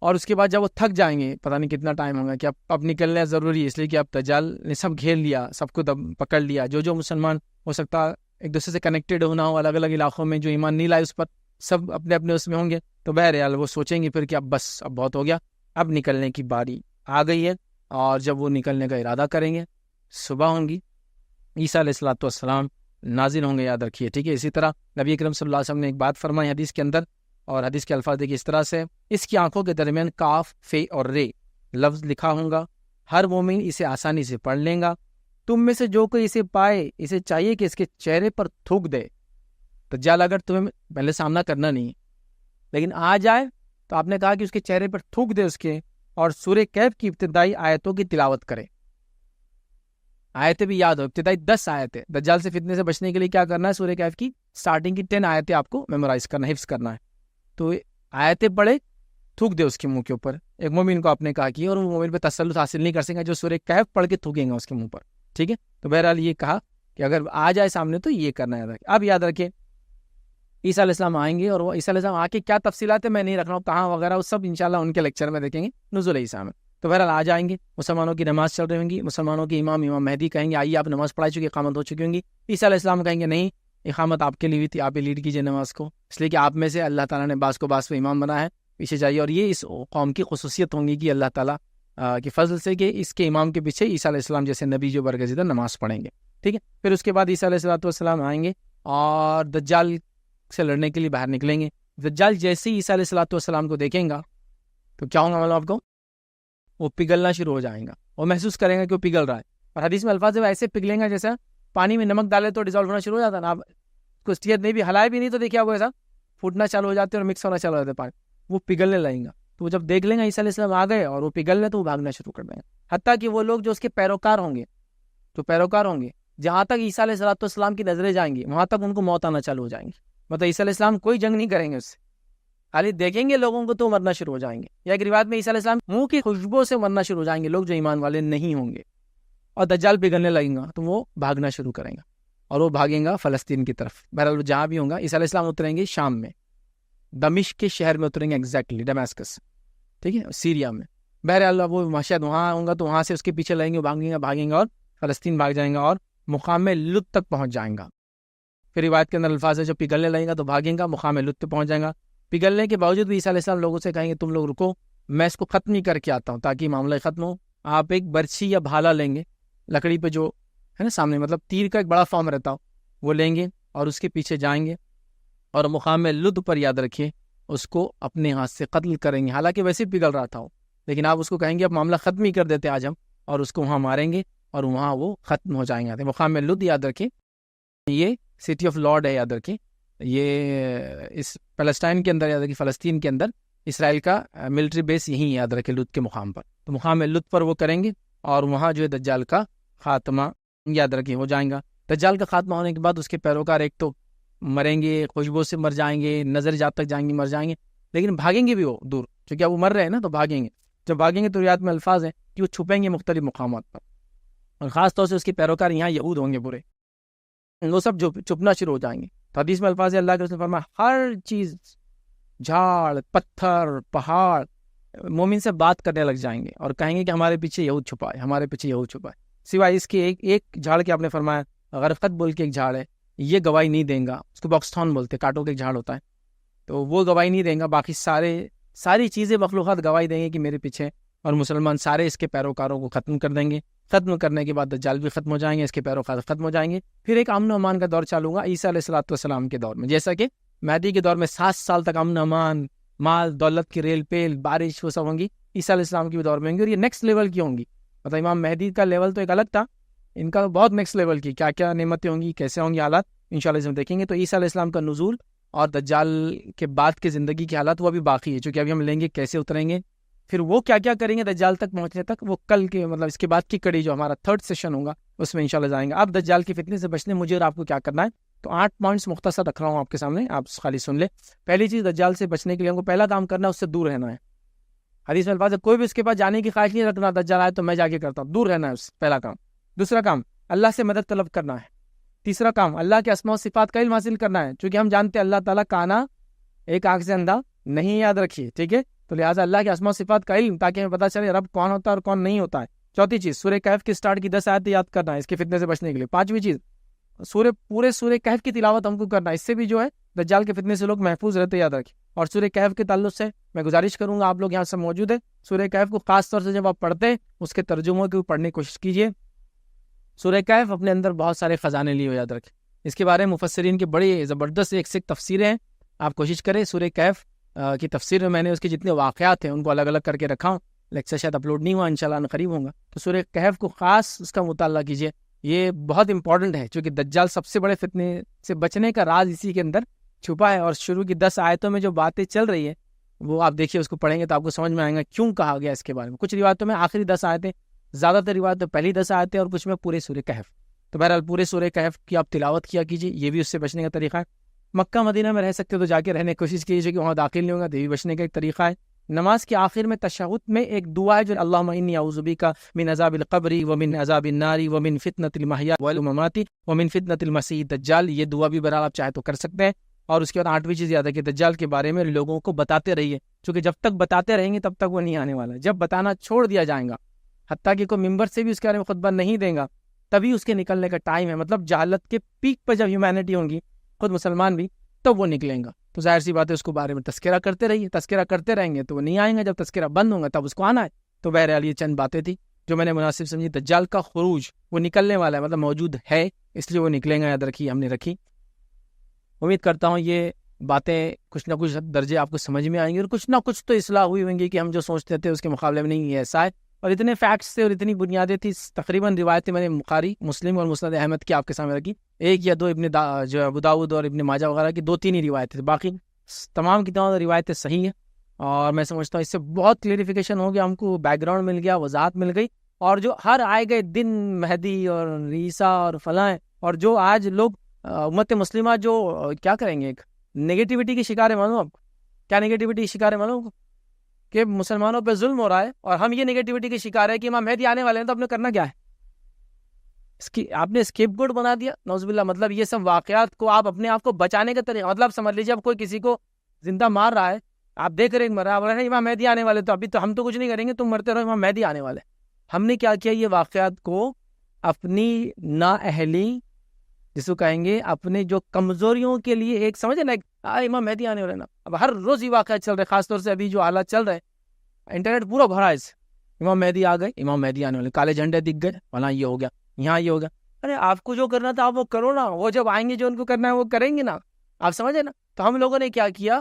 اور اس کے بعد جب وہ تھک جائیں گے، پتہ نہیں کتنا ٹائم ہوگا کہ اب نکلنا ضروری ہے، اس لیے کہ اب دجال نے سب گھیر لیا، سب کو پکڑ لیا، جو مسلمان ہو سکتا ایک دوسرے سے کنیکٹڈ ہونا ہو الگ الگ علاقوں میں، جو ایمان نہیں لائے اس پر سب اپنے اپنے اس میں ہوں گے، تو بہرحال وہ سوچیں گے پھر کہ اب بس اب بہت ہو گیا، اب نکلنے کی باری آ گئی ہے، اور جب وہ نکلنے کا ارادہ کریں گے، صبح ہوں گی، عیسیٰ علیہ السلام نازل ہوں گے، یاد رکھیے، ٹھیک ہے۔ اسی طرح نبی اکرم صلی اللہ علیہ وسلم نے ایک بات فرمائی حدیث کے اندر، اور حدیث کے الفاظ دیکھیے اس طرح سے، اس کی آنکھوں کے درمیان کاف، فے اور رے لفظ لکھا ہوں گا، ہر مومن اسے آسانی سے پڑھ لیں گا، تم میں سے جو کوئی اسے پائے اسے چاہیے کہ اس کے چہرے پر تھوک دے۔ دجال اگر تمہیں پہلے سامنا کرنا نہیں لیکن آ جائے تو آپ نے کہا کہ اس کے چہرے پر تھوک دے اس کے، اور سورہ کہف کی ابتدائی آیتوں کی تلاوت کرے، آیتیں بھی یاد ہو، ابتدائی 10 آیتیں، دجال سے فتنے سے بچنے کے لیے کیا کرنا ہے، سورہ کہف کی سٹارٹنگ کی 10 آیتیں آپ کو میمورائز کرنا، حفظ کرنا ہے، تو آیتیں پڑھے، تھوک دے اس کے منہ کے اوپر۔ ایک مومن کو آپ نے کہا کہ، اور وہ مومن پہ تسلط حاصل نہیں کر سکے جو سورہ کہف پڑھ کے تھوکیں گا اس کے منہ پر، ٹھیک ہے۔ تو بہرحال یہ کہا کہ اگر آ جائے سامنے تو یہ کرنا ہے۔ اب یاد رکھیں عیسیٰ علیہ السلام آئیں گے، اور وہ عیسیٰ علیہ السلام آ کے کیا تفصیلات ہے میں نہیں رکھ رہا ہوں، کہاں وغیرہ وہ سب انشاءاللہ ان کے لیکچر میں دیکھیں گے نزول عیسیٰ میں۔ تو بہرحال آ جائیں گے، مسلمانوں کی نماز چل رہی ہوں گی، مسلمانوں کے امام مہدی کہیں گے آئیے آپ نماز پڑھائی چکی، اقامت ہو چکی ہوں گی، عیسیٰ علیہ السلام کہیں گے نہیں اقامت آپ کے لیے ہوئی تھی، آپ ہی لیڈ کیجیے نماز کو، اس لیے کہ آپ میں سے اللہ تعالیٰ نے بعض کو بعض پہ امام بنایا ہے، پیچھے جائیے، اور یہ اس قوم کی خصوصیت ہوں گی کہ اللہ تعالیٰ کے فضل سے کہ اس کے امام کے پیچھے عیسیٰ علیہ السلام جیسے نبی جو برگزیدہ نماز پڑھیں گے، ٹھیک ہے۔ پھر اس کے بعد عیسیٰ علیہ السلام آئیں گے اور دجال سے لڑنے کے لیے باہر نکلیں گے۔ دجال جیسے ہی عیسیٰ علیہ السلام کو دیکھیں گا تو کیا ہوگا معلوم آپ کو، وہ پگھلنا شروع ہو جائیں گا، وہ محسوس کریں گا کہ وہ پگھل رہا ہے، اور حدیث میں الفاظ ایسے پگھلیں گا جیسا پانی میں نمک ڈالے تو ڈیزالو ہونا شروع ہو جاتا ہے نا، آپ کو اسٹیئر نہیں بھی ہلائے بھی نہیں تو دیکھیے آپ کو ایسا پھوٹنا چالو ہو جاتے ہیں اور مکس ہونا چالو ہو جاتا ہے پانی، وہ پگھلنے لگیں گا، تو وہ جب دیکھ لیں گا عیسیٰ علیہ السلام آ گئے اور وہ پگھل لیں تو وہ بھاگنا شروع کر دیں گے، حتیٰ کہ وہ لوگ جو اس کے پیروکار ہوں گے جہاں تک عیسیٰ علیہ السلام کی نظریں جائیں گی وہاں تک ان کو موت آنا چالو ہو جائیں گی، مطلب عیسیٰ علیہ السلام کوئی جنگ نہیں کریں گے اس سے، خالی دیکھیں گے لوگوں کو تو مرنا شروع ہو جائیں گے، یا ایک روایت میں عیسیٰ علیہ السلام منہ کی خوشبو سے مرنا شروع ہو جائیں گے لوگ جو ایمان والے نہیں ہوں گے، اور دجال پگھلنے لگیں گا تو وہ بھاگنا شروع کریں گا، اور وہ بھاگیں گا فلسطین کی طرف، بہرحال وہ جہاں بھی ہوں گا عیسیٰ علیہ السلام اتریں گے شام میں، دمشق کے شہر میں اتریں گے، ایگزیکٹلی ڈمیسکس، ٹھیک ہے، سیریا میں، بہرحال وہ شاید وہاں ہوں گا تو وہاں سے اس کے پیچھے لگیں گے، بھاگیں گے اور فلسطین بھاگ جائیں گا اور مقام لد تک پہنچ جائیں گا. پھر روایت کے اندر الفاظ ہے جب پگھلنے لگے گا تو بھاگیں گا, مقام لد تک پہنچ جائیں گا. پگھلنے کے باوجود بھی عیسیٰ علیہ السلام لوگوں سے کہیں گے تم لوگ رکو, میں اس کو ختم ہی کر کے آتا ہوں تاکہ معاملہ ختم ہو. آپ ایک برچھی یا بھالا لیں گے, لکڑی پہ جو ہے نا سامنے, مطلب تیر کا ایک بڑا فارم رہتا ہو, وہ لیں گے اور اس کے پیچھے جائیں گے اور مقام لد پر یاد رکھیے اس کو اپنے ہاتھ سے قتل کریں گے. حالانکہ ویسے پگھل رہا تھا وہ, لیکن آپ اس کو کہیں گے اب معاملہ ختم ہی کر دیتے آج ہم, اور اس کو وہاں ماریں گے اور وہاں وہ ختم ہو جائیں گے. مقام لد یاد رکھیں, یہ سٹی آف لارڈ ہے, یاد رکھیں یہ اس پیلسٹائن کے اندر, یاد رکھیں فلسطین کے اندر اسرائیل کا ملٹری بیس یہیں, یاد رکھیں لد کے مقام پر. تو مقام لد پر وہ کریں گے اور وہاں جو ہے دجال کا خاتمہ یاد رکھیں ہو جائیں گا. دجال کا خاتمہ ہونے کے بعد اس کے پیروکار ایک تو مریں گے, خوشبو سے مر جائیں گے, نظر جات تک جائیں گے, مر جائیں گے, لیکن بھاگیں گے بھی وہ دور, کیونکہ اب وہ مر رہے ہیں نا تو بھاگیں گے. جب بھاگیں گے تو روایت میں الفاظ ہیں کہ وہ چھپیں گے مختلف مقامات پر, اور خاص طور سے اس کے پیروکار یہاں یہود ہوں گے پورے, وہ سب جو چھپنا شروع ہو جائیں گے. تو حدیث میں الفاظ ہے اللہ کے رسول نے فرمایا ہر چیز, جھاڑ پتھر پہاڑ, مومن سے بات کرنے لگ جائیں گے اور کہیں گے کہ ہمارے پیچھے یہود چھپا ہے, ہمارے پیچھے یہود چھپا ہے. سوائے اس کے ایک جھاڑ کے آپ نے فرمایا غرقت بول کے ایک جھاڑ ہے, یہ گواہی نہیں دیں گا, اس کو باکستان بولتے, کانٹوں کے ایک جھاڑ ہوتا ہے, تو وہ گواہی نہیں دیں گا. باقی ساری چیزیں مخلوقات گواہی دیں گے کہ میرے پیچھے, اور مسلمان سارے اس کے پیروکاروں کو ختم کر دیں گے. ختم کرنے کے بعد دجال بھی ختم ہو جائیں گے, اس کے پیروکار ختم ہو جائیں گے. پھر ایک امن و امان کا دور چالو ہوگا عیسیٰ علیہ السلام کے دور میں, جیسا کہ مہدی کے دور میں 7 سال تک امن و امان, مال دولت کی ریل پیل بارش وہ سب ہوں گی, عیسیٰ علیہ السلام کے بھی دور میں ہوں گی, اور یہ نیکسٹ لیول کی ہوں گی. مطلب امام مہدی کا لیول تو ایک الگ تھا, ان کا بہت نیکسٹ لیول کی, کیا کیا نعمتیں ہوں گی, کیسے ہوں گی حالات, انشاءاللہ ہم دیکھیں گے. تو عیسیٰ علیہ السلام کا نزول اور دجال کے بعد کے زندگی کے حالات وہ ابھی باقی ہے, چونکہ ابھی ہم لیں گے کیسے اتریں گے, پھر وہ کیا کیا کریں گے دجال تک پہنچنے تک, وہ کل کے مطلب اس کے بعد کی کڑی جو ہمارا 3rd سیشن ہوگا اس میں انشاءاللہ جائیں گے. اب دجال کی فتنے سے بچنے مجھے اور آپ کو کیا کرنا ہے, تو 8 پوائنٹس مختصر رکھ رہا ہوں آپ کے سامنے, آپ خالی سن لیں. پہلی چیز, دجال سے بچنے کے لیے ہم کو پہلا کام کرنا ہے اس سے دور رہنا ہے. حدیث میں الفاظ ہے کوئی بھی اس کے پاس جانے کی خواہش نہیں رکھنا, دجال آئے تو میں جا کے کرتا ہوں, دور رہنا ہے اس, پہلا کام. دوسرا کام, اللہ سے مدد طلب کرنا ہے. تیسرا کام, اللہ کے اسماء و صفات کا علم حاصل کرنا ہے, چونکہ ہم جانتے ہیں اللہ تعالیٰ کانا, ایک آنکھ سے اندھا نہیں, یاد رکھیے, ٹھیک ہے, تو لہٰذا اللہ کے اسماء و صفات کا علم, تاکہ ہمیں پتہ چلے رب کون ہوتا ہے اور کون نہیں ہوتا ہے. چوتھی چیز, سورہ کہف کی سٹارٹ کی 10 آیتیں یاد کرنا ہے اس کے فتنے سے بچنے کے لیے. پانچویں چیز, پورے سورہ کہف کی تلاوت ہم کو کرنا ہے, اس سے بھی جو ہے دجال کے فتنے سے لوگ محفوظ رہتے, یاد رکھیں. اور سورہ کہف کے تعلق سے میں گزارش کروں گا, آپ لوگ یہاں سے موجود ہیں, سورہ کہف کو خاص طور سے جب آپ پڑھتے ہیں اس کے ترجموں کو پڑھنے کی کوشش کیجیے. سورہ کہف اپنے اندر بہت سارے خزانے لیے, یاد رکھیں. اس کے بارے میں مفسرین کی بڑی زبردست ایک سے ایک تفسیریں ہیں, آپ کوشش کریں. سورہ کہف کی تفسیر میں نے اس کے جتنے واقعات ہیں ان کو الگ الگ کر کے رکھا ہوں, لیکچر شاید اپلوڈ نہیں ہوا, انشاءاللہ قریب ہوں گا. تو سورہ کہف کو خاص اس کا مطالعہ کیجیے, یہ بہت امپورٹنٹ ہے, چونکہ دجال سب سے بڑے فتنے سے بچنے کا راز اسی کے اندر چھپا ہے. اور شروع کی 10 آیتوں میں جو باتیں چل رہی ہے وہ آپ دیکھیے, اس کو پڑھیں گے تو آپ کو سمجھ میں آئے گا کیوں کہا گیا اس کے بارے میں. کچھ روایتوں میں آخری 10 آیتیں, زیادہ تر روایتیں پہلی 10 آیتیں, اور کچھ میں پورے سورہ کہف. تو بہرحال پورے سورہ کہف کی آپ تلاوت کیا کیجیے, یہ بھی اس سے بچنے کا طریقہ ہے. مکہ مدینہ میں رہ سکتے تو جا کے رہنے کی کوشش کیجیے کہ وہاں داخل نہیں ہوگا, تو یہ بھی بچنے کا ایک طریقہ ہے. نماز کے آخر میں تشہد میں ایک دعا ہے جو اللہم انی اعوذ بک من عذاب القبر ومن عذاب النار ومن فتنۃ المحیا والممات ومن فتنۃ المسیح الدجال. یہ دعا بھی بہرحال آپ چاہے تو کر سکتے ہیں. اور اس کے بعد 8ویں چیز یاد ہے کہ دجال کے بارے میں لوگوں کو بتاتے رہیے, چونکہ جب تک بتاتے رہیں گے تب تک وہ نہیں آنے والا. جب بتانا چھوڑ دیا جائے گا, حتیٰ کہ کوئی ممبر سے بھی اس کے بارے میں خطبہ نہیں دیں گا, تبھی اس کے نکلنے کا ٹائم ہے. مطلب جہالت کے پیک پہ جب ہیومینٹی ہوں گی, خود مسلمان بھی, تب وہ نکلیں گا. تو ظاہر سی بات ہے اس کو بارے میں تذکرہ کرتے رہیے, تذکرہ کرتے رہیں گے تو وہ نہیں آئیں گے. جب تذکرہ بند ہوگا تب اس کو آنا ہے. تو بہرحال یہ چند باتیں تھی جو میں نے مناسب سمجھی. دجال کا خروج وہ نکلنے والا ہے, مطلب موجود ہے, اس لیے وہ نکلیں گا, یاد رکھیے, ہم نے رکھی. امید کرتا ہوں یہ باتیں کچھ نہ کچھ درجے آپ کو سمجھ میں آئیں گی, اور کچھ نہ کچھ تو اصلاح ہوئی ہوئیں گی کہ ہم جو سوچتے تھے اس کے مقابلے میں نہیں, یہ ایسا ہے. اور اتنے فیکٹس تھے اور اتنی بنیادیں تھی, تقریباً روایتیں میں نے بخاری, مسلم اور مسند احمد کی آپ کے سامنے رکھی. 1 یا 2 جو ابو داؤد اور ابن ماجہ وغیرہ کی 2-3 ہی روایتیں تھیں, باقی تمام کی تمام روایتیں صحیح ہیں. اور میں سمجھتا ہوں اس سے بہت کلیریفیکیشن ہو گیا, ہم کو بیک گراؤنڈ مل گیا, وضاحت مل گئی. اور جو ہر آئے گئے دن مہدی اور عیسیٰ اور فلاں, اور جو آج لوگ امت مسلمہ جو کیا کریں گے, ایک نگیٹیوٹی کی شکار ہے. معلوم آپ کو کیا نگیٹیوٹی کی شکار ہے؟ معلوم کہ مسلمانوں پہ ظلم ہو رہا ہے, اور ہم یہ نگیٹیوٹی کی شکار ہے کہ امام مہدی آنے والے ہیں, تو آپ نے کرنا کیا ہے؟ اس کی آپ نے اسکیپ گوڈ بنا دیا, نعوذ باللہ. مطلب یہ سب واقعات کو آپ اپنے آپ کو بچانے کا طریقہ, مطلب سمجھ لیجیے اب کوئی کسی کو زندہ مار رہا ہے, آپ دیکھ رہے مر رہا ہے, امام مہدی آنے والے, تو ابھی تو ہم تو کچھ نہیں کریں گے, تم مرتے رہو, امام مہدی آنے والے. ہم نے کیا کیا, یہ واقعات کو اپنی نااہلی، جس کو کہیں گے اپنے جو کمزوریوں کے لیے ایک سمجھے نا، امام مہدی آنے والے نا، اب ہر روز یہ واقعہ چل رہا ہے، خاص طور سے ابھی جو حالات چل رہے ہیں انٹرنیٹ پورا بھرا ہے اس سے، امام مہدی آ گئے، امام مہدی آنے والے، کالے جھنڈے دکھ گئے، فلاں یہ ہو گیا، یہاں یہ ہو گیا. ارے آپ کو جو کرنا تھا آپ وہ کرو نا، وہ جب آئیں گے جو ان کو کرنا ہے وہ کریں گے نا. آپ سمجھے نا. تو ہم لوگوں نے کیا کیا،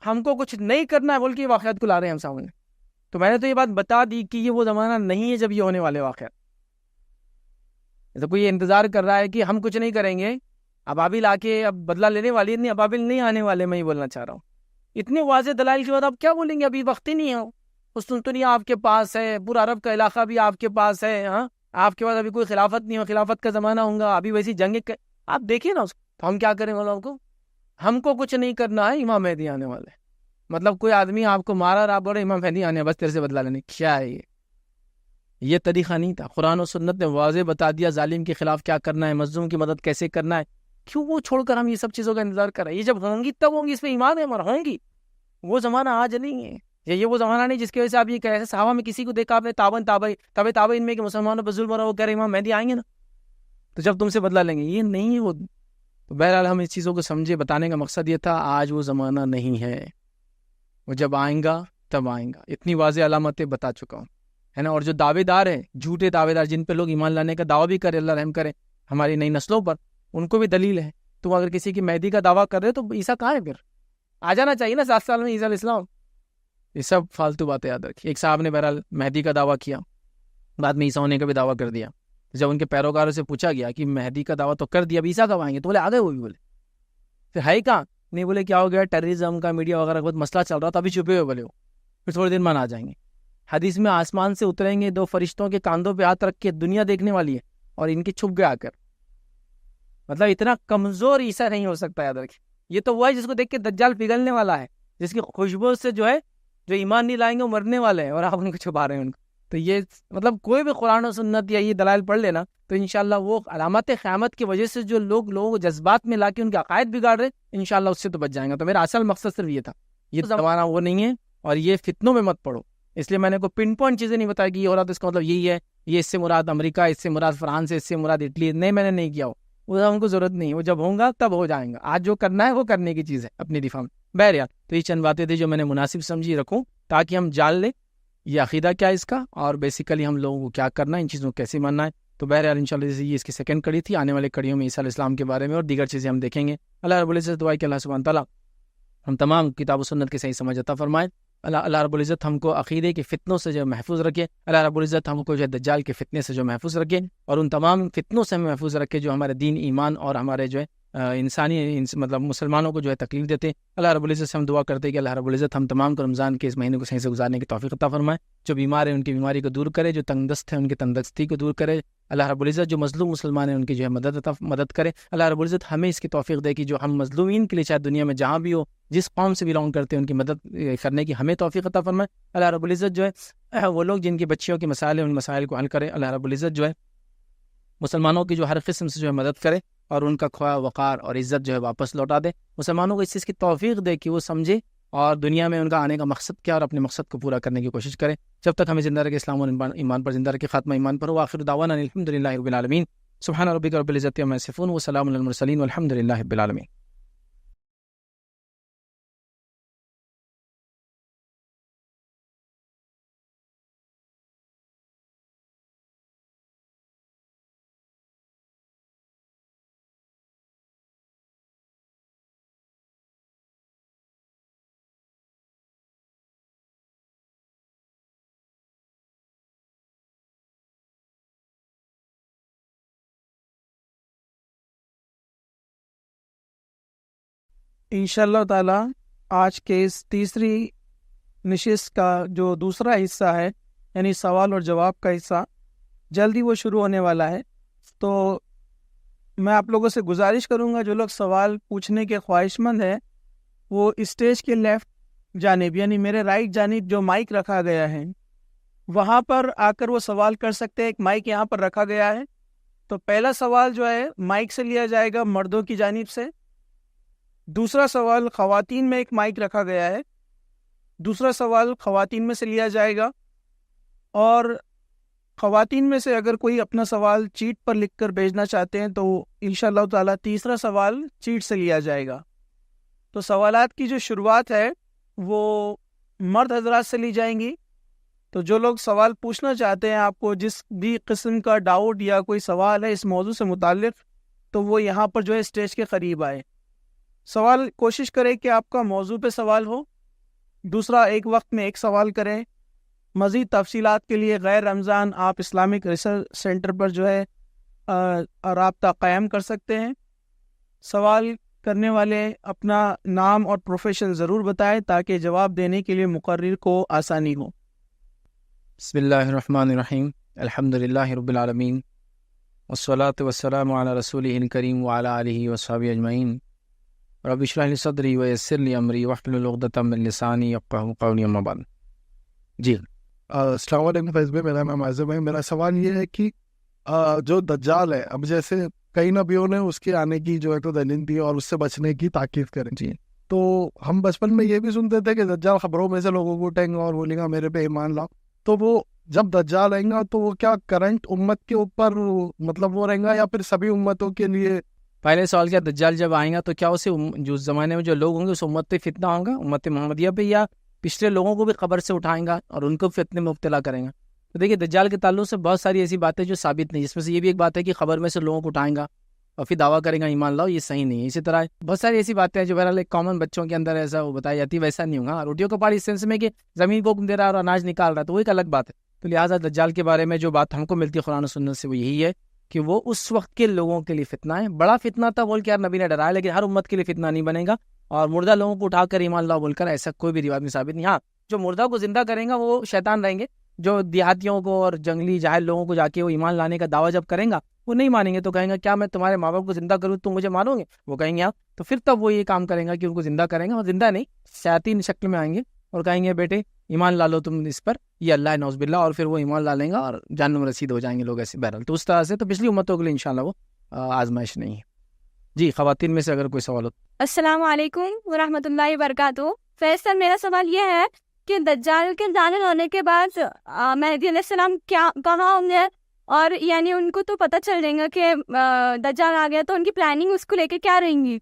ہم کو کچھ نہیں کرنا ہے بول کے یہ واقعات کو لا رہے ہیں ہم سامنے. تو میں نے تو یہ بات بتا دی کہ یہ وہ زمانہ نہیں ہے جب یہ ہونے والے واقعات. تو کوئی انتظار کر رہا ہے کہ ہم کچھ نہیں کریں گے، ابابل آ کے اب بدلہ لینے والی، نہیں ابابل نہیں آنے والے. میں یہ بولنا چاہ رہا ہوں، اتنے واضح دلائل کے بعد آپ کیا بولیں گے؟ ابھی وقت ہی نہیں ہے. قسطنطنیہ آپ کے پاس ہے، پورا عرب کا علاقہ بھی آپ کے پاس ہے. ہاں آپ کے پاس ابھی کوئی خلافت نہیں ہو، خلافت کا زمانہ ہوگا، ابھی ویسی جنگ آپ دیکھیے نا اس کو. تو ہم کیا کریں والوں کو؟ ہم کو کچھ نہیں کرنا ہے، امام مہدی آنے والے. مطلب کوئی آدمی آپ کو مارا اور آپ بولے امام مہدی آنے بس تیرے سے بدلا لینے. کیا ہے یہ طریقہ نہیں تھا. قرآن و سنت نے واضح بتا دیا ظالم کے خلاف کیا کرنا ہے، مظلوم کی مدد کیسے کرنا ہے. کیوں وہ چھوڑ کر ہم یہ سب چیزوں کا انتظار کر رہے ہیں؟ یہ جب ہوں گی تب ہوں گی، اس پہ ایمان ہے ہمارا، ہوں گی. وہ زمانہ آج نہیں ہے، یہ وہ زمانہ نہیں جس کی وجہ سے آپ یہ کہہ رہے ہیں. صحابہ میں کسی کو دیکھا آپ نے تابعین میں کہ مسلمانوں پر ظلم ہو رہا، وہ کہہ رہے امام مہدی آئیں گے نا تو جب تم سے بدلا لیں گے. یہ نہیں ہے وہ. تو بہرحال ہم اس چیزوں کو سمجھے، بتانے کا مقصد یہ تھا آج وہ زمانہ نہیں ہے، وہ جب آئیں گا تب آئیں گا. اتنی واضح علامتیں بتا چکا ہوں، ہے نا. اور جو دعوے دار ہیں، جھوٹے دعوے دار، جن پہ لوگ ایمان لانے کا دعویٰ بھی کرے، اللہ رحم کرے ہماری نئی نسلوں پر، ان کو بھی دلیل ہے. تو اگر کسی کی مہدی کا دعویٰ کر رہے تو عیسیٰ کہاں ہے؟ پھر آ جانا چاہیے نا 7 سال میں عیسیٰ علیہ السلام. یہ سب فالتو باتیں یاد رکھی. ایک صاحب نے بہرحال مہدی کا دعویٰ کیا، بعد میں عیسیٰ ہونے کا بھی دعویٰ کر دیا. جب ان کے پیروکاروں سے پوچھا گیا کہ مہدی کا دعویٰ تو کر دیا، اب عیسیٰ کب آئیں گے؟ تو بولے آ گئے وہ بھی. بولے پھر ہے کہاں؟ نہیں. بولے کیا ہو گیا؟ ٹیررزم کا میڈیا وغیرہ بہت مسئلہ چل رہا تھا، ابھی چھپے ہوئے بولے وہ، پھر تھوڑے دن مان آ جائیں گے. حدیث میں آسمان سے اتریں گے 2 فرشتوں کے کاندھوں پہ ہاتھ رکھ کے، دنیا دیکھنے والی ہے اور ان کے چھپ گئے آ کر. مطلب اتنا کمزور عیسیٰ نہیں ہو سکتا، یاد رکھیں. یہ تو وہ ہے جس کو دیکھ کے دجال پگھلنے والا ہے، جس کی خوشبو سے جو ہے جو ایمان نہیں لائیں گے وہ مرنے والے ہیں، اور آپ ان کو چھپا رہے ہیں ان کو. تو یہ مطلب کوئی بھی قرآن و سنت یا یہ دلائل پڑھ لینا تو انشاءاللہ وہ علامات قیامت کی وجہ سے جو لوگوں کو جذبات میں لا کے ان کے عقائد بگاڑ رہے، انشاءاللہ اس سے تو بچ جائیں گا. تو میرا اصل مقصد صرف یہ تھا. یہ زمانہ وہ نہیں ہے، اور یہ فتنوں میں مت پڑو. اس لیے میں نے کوئی پن پوائنٹ چیزیں نہیں بتائی کہ یہ ہو رہا تو اس کا مطلب یہی ہے، یہ اس سے مراد امریکہ، اس سے مراد فرانس، اس سے مراد اٹلی. نہیں، میں نے نہیں کیا وہ ہم کو ضرورت نہیں ہے. وہ جب ہوں گا تب ہو جائیں گا. آج جو کرنا ہے وہ کرنے کی چیز ہے اپنی دفاع میں. بہرحال تو یہ چند باتیں تھی جو میں نے مناسب سمجھی رکھوں تاکہ ہم جان لیں یہ عقیدہ کیا ہے اس کا، اور بیسیکلی ہم لوگوں کو کیا کرنا ہے، ان چیزوں کو کیسے ماننا ہے. تو بہرحال انشاءاللہ یہ اس کی سیکنڈ کڑی تھی. آنے والے کڑیوں میں عیسیٰ علیہ السلام کے بارے میں اور دیگر چیزیں ہم دیکھیں گے. اللہ رب العزت دعا کہ اللہ سبحانہ تعالیٰ ہم تمام کتاب و سنت کے صحیح سمجھ عطا فرمائے. اللہ رب العزت ہم کو عقیدے کے فتنوں سے جو محفوظ رکھے. اللہ رب العزت ہم کو جو ہے دجال کے فتنے سے جو محفوظ رکھے، اور ان تمام فتنوں سے ہمیں محفوظ رکھے جو ہمارے دین، ایمان اور ہمارے جو ہے انسانی مطلب مسلمانوں کو جو ہے تکلیف دیتے. اللہ رب العزت سے ہم دعا کرتے ہیں کہ اللہ رب العزت ہم تمام کو رمضان کے اس مہینے کو صحیح سے گزارنے کی توفیق عطا فرمائے. جو بیمار ہیں ان کی بیماری کو دور کرے، جو تنگ دست ہیں ان کی تنگ دستی کو دور کرے. اللہ رب العزت جو مظلوم مسلمان ہیں ان کی جو ہے مدد کرے. اللہ رب العزت ہمیں اس کی توفیق دے کہ جو ہم مظلومین کے لیے چاہے دنیا میں جہاں بھی ہو، جس قوم سے بلانگ کرتے ہیں، ان کی مدد کرنے کی ہمیں توفیق عطا فرمائے. اللہ رب العزت جو ہے وہ لوگ جن کی بچیوں کے مسائل ہیں ان مسائل کو حل کرے. اللہ رب العزت جو ہے مسلمانوں کی جو ہر قسم سے جو ہے مدد کرے اور ان کا کھویا وقار اور عزت جو ہے واپس لوٹا دے. مسلمانوں کو اس چیز کی توفیق دے کہ وہ سمجھے اور دنیا میں ان کا آنے کا مقصد کیا اور اپنے مقصد کو پورا کرنے کی کوشش کرے. جب تک ہمیں زندہ رکھے اسلام اور ایمان پر زندہ رکھے، خاتمہ ایمان پر ہو. آخر دعوانا الحمدللہ رب العالمین. سبحان ربک رب العزت عما یصفون وسلام علی المرسلین والحمدللہ رب العالمین. انشاءاللہ تعالی آج کے اس تیسری نشست کا جو دوسرا حصہ ہے، یعنی سوال اور جواب کا حصہ، جلدی وہ شروع ہونے والا ہے. تو میں آپ لوگوں سے گزارش کروں گا جو لوگ سوال پوچھنے کے خواہش مند ہیں وہ اسٹیج کے لیفٹ جانب، یعنی میرے رائٹ جانب جو مائک رکھا گیا ہے وہاں پر آ کر وہ سوال کر سکتے ہیں. ایک مائک یہاں پر رکھا گیا ہے. تو پہلا سوال جو ہے مائک سے لیا جائے گا مردوں کی جانب سے. دوسرا سوال خواتین میں ایک مائک رکھا گیا ہے، دوسرا سوال خواتین میں سے لیا جائے گا. اور خواتین میں سے اگر کوئی اپنا سوال چیٹ پر لکھ کر بھیجنا چاہتے ہیں تو انشاءاللہ تعالیٰ تیسرا سوال چیٹ سے لیا جائے گا۔ تو سوالات کی جو شروعات ہے وہ مرد حضرات سے لی جائیں گی۔ تو جو لوگ سوال پوچھنا چاہتے ہیں، آپ کو جس بھی قسم کا ڈاؤٹ یا کوئی سوال ہے اس موضوع سے متعلق، تو وہ یہاں پر جو ہے اسٹیج کے قریب آئے۔ سوال کوشش کریں کہ آپ کا موضوع پہ سوال ہو۔ دوسرا، ایک وقت میں ایک سوال کریں۔ مزید تفصیلات کے لیے غیر رمضان آپ اسلامک ریسرچ سینٹر پر جو ہے رابطہ قائم کر سکتے ہیں۔ سوال کرنے والے اپنا نام اور پروفیشن ضرور بتائیں تاکہ جواب دینے کے لیے مقرر کو آسانی ہو۔ بسم اللہ الرحمن الرحیم، الحمد للہ رب العالمین، والصلاة والسلام علی رسولہ الکریم وعلی آلہ وصحبہ اجمعین۔ رب اشرح لی صدری ویسر لی امری واحلل عقدۃ من لسانی یفقہوا قولی، اما بعد۔ جی السلام علیکم فیض بھائی، میرا نام عازم ہے۔ میرا سوال یہ ہے کہ جو دجال ہے، اب جیسے کئی نبیوں نے اس کے آنے کی جو ہے تو دلیل دی اور اس سے بچنے کی تاکید کریں، جی، تو ہم بچپن میں یہ بھی سنتے تھے کہ دجال خبروں میں سے لوگوں کو اٹھیں گا اور بولے گا میرے پہ ایمان لاؤ۔ تو وہ جب دجال آئیں گا تو وہ کیا کرنٹ امت کے اوپر مطلب وہ رہیں گا یا پھر سبھی امتوں کے لیے؟ پہلے سوال کیا، دجال جب آئیں گا تو کیا اسے جو زمانے میں جو لوگ ہوں گے اس امت پہ فتنہ ہوگا، امت محمدیہ پہ، یا پچھلے لوگوں کو بھی قبر سے اٹھائیں گا اور ان کو فتنے میں مبتلا کریں گا؟ تو دیکھیے، دجال کے تعلق سے بہت ساری ایسی باتیں جو ثابت نہیں، جس میں سے یہ بھی ایک بات ہے کہ خبر میں سے لوگوں کو اٹھائیں گا اور پھر دعویٰ کریں گا ایمان لاؤ، یہ صحیح نہیں ہے۔ اسی طرح بہت ساری ایسی باتیں ہیں جو بہرحال ایک کامن بچوں کے اندر ایسا وہ بتائی جاتی ہے، ویسا نہیں ہوگا۔ روٹیوں کا پاڑی اس سینس میں کہ زمین کو حکم دے رہا ہے اور اناج نکال رہا ہے، تو وہ ایک الگ بات ہے۔ تو لہٰذا دجال کے بارے میں جو بات ہم کو ملتی ہے قرآن و سنت سے وہ یہی ہے کہ وہ اس وقت کے لوگوں کے لیے فتنہ ہے۔ بڑا فتنہ تھا بول کے یار نبی نے ڈرایا، لیکن ہر امت کے لیے فتنہ نہیں بنے گا۔ اور مردہ لوگوں کو اٹھا کر ایمان لاؤ بول کر ایسا کوئی بھی روایت میں ثابت نہیں۔ ہاں، جو مردہ کو زندہ کریں گا وہ شیطان رہیں گے، جو دیہاتیوں کو اور جنگلی جاہل لوگوں کو جا کے وہ ایمان لانے کا دعویٰ جب کریں گا وہ نہیں مانیں گے، تو کہیں گا کیا میں تمہارے ماں باپ کو زندہ کروں تم مجھے مانو گے؟ وہ کہیں گے آپ، تو پھر تب وہ یہ کام کریں گا کہ ان کو زندہ کریں گا، اور زندہ نہیں شیاطین شکل میں آئیں گے اور کہیں گے بیٹے ایمان لا لو تم اس پر، یہ اللہ نعوذ باللہ، اور پھر وہ ایمان لا لیں گا اور جہنم رسید ہو جائیں گے لوگ ایسے۔ بہرحال تو اس طرح سے تو پچھلی امتوں کے لیے انشاءاللہ وہ آزمائش نہیں ہے۔ جی، خواتین میں سے اگر کوئی سوال ہو۔ السلام علیکم ورحمۃ اللہ وبرکاتہ۔ فیض سر، میرا سوال یہ ہے کہ دجال کے ظاہر ہونے کے بعد مہدی علیہ السلام کہاں ہوں گے؟ اور یعنی ان کو تو پتہ چل جائے گا کہ دجال آ گیا، تو ان کی پلاننگ اس کو لے کے کیا رہیں گی؟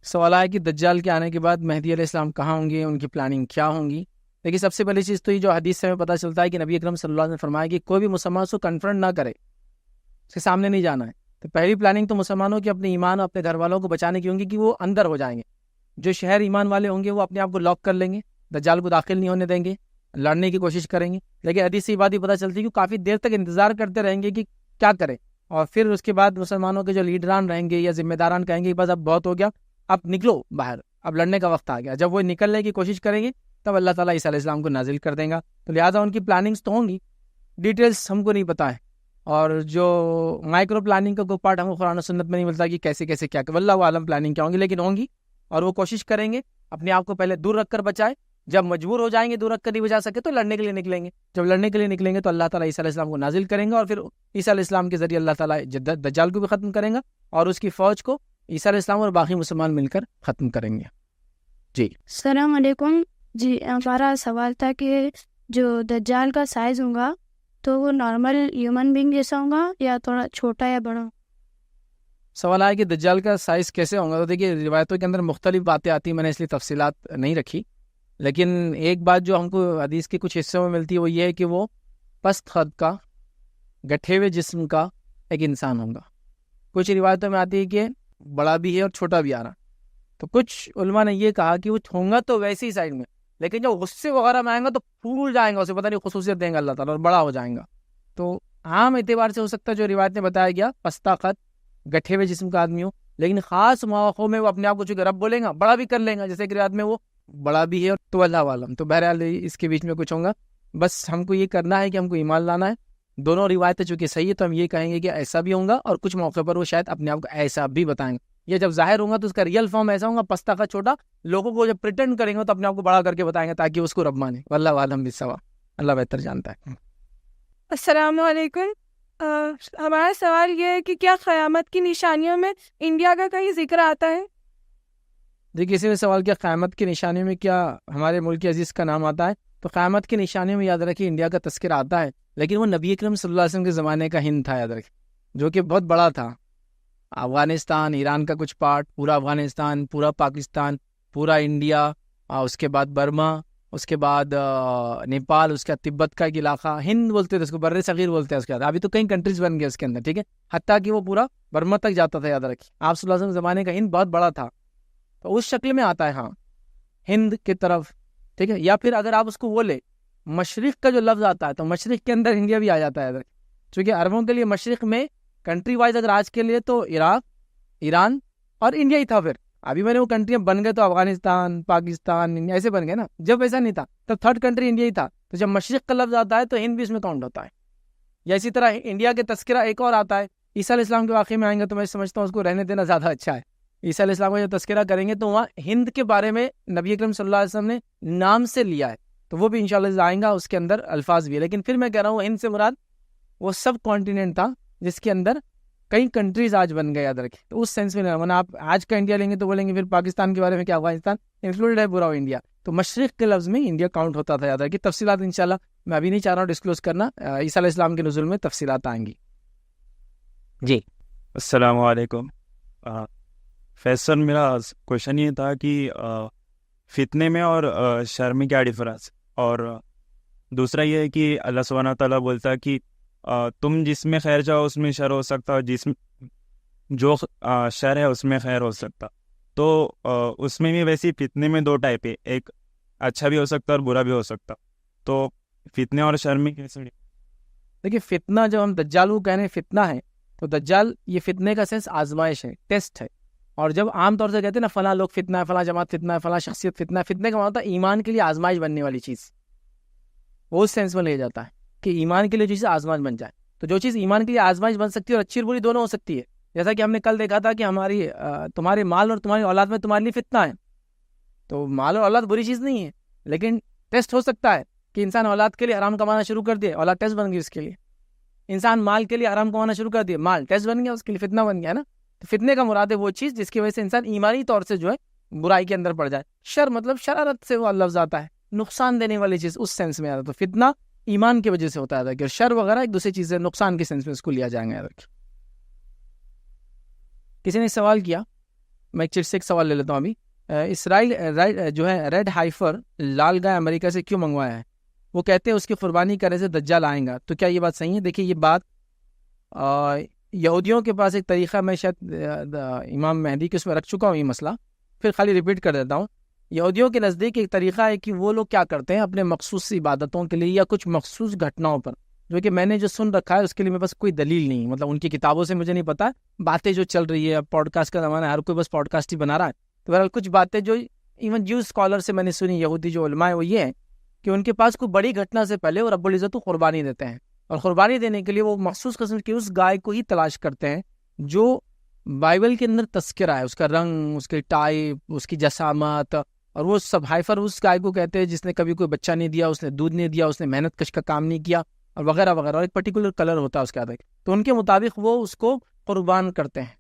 سوال ہے کہ دجال کے آنے کے بعد مہدی علیہ السلام کہاں ہوں گے، ان کی پلاننگ کیا ہوں گی؟ لیکن سب سے پہلی چیز تو یہ جو حدیث سے ہمیں پتہ چلتا ہے کہ نبی اکرم صلی اللہ علیہ وسلم نے فرمایا کہ کوئی بھی مسلمان اس کو کنفرنٹ نہ کرے، اس کے سامنے نہیں جانا ہے۔ تو پہلی پلاننگ تو مسلمانوں کی اپنے ایمان اور اپنے گھر والوں کو بچانے کی ہوں گی کہ وہ اندر ہو جائیں گے۔ جو شہر ایمان والے ہوں گے وہ اپنے آپ کو لاک کر لیں گے، دجال کو داخل نہیں ہونے دیں گے، لڑنے کی کوشش کریں گے۔ لیکن حدیث سے یہ بات ہی پتہ چلتی ہے کہ کافی دیر تک انتظار کرتے رہیں گے کہ کیا کریں، اور پھر اس کے بعد مسلمانوں کے جو لیڈران رہیں گے یا ذمہ داران کہیں گے بس اب بہت ہو گیا، اب نکلو باہر، اب لڑنے کا وقت آ گیا۔ جب وہ نکلنے کی کوشش کریں گے تب اللہ تعالیٰ عیسیٰ علیہ السلام کو نازل کر دیں گا۔ تو لہٰذا ان کی پلاننگز تو ہوں گی، ڈیٹیلز ہم کو نہیں پتہ ہے، اور جو مائکرو پلاننگ کا کوئی پارٹ ہم کو قرآن و سنت میں نہیں ملتا کہ کیسے کیسے کیا، واللہ عالم پلاننگ کیا ہوں گی، لیکن ہوں گی۔ اور وہ کوشش کریں گے اپنے آپ کو پہلے دور رکھ کر بچائے، جب مجبور ہو جائیں گے دور رکھ کر نہیں بچا سکے تو لڑنے کے لیے نکلیں گے۔ جب لڑنے کے لیے نکلیں گے تو اللہ تعالیٰ عیسیٰ علیہ السلام کو نازل کریں گا، اور پھر عیسیٰ علیہ السلام کے ذریعے اللہ تعالیٰ دجال کو بھی ختم کریں گا اور اس کی فوج کو عیسیٰ علیہ السلام اور باقی مسلمان مل کر ختم کریں گے۔ جی السلام علیکم۔ جی، ہمارا سوال تھا کہ جو دجال کا سائز ہوگا تو وہ نارمل ہیومن بینگ جیسا ہوگا یا تھوڑا چھوٹا یا بڑا؟ سوال آیا کہ دجال کا سائز کیسے ہوگا۔ تو دیکھیے، روایتوں کے اندر مختلف باتیں آتی ہیں، میں نے اس لیے تفصیلات نہیں رکھی، لیکن ایک بات جو ہم کو حدیث کے کچھ حصوں میں ملتی ہے وہ یہ ہے کہ وہ پست قد کا، گٹھے ہوئے جسم کا ایک انسان ہوگا۔ کچھ روایتوں میں آتی ہے کہ بڑا بھی ہے اور چھوٹا بھی آ رہا۔ تو کچھ علماء نے یہ کہا کہ وہ ہوگا تو ویسی سائڈ میں، لیکن جب غصے وغیرہ میں آئیں گا تو پھول جائیں گا، اسے پتہ نہیں خصوصیت دیں گا اللہ تعالیٰ اور بڑا ہو جائیں گا۔ تو عام اعتبار سے ہو سکتا ہے جو روایت میں بتایا گیا پستہ قد گٹھے ہوئے جسم کا آدمی ہو، لیکن خاص مواقعوں میں وہ اپنے آپ کو چونکہ رب بولیں گا بڑا بھی کر لیں گا، جیسے کہ روایت میں وہ بڑا بھی ہے اور تو اللہ عالم۔ تو بہرحال اس کے بیچ میں کچھ ہوگا، بس ہم کو یہ کرنا ہے کہ ہم کو ایمان لانا ہے۔ دونوں روایتیں چونکہ صحیح ہے تو ہم یہ کہیں گے کہ ایسا بھی ہوگا، اور کچھ موقع پر وہ شاید اپنے آپ کو ایسا بھی بتائیں گے۔ یہ جب ظاہر ہوگا تو اس کا ریئل فارم ایسا ہوگا پستہ کا چھوٹا، لوگوں کو جب پریٹینڈ کریں گے تو اپنے آپ کو بڑا کر کے بتائیں گے تاکہ اس کو رب مانے۔ واللہ عالم بالصواب، اللہ بہتر جانتا ہے۔ السلام علیکم۔ ہمارا سوال یہ ہے کہ کیا قیامت کی نشانیوں میں انڈیا کا کہیں ذکر آتا ہے؟ دیکھیے، کسی نے سوال کیا قیامت کی نشانیوں میں کیا ہمارے ملک عزیز کا نام آتا ہے، تو قیامت کی نشانیوں میں یاد رکھیے انڈیا کا تذکرہ آتا ہے، لیکن وہ نبی اکرم صلی اللہ علیہ وسلم کے زمانے کا ہند تھا، یاد رکھیے، جو کہ بہت بڑا تھا۔ افغانستان، ایران کا کچھ پارٹ، پورا افغانستان، پورا پاکستان، پورا انڈیا، اس کے بعد برما، اس کے بعد نیپال، اس کے بعد تبت کا ایک علاقہ، ہند بولتے تھے اس کو، بر صغیر بولتے ہیں اس کے بعد، ابھی تو کئی کنٹریز بن گئے اس کے اندر، ٹھیک ہے، حتیٰ کہ وہ پورا برما تک جاتا تھا، یاد رکھیے۔ آپ صلی اللہ علیہ وسلم زمانے کا ہند بہت بڑا تھا، تو اس شکل میں آتا ہے، ہاں، ہند کی طرف، ٹھیک ہے۔ یا پھر اگر آپ اس کو بولے مشرق کا جو لفظ آتا ہے تو مشرق کے اندر انڈیا بھی آ جاتا ہے، چونکہ عربوں کے لیے مشرق میں کنٹری وائز اگر آج کے لیے تو عراق، ایران اور انڈیا ہی تھا، پھر ابھی میں نے وہ کنٹریاں بن گئے تو افغانستان، پاکستان، انڈیا ایسے بن گئے نا، جب ایسا نہیں تھا تب تھرڈ کنٹری انڈیا ہی تھا، تو جب مشرق کا لفظ آتا ہے تو ہند بھی اس میں کاؤنٹ ہوتا ہے۔ یا اسی طرح انڈیا کے تذکرہ ایک اور آتا ہے، عیسیٰ علیہ السلام کے واقعے میں آئیں گے تو میں سمجھتا ہوں اس کو رہنے دینا زیادہ اچھا ہے۔ عیسیٰ علیہ السلام کا جو تذکرہ کریں گے تو وہاں ہند کے بارے میں نبی اکرم صلی اللہ علیہ وسلم نے نام سے لیا ہے، تو وہ بھی انشاءاللہ آئیں گا، اس کے اندر الفاظ بھی ہے، لیکن پھر میں کہہ رہا ہوں ہند سے مراد وہ سب کانٹیننٹ تھا جس کے اندر کئی کنٹریز آج بن گئے، یاد رکھیں، تو اس سینس میں ورنہ آپ آج کا انڈیا لیں گے تو بولیں گے پھر پاکستان کے بارے میں کیا، افغانستان انکلوڈ ہے پورا انڈیا، تو مشرق کے لفظ میں انڈیا کاؤنٹ ہوتا تھا، یاد رکھیں۔ تفصیلات انشاءاللہ میں ابھی نہیں چاہ رہا ہوں ڈسکلوز کرنا، عیسیٰ علیہ السلام کے نزول میں تفصیلات آئیں گی۔ جی السلام علیکم۔ فیصل، میرا کوشچن یہ تھا کہ فتنے میں اور شر میں کیا ڈفرنس، اور دوسرا یہ ہے کہ اللہ سبحانہ تعالیٰ بولتا ہے کہ تم جس میں خیر چاہو اس میں شر ہو سکتا، اور جس میں جو شر ہے اس میں خیر ہو سکتا، تو اس میں بھی ویسی فتنے میں دو ٹائپ ہے، ایک اچھا بھی ہو سکتا اور برا بھی ہو سکتا، تو فتنے اور شر میں کیسے؟ دیکھیے، فتنہ جو ہم دجال کو کہہ رہے ہیں فتنہ ہے، تو دجال یہ فتنے کا سینس آزمائش ہے، ٹیسٹ ہے، اور جب عام طور سے کہتے ہیں نا فلاں لوگ فتنہ ہے، فلاں جماعت فتنہ ہے، فلاں شخصیت فتنہ ہے، فتنے کا مطلب ہوتا ہے ایمان کے لیے آزمائش بننے والی چیز، وہ اس سینس میں لے جاتا ہے کہ ایمان کے لیے چیز آزمائش بن جائے، تو جو چیز ایمان کے لیے آزمائش بن سکتی ہے اور اچھی اور بری دونوں ہو سکتی ہے، جیسا کہ ہم نے کل دیکھا تھا کہ ہماری تمہارے مال اور تمہاری اولاد میں تمہارے لیے فتنہ ہے، تو مال اور اولاد بری چیز نہیں ہے، لیکن ٹیسٹ ہو سکتا ہے کہ انسان اولاد کے لیے حرام کمانا شروع کر دے، اولاد ٹیسٹ بن گئی اس کے لیے، انسان مال کے لیے حرام کمانا شروع کر دے، مال ٹیسٹ بن گیا، اس کے لیے فتنہ بن گیا نا۔ تو فتنے کا مراد ہے وہ چیز جس کی وجہ سے انسان ایمانی طور سے جو ہے برائی کے اندر پڑ جائے۔ شر مطلب شرارت سے وہ لفظ آتا ہے، نقصان دینے والی چیز، اس سینس میں آتا ہے، تو فتنہ ایمان کی وجہ سے ہوتا ہے، کہ شر وغیرہ ایک دوسری چیزیں نقصان کے سینس میں اس کو لیا جائیں گے۔ کسی نے سوال کیا، میں ایک چیز سے ایک سوال لے لیتا ہوں ابھی، اسرائیل جو ہے ریڈ ہائفر لال گائے امریکہ سے کیوں منگوایا ہے؟ وہ کہتے ہیں اس کی قربانی کرنے سے دجال آئیں گا، تو کیا یہ بات صحیح ہے؟ دیکھیے، یہ بات یہودیوں کے پاس ایک طریقہ، میں شاید امام مہدی کے اس میں رکھ چکا ہوں یہ مسئلہ، پھر خالی ریپیٹ کر دیتا ہوں۔ یہودیوں کے نزدیک ایک طریقہ ہے کہ وہ لوگ کیا کرتے ہیں اپنے مخصوص عبادتوں کے لیے یا کچھ مخصوص گھٹناؤں پر، جو کہ میں نے جو سن رکھا ہے اس کے لیے میرے پاس کوئی دلیل نہیں، مطلب ان کی کتابوں سے مجھے نہیں پتا، باتیں جو چل رہی ہے، پوڈ کاسٹ کا زمانہ ہے، ہر کوئی بس پوڈ کاسٹ ہی بنا رہا ہے، تو بہرحال کچھ باتیں جو ایون جیو اسکالر سے میں نے سنی، یہودی جو علماء ہیں، وہ یہ ہے کہ ان کے پاس کوئی بڑی گھٹنا سے پہلے وہ رب العزت کو قربانی دیتے ہیں، اور قربانی دینے کے لیے وہ مخصوص قسم کی اس گائے کو ہی تلاش کرتے ہیں جو بائبل کے اندر تذکرہ ہے، اس کا رنگ، اس کے ٹائپ، اس کی جسامت، اور وہ سب ہائفر اس گائے کو کہتے ہیں جس نے کبھی کوئی بچہ نہیں دیا، اس نے دودھ نہیں دیا، اس نے محنت کش کا کام نہیں کیا، اور وغیرہ وغیرہ، اور ایک پرٹیکولر کلر ہوتا ہے اس کے آدھے، تو ان کے مطابق وہ اس کو قربان کرتے ہیں،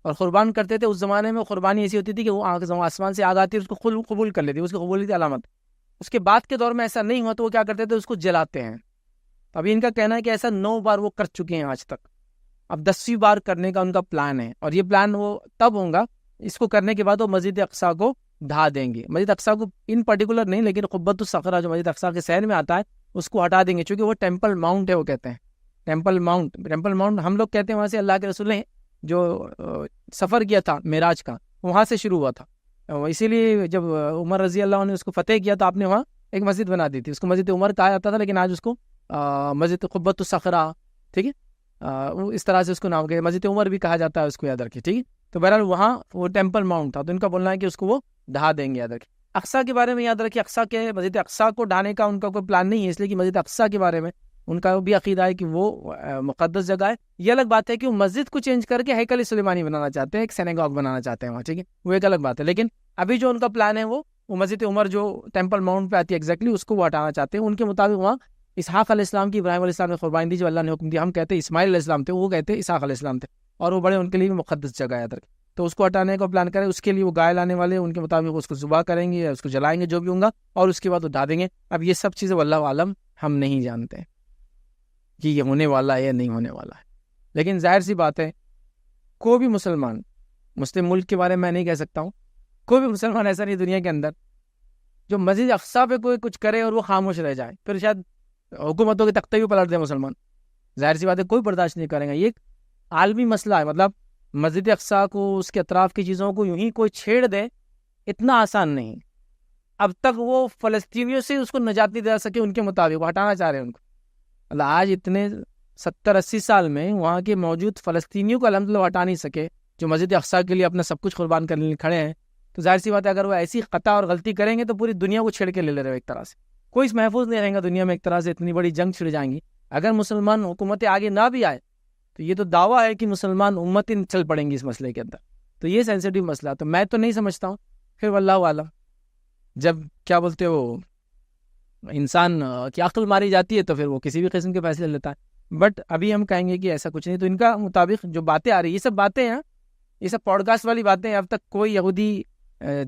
اور قربان کرتے تھے۔ اس زمانے میں قربانی ایسی ہوتی تھی کہ وہ آسمان سے آگ آتی ہے، اس کو قبول کر لیتی، اس کی قبولیت کی علامت۔ اس کے بعد کے دور میں ایسا نہیں ہوا تو وہ کیا کرتے تھے، اس کو جلاتے ہیں۔ ابھی ان کا کہنا ہے کہ ایسا 9 بار وہ کر چکے ہیں آج تک، اب 10ویں بار کرنے کا ان کا پلان ہے، اور یہ پلان وہ تب ہوگا، اس کو کرنے کے بعد وہ مسجد اقصیٰ کو ڈھا دیں گے، مسجد اقصیٰ کو ان پرٹیکولر نہیں، لیکن قبۃ الصخرہ جو مسجد اقصیٰ کے شہر میں آتا ہے اس کو ہٹا دیں گے، چونکہ وہ ٹیمپل ماؤنٹ ہے، وہ کہتے ہیں ٹیمپل ماؤنٹ ہم لوگ کہتے ہیں، وہاں سے اللہ کے رسول نے جو سفر کیا تھا معراج کا، وہاں سے شروع ہوا تھا، اسی لیے جب عمر رضی اللہ عنہ نے اس کو فتح کیا تو آپ نے وہاں ایک مسجد بنا دی تھی، اس کو مسجد عمر کہا جاتا تھا، لیکن آج اس کو مسجد قبۃ الصخرہ، ٹھیک ہے، اس طرح سے اس کو نام کہے، مسجد عمر بھی کہا جاتا ہے، اس کو یاد رکھیے، ٹھیک ہے۔ تو بہرحال وہاں وہ ٹیمپل ماؤنٹ تھا، تو ان کا بولنا ہے کہ اس کو وہ ڈھا دیں گے، یاد رکھیے۔ اقصیٰ کے بارے میں یاد رکھیے، اقصیٰ کے مسجد اقصیٰ کو ڈھانے کا ان کا کوئی پلان نہیں ہے، اس لیے کہ مسجد اقصیٰ کے بارے میں ان کا بھی عقیدہ ہے کہ وہ مقدس جگہ ہے۔ یہ الگ بات ہے کہ وہ مسجد کو چینج کر کے ہیکل سلیمانی بنانا چاہتے ہیں، ایک سینیگاگ بنانا چاہتے ہیں وہاں، ٹھیک ہے، وہ ایک الگ بات ہے، لیکن ابھی جو ان کا پلان ہے وہ مسجد عمر جو ٹیمپل ماؤنٹ پہ آتی ہے ایگزیکٹلی، اس کو وہ ہٹانا چاہتے ہیں۔ ان کے مطابق وہاں اسحاق علیہ السلام کی ابراہیم علیہ السلام نے قربانی دی جو اللہ نے حکم دیا، ہم کہتے ہیں اسماعیل علیہ السلام تھے، وہ کہتے ہیں اسحاق علیہ السلام تھے، اور وہ بڑے ان کے لیے مقدس جگہ ہے۔ تو اس کو ہٹانے کا پلان کریں. اس کے لیے وہ گائے لانے والے ان کے مطابق اس کو ذبح کریں گے یا اس کو جلائیں گے جو بھی ہوگا, اور اس کے بعد اٹھا دیں گے. اب یہ سب چیزیں واللہ عالم ہم نہیں جانتے کہ یہ ہونے والا ہے یا نہیں ہونے والا ہے. لیکن ظاہر سی بات ہے کوئی بھی مسلمان, مسلم ملک کے بارے میں نہیں کہہ سکتا ہوں, کوئی بھی مسلمان ایسا نہیں دنیا کے اندر جو مسجد اقصیٰ پہ کوئی کچھ کرے اور وہ خاموش رہ جائے, پھر شاید حکومتوں کے تختے بھی پلٹ دیں مسلمان. ظاہر سی بات ہے کوئی برداشت نہیں کریں گا. یہ ایک عالمی مسئلہ ہے. مطلب مسجد اقصیٰ کو, اس کے اطراف کی چیزوں کو یوں ہی کوئی چھیڑ دے, اتنا آسان نہیں. اب تک وہ فلسطینیوں سے اس کو نجات نہیں دلا سکے ان کے مطابق, وہ ہٹانا چاہ رہے ہیں ان کو. مطلب آج اتنے 70-80 سال میں وہاں کے موجود فلسطینیوں کو الحمدللہ ہٹا نہیں سکے, جو مسجد اقصیٰ کے لیے اپنا سب کچھ قربان کرنے لیے کھڑے ہیں. تو ظاہر سی بات ہے اگر وہ ایسی خطا اور غلطی کریں گے تو پوری دنیا کو چھیڑ کے لے رہے ہو ایک طرح سے. کوئی اس محفوظ نہیں رہے گا دنیا میں, ایک طرح سے اتنی بڑی جنگ چھڑ جائیں گی. اگر مسلمان حکومتیں آگے نہ بھی آئے تو یہ تو دعویٰ ہے کہ مسلمان امتیں چل پڑیں گی اس مسئلے کے اندر. تو یہ سینسیٹیو مسئلہ, تو میں تو نہیں سمجھتا ہوں. پھر واللہ عالم, جب کیا بولتے ہو انسان کی عقل ماری جاتی ہے تو پھر وہ کسی بھی قسم کے فیصلے لیتا ہے. بٹ ابھی ہم کہیں گے کہ ایسا کچھ نہیں. تو ان کا مطابق جو باتیں آ رہی, یہ سب باتیں ہیں, یہ سب پوڈ کاسٹ والی باتیں ہیں. اب تک کوئی یہودی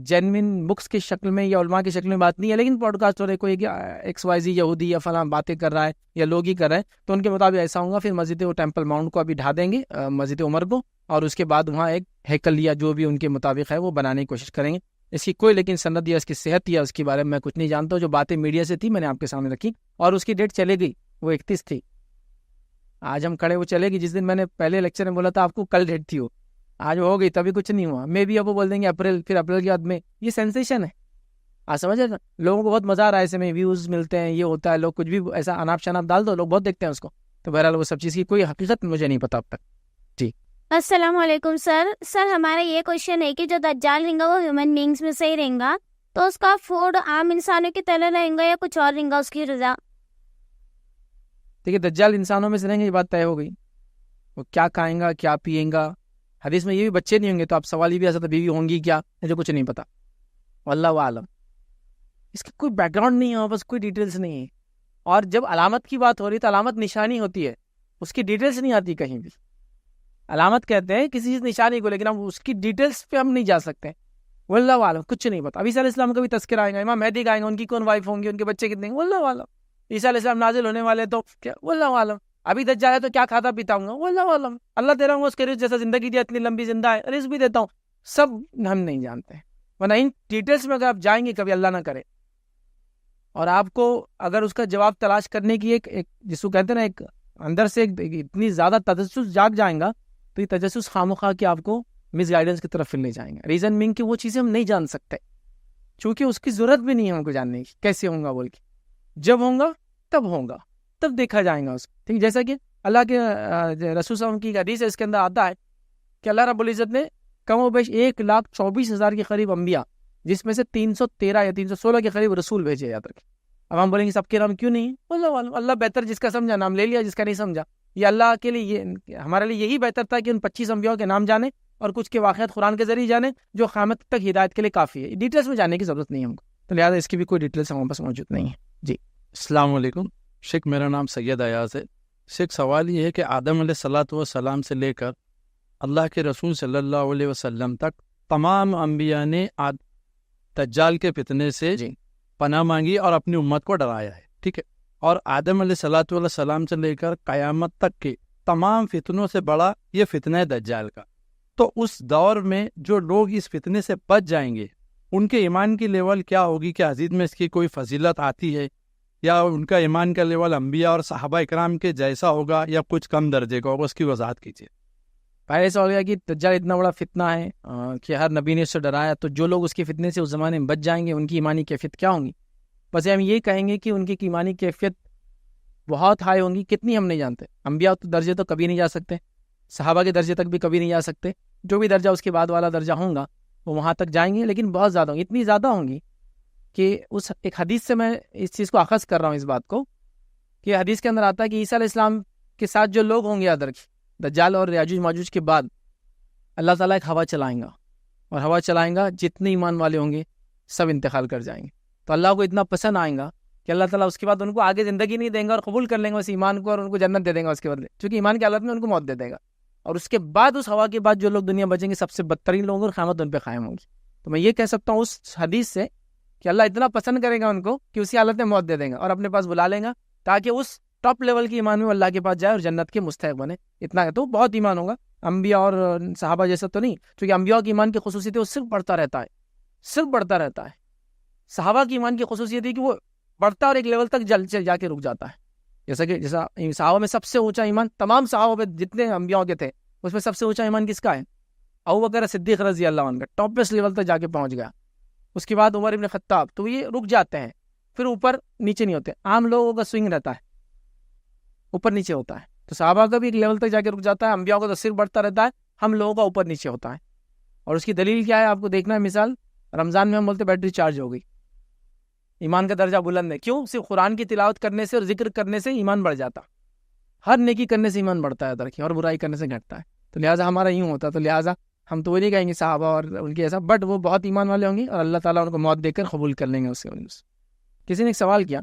جینوین بکس کی شکل میں یا علماء کی شکل میں بات نہیں ہے, لیکن پوڈ کاسٹ ہو رہے, کوئی XYZ یہودی یا فلاں باتیں کر رہا ہے یا لوگ ہی کر رہے ہیں, تو ان کے مطابق ایسا ہوگا. پھر مسجد و ٹیمپل ماؤنٹ کو ابھی ڈھا دیں گے, مسجد عمر کو, اور اس کے بعد وہاں ایک ہیکل یا جو بھی ان کے مطابق ہے وہ بنانے کی کوشش کریں گے. اس کی کوئی لیکن سند یا اس کی صحت یا اس کے بارے میں کچھ نہیں جانتا. جو باتیں میڈیا سے تھی میں نے آپ کے سامنے رکھی, اور اس کی ڈیٹ چلے گئی, وہ 31 تھی. آج ہم کھڑے, وہ چلے گی. جس دن میں نے پہلے لیکچر میں بولا تھا آپ کو کل ڈیٹ تھی, وہ آج ہو گئی, تبھی کچھ نہیں ہوا. میں بھی اب وہ بول دیں گے اپریل, پھر اپریل کے بعد میں. یہ سینسیشن ہے, آپ سمجھ رہے نا. لوگوں کو بہت مزہ آ رہا ہے, ایسے میں ویوز ملتے ہیں, یہ ہوتا ہے, لوگ کچھ بھی ایسا اناپ شناپ ڈال دو, لوگ بہت دیکھتے ہیں اس کو. تو بہرحال وہ سب چیز کی کوئی حقیقت مجھے نہیں پتا اب تک. السلام علیکم سر. ہمارا یہ کوشچن ہے کہ جو دجال رہیں گا وہ ہیومن بینگس میں سے ہی رہیں گا, تو اس کا فوڈ عام انسانوں کی طرح رہیں گا یا کچھ اور رہیں گا اس کی غذا؟ دیکھیے دجال انسانوں میں سے رہیں گے, یہ بات طے ہو گئی. وہ کیا کھائیں گا, کیا پئیں گا. حدیث میں یہ بھی بچے نہیں ہوں گے, تو آپ سوال یہ بھی ایسا تھا بیوی ہوں گی کیا, مجھے کچھ نہیں پتا, واللہ عالم. اس کا کوئی بیک گراؤنڈ نہیں ہے, بس کوئی ڈیٹیلز نہیں ہے. اور جب علامت کی بات ہو رہی ہے تو علامت نشانی ہوتی ہے, اس کی ڈیٹیلز نہیں آتی کہیں بھی. علامت کہتے ہیں کسی چیز نشانی کو, لیکن ہم اس کی ڈیٹیلز پہ ہم نہیں جا سکتے. واللہ عالم, کچھ نہیں پتا. ابھی عیسیٰ علیہ السلام کا بھی تذکرہ آئے گا, امام مہدی کا آئے گا, ان کی کون وائف ہوں گی, ان کے بچے کتنے ہیں, واللہ عالم. عیسیٰ علیہ السلام نازل ہونے والے تو کیا, واللہ عالم. ابھی دجال ہے تو کیا کھاتا پیتا ہوں گا, واللہ عالم. اللہ دے رہا ہوں اس کے رزق جیسا زندگی دیا, اتنی لمبی زندہ ہے, رزق بھی دیتا ہوں, سب ہم نہیں جانتے. ورنہ ان ڈیٹیلز میں اگر آپ جائیں گے, کبھی اللہ نہ کرے, اور آپ کو اگر اس کا جواب تلاش کرنے کی ایک جس کو کہتے ہیں نا, ایک اندر سے اتنی زیادہ تجسس جاگ جائیں گا, تو یہ تجسس خامخواہ کہ آپ کو مس گائیڈنس کی طرف پھر لے جائیں گے. ریزن بینگ کہ وہ چیزیں ہم نہیں جان سکتے, چونکہ اس کی ضرورت بھی نہیں ہے ہم کو جاننے کی کیسے ہوں گا بول کے. جب ہوگا, تب دیکھا جائے گا اس کو. ٹھیک, جیسا کہ اللہ کے رسول صلی اللہ علیہ وسلم کی حدیث ہے, اس کے اندر آتا ہے کہ اللہ رب العزت نے کم و بیش 1,24,000 کے قریب انبیاء, جس میں سے 313 یا 316 کے قریب رسول بھیجے. یاد رکھیں. اب ہم بولیں گے سب کے نام کیوں نہیں, اللہ بہتر, جس کا سمجھا نام لے لیا, جس کا نہیں سمجھا. یہ اللہ کے لیے, ہمارے لیے یہی بہتر تھا کہ ان 25 انبیاء کے نام جانے اور کچھ کے واقعات قرآن کے ذریعے جانے, جو قیامت تک ہدایت کے لیے کافی ہے. ڈیٹیلس میں جانے کی ضرورت نہیں ہے ہم کو, تو لہٰذا اس کی بھی کوئی ڈیٹیلس ہمارے پاس موجود نہیں ہے. جی السلام علیکم شیخ, میرا نام سید ایاز ہے. شیخ سوال یہ ہے کہ آدم علیہ الصلوۃ والسلام سے لے کر اللہ کے رسول صلی اللہ علیہ وسلم تک تمام انبیاء نے دجال کے فتنے سے پناہ مانگی اور اپنی امت کو ڈرایا ہے. ٹھیک ہے, اور آدم علیہ الصلوۃ والسلام سے لے کر قیامت تک کے تمام فتنوں سے بڑا یہ فتنہ ہے دجال کا. تو اس دور میں جو لوگ اس فتنے سے بچ جائیں گے, ان کے ایمان کی لیول کیا ہوگی؟ کہ حدیث میں اس کی کوئی فضیلت آتی ہے, یا ان کا ایمان کا لیول انبیاء اور صحابہ اکرام کے جیسا ہوگا یا کچھ کم درجے کا ہوگا؟ اس کی وضاحت کیجیے. پہلے ایسا ہو گیا کہ دجال اتنا بڑا فتنہ ہے کہ ہر نبی نے اس سے ڈرایا, تو جو لوگ اس کے فتنے سے اس زمانے میں بچ جائیں گے, ان کی ایمانی کیفیت کیا ہوں گی؟ بس ہم یہ کہیں گے کہ ان کی ایمانی کیفیت بہت ہائی ہوں گی. کتنی ہم نہیں جانتے. انبیاء تو درجے تو کبھی نہیں جا سکتے, صحابہ کے درجے تک بھی کبھی نہیں جا سکتے. جو بھی درجہ اس کے بعد والا درجہ ہوگا وہ وہاں تک جائیں گے, لیکن بہت زیادہ ہوں گی. اتنی زیادہ ہوں گی کہ اس ایک حدیث سے میں اس چیز کو اخذ کر رہا ہوں, اس بات کو, کہ حدیث کے اندر آتا ہے کہ عیسیٰ علیہ السلام کے ساتھ جو لوگ ہوں گے یاد رکھیں, دجال اور یاجوج ماجوج کے بعد اللہ تعالیٰ ایک ہوا چلائیں گا, اور ہوا چلائیں گا, جتنے ایمان والے ہوں گے سب انتقال کر جائیں گے. تو اللہ کو اتنا پسند آئیں گا کہ اللہ تعالیٰ اس کے بعد ان کو آگے زندگی نہیں دیں گا اور قبول کر لیں گے اس ایمان کو, اور ان کو جنت دے دیں گا اس کے بدلے, چونکہ ایمان کی حالت میں ان کو موت دے دے گا. اور اس کے بعد اس ہوا کے بعد جو لوگ دنیا بچیں گے سب سے بدترین لوگ اور قیامت ان پہ قائم ہوگی. تو میں یہ کہہ سکتا ہوں اس حدیث سے کہ اللہ اتنا پسند کرے گا ان کو کہ اسی حالت میں موت دے دیں گا اور اپنے پاس بلا لیں گا تاکہ اس ٹاپ لیول کی ایمان میں اللہ کے پاس جائے اور جنت کے مستحق بنے. اتنا ہے تو بہت ایمان ہوگا. انبیاء اور صحابہ جیسا تو نہیں, کیونکہ انبیاء کی ایمان کی خصوصیت ہے وہ صرف بڑھتا رہتا ہے, صرف بڑھتا رہتا ہے. صحابہ کی ایمان کی خصوصیت ہے کہ وہ بڑھتا اور ایک لیول تک جا کے رک جاتا ہے. جیسا صحابہ میں سب سے اونچا ایمان تمام صحابہ پہ جتنے انبیاء کے تھے اس میں سب سے اونچا ایمان کس کا ہے؟ ابوبکر صدیق رضی اللہ عنہ کا, ٹاپ بیسٹ لیول تک جا کے پہنچ گیا. اس کے بعد عمر ابن خطاب. تو یہ رک جاتے ہیں, پھر اوپر نیچے نہیں ہوتے. عام لوگوں کا سوئنگ رہتا ہے, اوپر نیچے ہوتا ہے. تو صحابہ کا بھی ایک لیول تک جا کے رک جاتا ہے, انبیاء کا تو صرف بڑھتا رہتا ہے, ہم لوگوں کا اوپر نیچے ہوتا ہے. اور اس کی دلیل کیا ہے آپ کو دیکھنا ہے. مثال رمضان میں ہم بولتے بیٹری چارج ہو گئی, ایمان کا درجہ بلند ہے. کیوں؟ صرف قرآن کی تلاوت کرنے سے اور ذکر کرنے سے ایمان بڑھ جاتا. ہر نیکی کرنے سے ایمان بڑھتا ہے درکی, اور برائی کرنے سے گھٹتا ہے. تو لہٰذا ہمارا یوں ہوتا. تو لہٰذا ہم تو وہ نہیں کہیں گے صحابہ اور ان کے ایسا, بٹ وہ بہت ایمان والے ہوں گے اور اللہ تعالیٰ ان کو موت دے کر قبول کر لیں گے اس سے. کسی نے ایک سوال کیا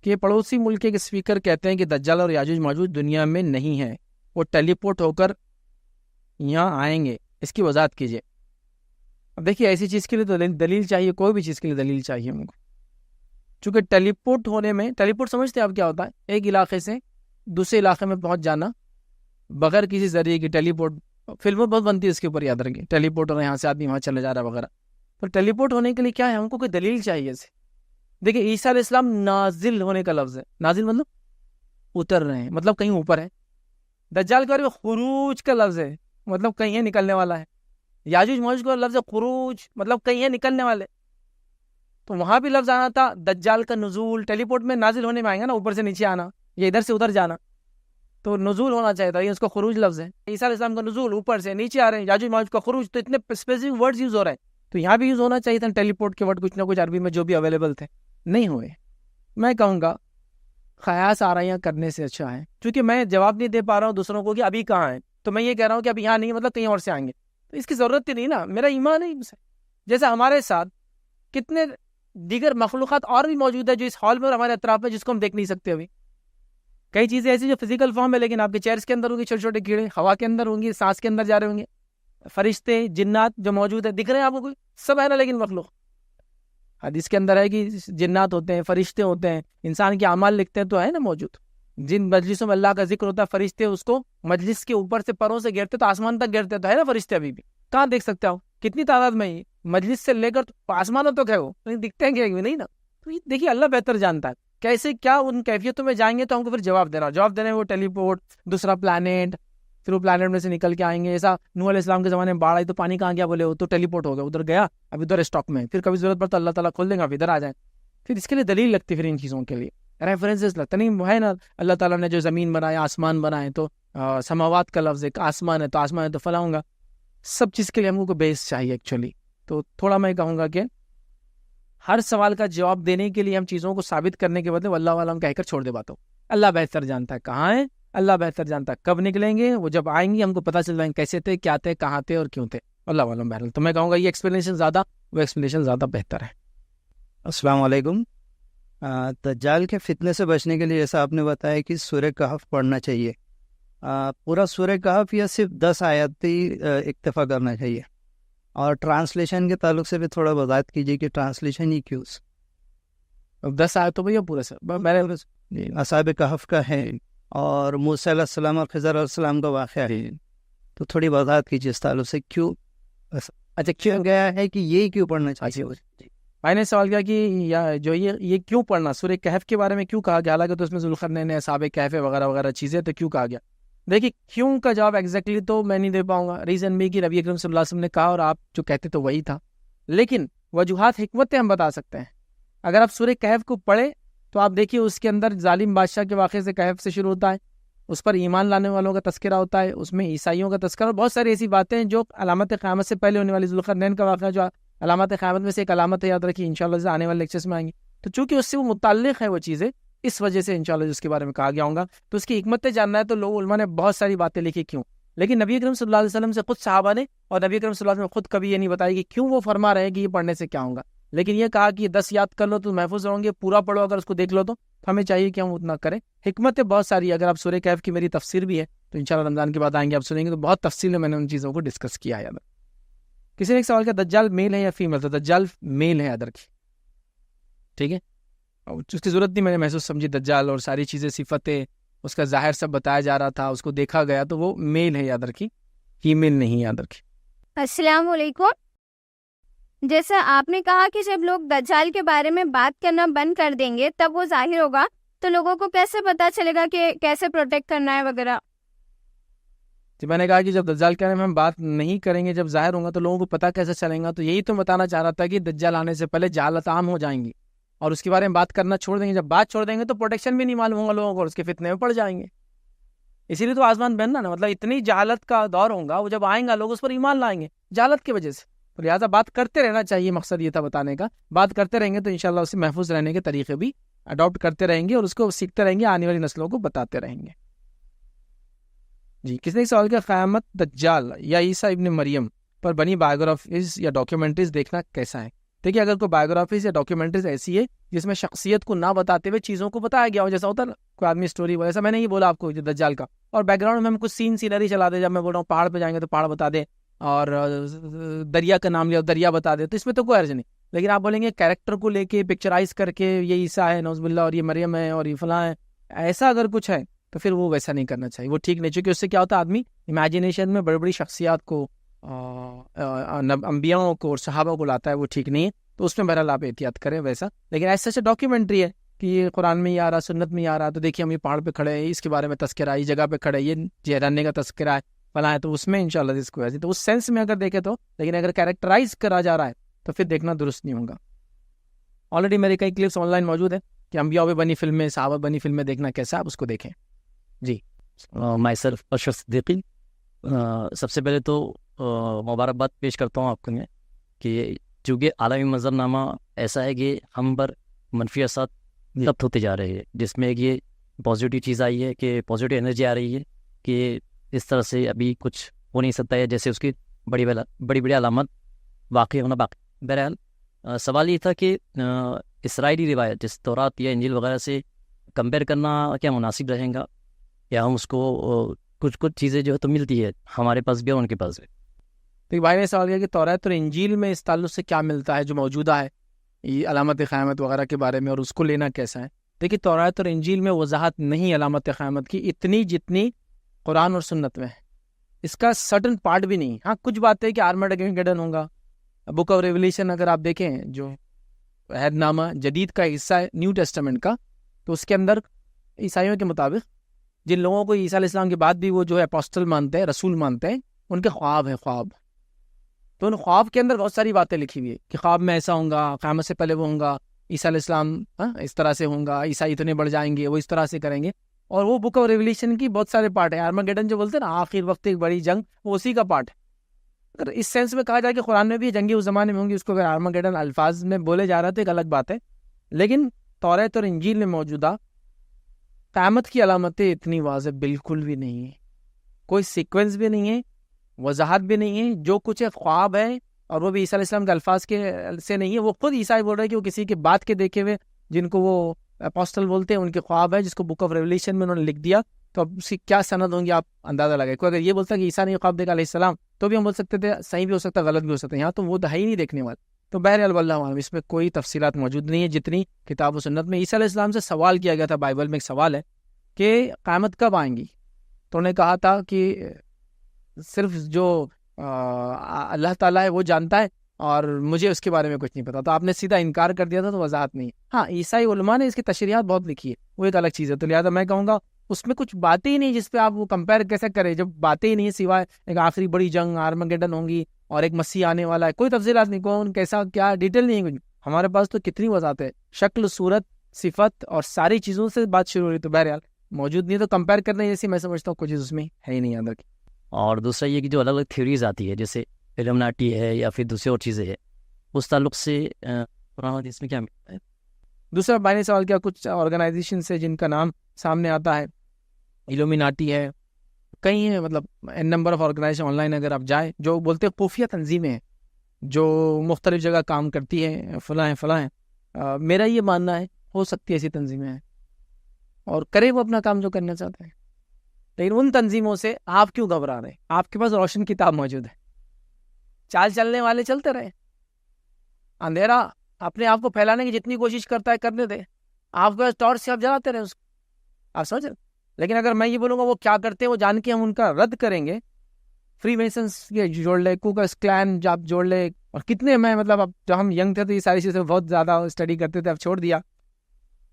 کہ پڑوسی ملک کے اسپیکر کہتے ہیں کہ دجال اور یاجوج ماجوج دنیا میں نہیں ہے, وہ ٹیلی پورٹ ہو کر یہاں آئیں گے, اس کی وضاحت کیجیے. اب دیکھیے ایسی چیز کے لیے تو دلیل چاہیے, کوئی بھی چیز کے لیے دلیل چاہیے ہم کو. چونکہ ٹیلی پورٹ ہونے میں, ٹیلی پورٹ سمجھتے ہیں آپ کیا ہوتا ہے؟ ایک علاقے سے دوسرے علاقے میں پہنچ جانا بغیر کسی ذریعے کی. ٹیلی پورٹ فلمیں بہت بنتی ہے اس کے اوپر, یاد رکھیں. ٹیلی پورٹ ہو رہا ہے, یہاں سے آدمی وہاں چلے جا رہا ہے وغیرہ. تو ٹیلی پورٹ ہونے کے لیے کیا ہے, ہم کو کوئی دلیل چاہیے اسے. دیکھیں عیسیٰ علیہ السلام نازل ہونے کا لفظ ہے, نازل مطلب اتر رہے ہیں, مطلب کہیں اوپر ہے. دجال کے بارے میں خروج کا لفظ ہے, مطلب کہیں ہے نکلنے والا ہے. یاجوج ماجوج کا لفظ ہے خروج, مطلب کہیں ہے نکلنے والے. تو وہاں بھی لفظ آنا تھا دجال کا نزول. ٹیلی پورٹ میں نازل ہونے میں آئیں گا نا, اوپر سے نیچے آنا, یہ ادھر سے ادھر جانا. تو نزول ہونا چاہیے تھا, یہ اس کا خروج لفظ ہے. عیسیٰ علیہ السلام کا نزول, اوپر سے نیچے آ رہے ہیں. یاجوج ماجوج کا خروج, تو اتنے اسپیسیفک ورڈز یوز ہو رہے ہیں. تو یہاں بھی یوز ہونا چاہیے تھا ٹیلی پورٹ کے ورڈ, کچھ نہ کچھ عربی میں جو بھی اویلیبل تھے, نہیں ہوئے. میں کہوں گا قیاس آرائیاں کرنے سے اچھا ہے, کیونکہ میں جواب نہیں دے پا رہا ہوں دوسروں کو کہ ابھی کہاں ہیں, تو میں یہ کہہ رہا ہوں کہ ابھی یہاں نہیں, مطلب کہیں اور سے آئیں گے. تو اس کی ضرورت ہی نہیں نا, میرا ایمان ہے ان سے. جیسا ہمارے ساتھ کتنے دیگر مخلوقات اور بھی موجود ہے جو اس ہال میں اور ہمارے اطراف میں, جس کو ہم دیکھ نہیں سکتے ابھی. کئی چیزیں ایسی جو فزیکل فارم ہے لیکن آپ کے چیئرس کے اندر ہوں گی, چھوٹے چھوٹے کیڑے ہوا کے اندر ہوں گی, سانس کے اندر جا رہے ہوں گے. فرشتے جنات جو موجود ہیں دکھ رہے ہیں آپ کو, کوئی سب ہے نا, لیکن مخلوق. حدیث کے اندر ہے کہ جنات ہوتے ہیں, فرشتے ہوتے ہیں, انسان کے اعمال لکھتے ہیں, تو ہے نا موجود. جن مجلسوں میں اللہ کا ذکر ہوتا ہے, فرشتے اس کو مجلس کے اوپر سے پروں سے گرتے تو آسمان تک گرتے, تو ہے نا فرشتے ابھی بھی. کہاں دیکھ سکتے ہو, کتنی تعداد میں ہی مجلس سے لے کر آسمانوں تک ہے وہ, دکھتے ہیں کہ نہیں نا. تو دیکھیے اللہ بہتر جانتا ہے کیسے کیا ان کیفیتوں میں جائیں گے, تو ہم کو پھر جواب دینا ہے. وہ ٹیلی پورٹ, دوسرا پلانٹ, پھر وہ پلانٹ میں سے نکل کے آئیں گے. ایسا نوح علیہ السلام کے زمانے میں باڑھ آئی تو پانی کہاں گیا, بولے وہ تو ٹیلی پورٹ ہو گیا, ادھر گیا, اب ادھر اسٹاک میں, پھر کبھی ضرورت پڑتا اللہ تعالیٰ کھول دیں گا, ادھر آ جائیں. پھر اس کے لیے دلیل لگتی, پھر ان چیزوں کے لیے ریفرنسز لگتا نہیں ہے نا. اللہ تعالیٰ نے جو زمین بنایا, آسمان بنائے, تو سماوات کا لفظ ایک آسمان ہے, تو آسمان ہے تو فلاں گا. سب چیز کے لیے ہم کو بیس چاہیے ایکچولی. تو تھوڑا میں کہوں گا کہ ہر سوال کا جواب دینے کے لیے ہم چیزوں کو ثابت کرنے کے بدلے اللہ والا ہم کہہ کر چھوڑ دے باتوں. اللہ بہتر جانتا ہے کہاں ہے, اللہ بہتر جانتا ہے کب نکلیں گے. وہ جب آئیں گے ہم کو پتہ چل جائیں گے کیسے تھے, کیا تھے, کہاں تھے اور کیوں تھے. اللہ والا بہرحال تو میں کہوں گا یہ ایکسپلینیشن زیادہ, وہ ایکسپلینیشن زیادہ بہتر ہے. السلام علیکم. دجال کے فتنے سے بچنے کے لیے جیسا آپ نے بتایا کہ سورہ کہف پڑھنا چاہیے, پورا سورہ کہف یا صرف 10 آیات ہی اکتفا کرنا چاہیے؟ اور ٹرانسلیشن کے تعلق سے بھی تھوڑا وضاحت کیجیے کہ ٹرانسلیشن ہی کیوں؟ 10 آیتوں میں یا پورے سے اصحاب کہف کا ہے اور موسیٰ علیہ السلام اور خضر علیہ السلام کا واقعہ ہے, تو تھوڑی وضاحت کیجیے اس تعلق سے کیوں اچھا کیوں گیا ہے کہ یہ کیوں پڑھنا چاہیے. میں نے سوال کیا کہ جو یہ کیوں پڑھنا, سورہ کہف کے بارے میں کیوں کہا گیا, حالانکہ تو اس میں ذوالقرنین نے اصحاب کہف وغیرہ وغیرہ چیزیں, تو کیوں کہا گیا. دیکھیے کیوں کا جواب ایگزیکٹلی تو میں نہیں دے پاؤں گا. ریزن بھی کہ نبی اکرم صلی اللہ علیہ وسلم نے کہا اور آپ جو کہتے تو وہی تھا, لیکن وجوہات حکمتیں ہم بتا سکتے ہیں. اگر آپ سورہ کہف کو پڑھیں تو آپ دیکھیے اس کے اندر ظالم بادشاہ کے واقعے سے کہف سے شروع ہوتا ہے, اس پر ایمان لانے والوں کا تذکرہ ہوتا ہے, اس میں عیسائیوں کا تذکرہ, اور بہت ساری ایسی باتیں ہیں جو علامت قیامت سے پہلے ہونے والی. ذوالقرنین کا واقعہ جو علامت قیامت میں سے ایک علامت ہے, یاد رکھیے انشاءاللہ آنے والے لیکچرز میں آئیں گے. تو چونکہ اس سے وہ متعلق ہے وہ چیزیں, اس وجہ سے انشاءاللہ اس کے بارے میں کہا گیا ہوں گا. تو اس کی حکمتیں جاننا ہے تو لوگ علماء نے بہت ساری باتیں لکھی کیوں, لیکن نبی اکرم صلی اللہ علیہ وسلم سے خود صحابہ نے اور نبی اکرم صلی اللہ علیہ وسلم خود کبھی یہ نہیں بتایا کہ کیوں وہ فرما رہے ہیں کہ یہ پڑھنے سے کیا ہوگا, لیکن یہ کہا کہ 10 یاد کر لو تو محفوظ رہوں گے, پورا پڑھو اگر اس کو دیکھ لو تو ہمیں چاہیے کہ ہم اتنا کریں. حکمتیں بہت ساری, اگر آپ سورہ کہف کی میری تفسیر بھی ہے تو انشاءاللہ رمضان کے بعد آئیں گے، آپ سنیں گے، تو بہت تفصیل میں نے ان چیزوں کو ڈسکس کیا ہے ادھر. کسی نے ایک سوال کیا دجال میل ہے یا فیمیل؟ تو دجال میل ہے ادھر کی، ٹھیک ہے، اس کی ضرورت نہیں میں نے محسوس سمجھی. دجال اور ساری چیزیں، صفتیں، اس کا ظاہر سب بتایا جا رہا تھا، اس کو دیکھا گیا، تو وہ میل ہے ادھر کی، فیمیل نہیں ہے ادھر کی. السلام علیکم. جیسا آپ نے کہا کہ جب لوگ دجال کے بارے میں بات کرنا بند کر دیں گے تب وہ ظاہر ہوگا، تو لوگوں کو کیسے پتا چلے گا کہ کیسے پروٹیکٹ کرنا ہے وغیرہ؟ تو میں نے کہا کہ جب دجال کے بارے میں ہم بات نہیں کریں گے، جب ظاہر ہوگا تو لوگوں کو پتہ کیسے چلے گا. تو یہی تو بتانا چاہ رہا تھا کہ دجال آنے سے پہلے جہالت عام ہو جائیں گی اور اس کے بارے میں بات کرنا چھوڑ دیں گے. جب بات چھوڑ دیں گے تو پروٹیکشن بھی نہیں معلوم ہوگا لوگوں کو اور اس کے فتنے میں پڑ جائیں گے. اسی لیے تو آسمان بننا نا، مطلب اتنی جہالت کا دور ہوگا، وہ جب آئیں گا لوگ اس پر ایمان لائیں گے جہالت کی وجہ سے. تو لہٰذا بات کرتے رہنا چاہیے، مقصد یہ تھا بتانے کا. بات کرتے رہیں گے تو انشاءاللہ اس سے محفوظ رہنے کے طریقے بھی اڈاپٹ کرتے رہیں گے اور اس کو سیکھتے رہیں گے، آنے والی نسلوں کو بتاتے رہیں گے. جی، کس نے سوال کیا قیامت، دجال یا عیسیٰ ابن مریم پر بنی بایوگرافیز یا ڈاکیومنٹریز دیکھنا کیسا ہے؟ دیکھیے، اگر کوئی بایوگرافیز یا ڈاکیومنٹریز ایسی ہے جس میں شخصیت کو نہ بتاتے ہوئے چیزوں کو بتایا گیا ہو، جیسا ہوتا ہے نا کوئی آدمی اسٹوری، ویسا میں نے یہ بولا آپ کو دجال کا، اور بیک گراؤنڈ میں ہم کچھ سینری چلا دے، جب میں بول رہا ہوں پہاڑ پہ جائیں گے تو پہاڑ بتا دے، اور دریا کا نام لیا دریا بتا دے، تو اس میں تو کوئی حرج نہیں. لیکن آپ بولیں گے کیریکٹر کو لے کے پکچرائز کر کے یہ عیسیٰ ہے نعوذ باللہ اور یہ مریم ہے اور یہ فلاں ہے، ایسا اگر کچھ ہے تو پھر وہ ویسا نہیں کرنا چاہیے، وہ ٹھیک نہیں. چونکہ اس سے کیا ہوتا ہے، آدمی امیجنیشن میں بڑی بڑی شخصیات کو، انبیاءوں کو اور صحابہ کو لاتا ہے، وہ ٹھیک نہیں ہے. تو اس میں بہرحال آپ احتیاط کریں ویسا. لیکن ایسا سے ڈاکیومنٹری ہے کہ یہ قرآن میں ہی آ رہا، سنت میں ہی آ رہا، تو دیکھیے ہم یہ پہاڑ پہ کھڑے ہیں، اس کے بارے میں تذکرہ ہے، یہ جگہ پہ کھڑے، یہ جہراننے کا تذکرہ ہے، فلاں ہے، تو اس میں انشاءاللہ اس کو ایسی، تو اس سینس میں اگر دیکھے تو. لیکن اگر کیریکٹرائز کرا جا رہا ہے تو پھر دیکھنا درست نہیں ہوگا. آلریڈی میرے کئی کلپس آن لائن موجود ہیں کہ انبیاء پہ بنی فلمیں، صحابہ بنی فلمیں دیکھنا کیسا ہے، آپ اس کو دیکھیں. جی، مائی سیلف اشرف صدیقی. سب سے پہلے تو مبارکباد پیش کرتا ہوں آپ کو میں کہ چونکہ عالمی منظرنامہ ایسا ہے کہ ہم پر منفی اثرات ضبط ہوتے جا رہے ہیں، جس میں یہ پازیٹیو چیز آئی ہے کہ پازیٹیو انرجی آ رہی ہے کہ اس طرح سے ابھی کچھ ہو نہیں سکتا ہے، جیسے اس کی بڑی بڑی علامت واقع ہونا باقی. بہرحال سوال یہ تھا کہ اسرائیلی روایت جس تورات یا انجیل وغیرہ سے کمپیئر کرنا کیا مناسب رہے گا، یا ہم اس کو کچھ چیزیں جو ہے تو ملتی ہے ہمارے پاس بھی اور ان کے پاس بھی. تو بھائی نے سوال کیا کہ تورات اور انجیل میں اس تعلق سے کیا ملتا ہے جو موجودہ ہے یہ علامت قیامت وغیرہ کے بارے میں، اور اس کو لینا کیسا ہے؟ دیکھیے، تورات اور انجیل میں وضاحت نہیں علامت قیامت کی اتنی جتنی قرآن اور سنت میں ہے. اس کا سرٹن پارٹ بھی نہیں. ہاں، کچھ باتیں کہ آرمیڈگیڈن ہوگا. بک آف ریولیشن اگر آپ دیکھیں جو عہد نامہ جدید کا حصہ ہے نیو ٹیسٹمنٹ کا، تو اس کے اندر عیسائیوں کے مطابق جن لوگوں کو عیسیٰ علیہ السلام کے بعد بھی وہ جو ہے اپوسٹل مانتے ہیں، رسول مانتے ہیں، ان کے خواب ہیں خواب. تو ان خواب کے اندر بہت ساری باتیں لکھی ہوئی ہے کہ خواب میں ایسا ہوں گا، قیامت سے پہلے وہ ہوں گا، عیسیٰ علیہ السلام اس طرح سے ہوں گا، عیسائی اتنے بڑھ جائیں گے، وہ اس طرح سے کریں گے. اور وہ بک آف ریولیشن کی بہت سارے پارٹ ہیں. آرمیگیڈن جو بولتے ہیں نا آخر وقت ایک بڑی جنگ، وہ اسی کا پارٹ ہے. اگر اس سینس میں کہا جائے کہ قرآن میں بھی جنگیں اس زمانے میں ہوں گی، اس کو اگر آرمیگیڈن الفاظ میں بولے جا رہا ہے تو ایک الگ بات ہے. لیکن توریت اور انجیل میں موجودہ قیامت کی علامتیں اتنی واضح بالکل بھی نہیں ہیں، کوئی سیکوینس بھی نہیں ہے، وضاحت بھی نہیں ہے. جو کچھ ہے خواب ہے، اور وہ بھی عیسیٰ علیہ السلام کے الفاظ کے سے نہیں ہے. وہ خود عیسائی بول رہے ہیں کہ وہ کسی کے بات کے دیکھے ہوئے، جن کو وہ اپوسٹل بولتے ہیں، ان کے خواب ہے، جس کو بک آف ریولیشن میں انہوں نے لکھ دیا. تو اب اس کی کیا سند ہوں گی آپ اندازہ لگائیں. کوئی اگر یہ بولتا کہ عیسیٰ نے خواب دیکھا علیہ السلام، تو بھی ہم بول سکتے تھے صحیح بھی ہو سکتا، غلط بھی ہو سکتا ہے. یہاں تو وہ ہے ہی نہیں دیکھنے والا. تو بہرحال واللہ عالم، اس میں کوئی تفصیلات موجود نہیں ہے جتنی کتاب و سنت میں. عیسیٰ علیہ السلام سے سوال کیا گیا تھا، بائبل میں ایک سوال ہے کہ قیامت کب آئیں گی. تو انہوں نے کہا تھا کہ صرف جو اللہ تعالیٰ ہے وہ جانتا ہے، اور مجھے اس کے بارے میں کچھ نہیں پتا. تو آپ نے سیدھا انکار کر دیا تھا، تو وضاحت نہیں ہے. ہاں، عیسائی علماء نے اس کی تشریحات بہت لکھی ہے، وہ ایک الگ چیز ہے. تو لہٰذا میں کہوں گا اس میں کچھ باتیں ہی نہیں جس پہ آپ وہ کمپیئر کیسے کریں، جب باتیں ہی نہیں ہیں سوائے ایک آخری بڑی جنگ آرمیگیڈن ہوں گی اور ایک مسیح آنے والا ہے. کوئی تفصیلات نہیں، کون کیسا کیا ڈیٹیل نہیں ہے کچھ. ہمارے پاس تو کتنی وضاحت ہے، شکل، صورت، صفت اور ساری چیزوں سے بات شروع ہو رہی. تو بہرحال موجود نہیں، تو کمپیئر کرنے جیسی میں سمجھتا ہوں کچھ چیز اس میں ہے ہی نہیں اندر کی. اور دوسرا یہ کہ جو الگ الگ تھیوریز آتی ہے، جیسے ایلومناٹی ہے یا پھر دوسری اور چیزیں ہیں، اس تعلق سے قرآن حدیث میں کیا ملتا ہے؟ دوسرا بھائی نے سوال کیا کچھ آرگنائزیشن سے جن کا نام سامنے آتا ہے، ایلومیناٹی ہے، کئی ہیں، مطلب n number of organisation online اگر آپ جائیں، جو بولتے ہیں خفیہ تنظیمیں ہیں جو مختلف جگہ کام کرتی ہیں، فلاں ہیں فلاں ہیں. میرا یہ ماننا ہے ہو سکتی ہے ایسی تنظیمیں ہیں، اور کرے وہ اپنا کام جو کرنا چاہتے ہیں. لیکن ان تنظیموں سے آپ کیوں گھبرا رہے ہیں؟ آپ کے پاس روشن کتاب موجود ہے، چال چلنے والے چلتے رہے، اندھیرا اپنے آپ کو پھیلانے کی جتنی کوشش کرتا ہے کرنے دے، آپ کے پاس ٹارچ سے آپ جلاتے رہے اس کو، آپ سمجھ رہے؟ لیکن اگر میں یہ بولوں گا وہ کیا کرتے ہیں وہ جان کے ہم ان کا رد کریں گے، فری میسنس کے جوڑ لے، کوکس کلان آپ جوڑ لے، اور کتنے میں مطلب اب جب ہم ینگ تھے تو یہ ساری چیزیں بہت زیادہ اسٹڈی کرتے تھے، اب چھوڑ دیا.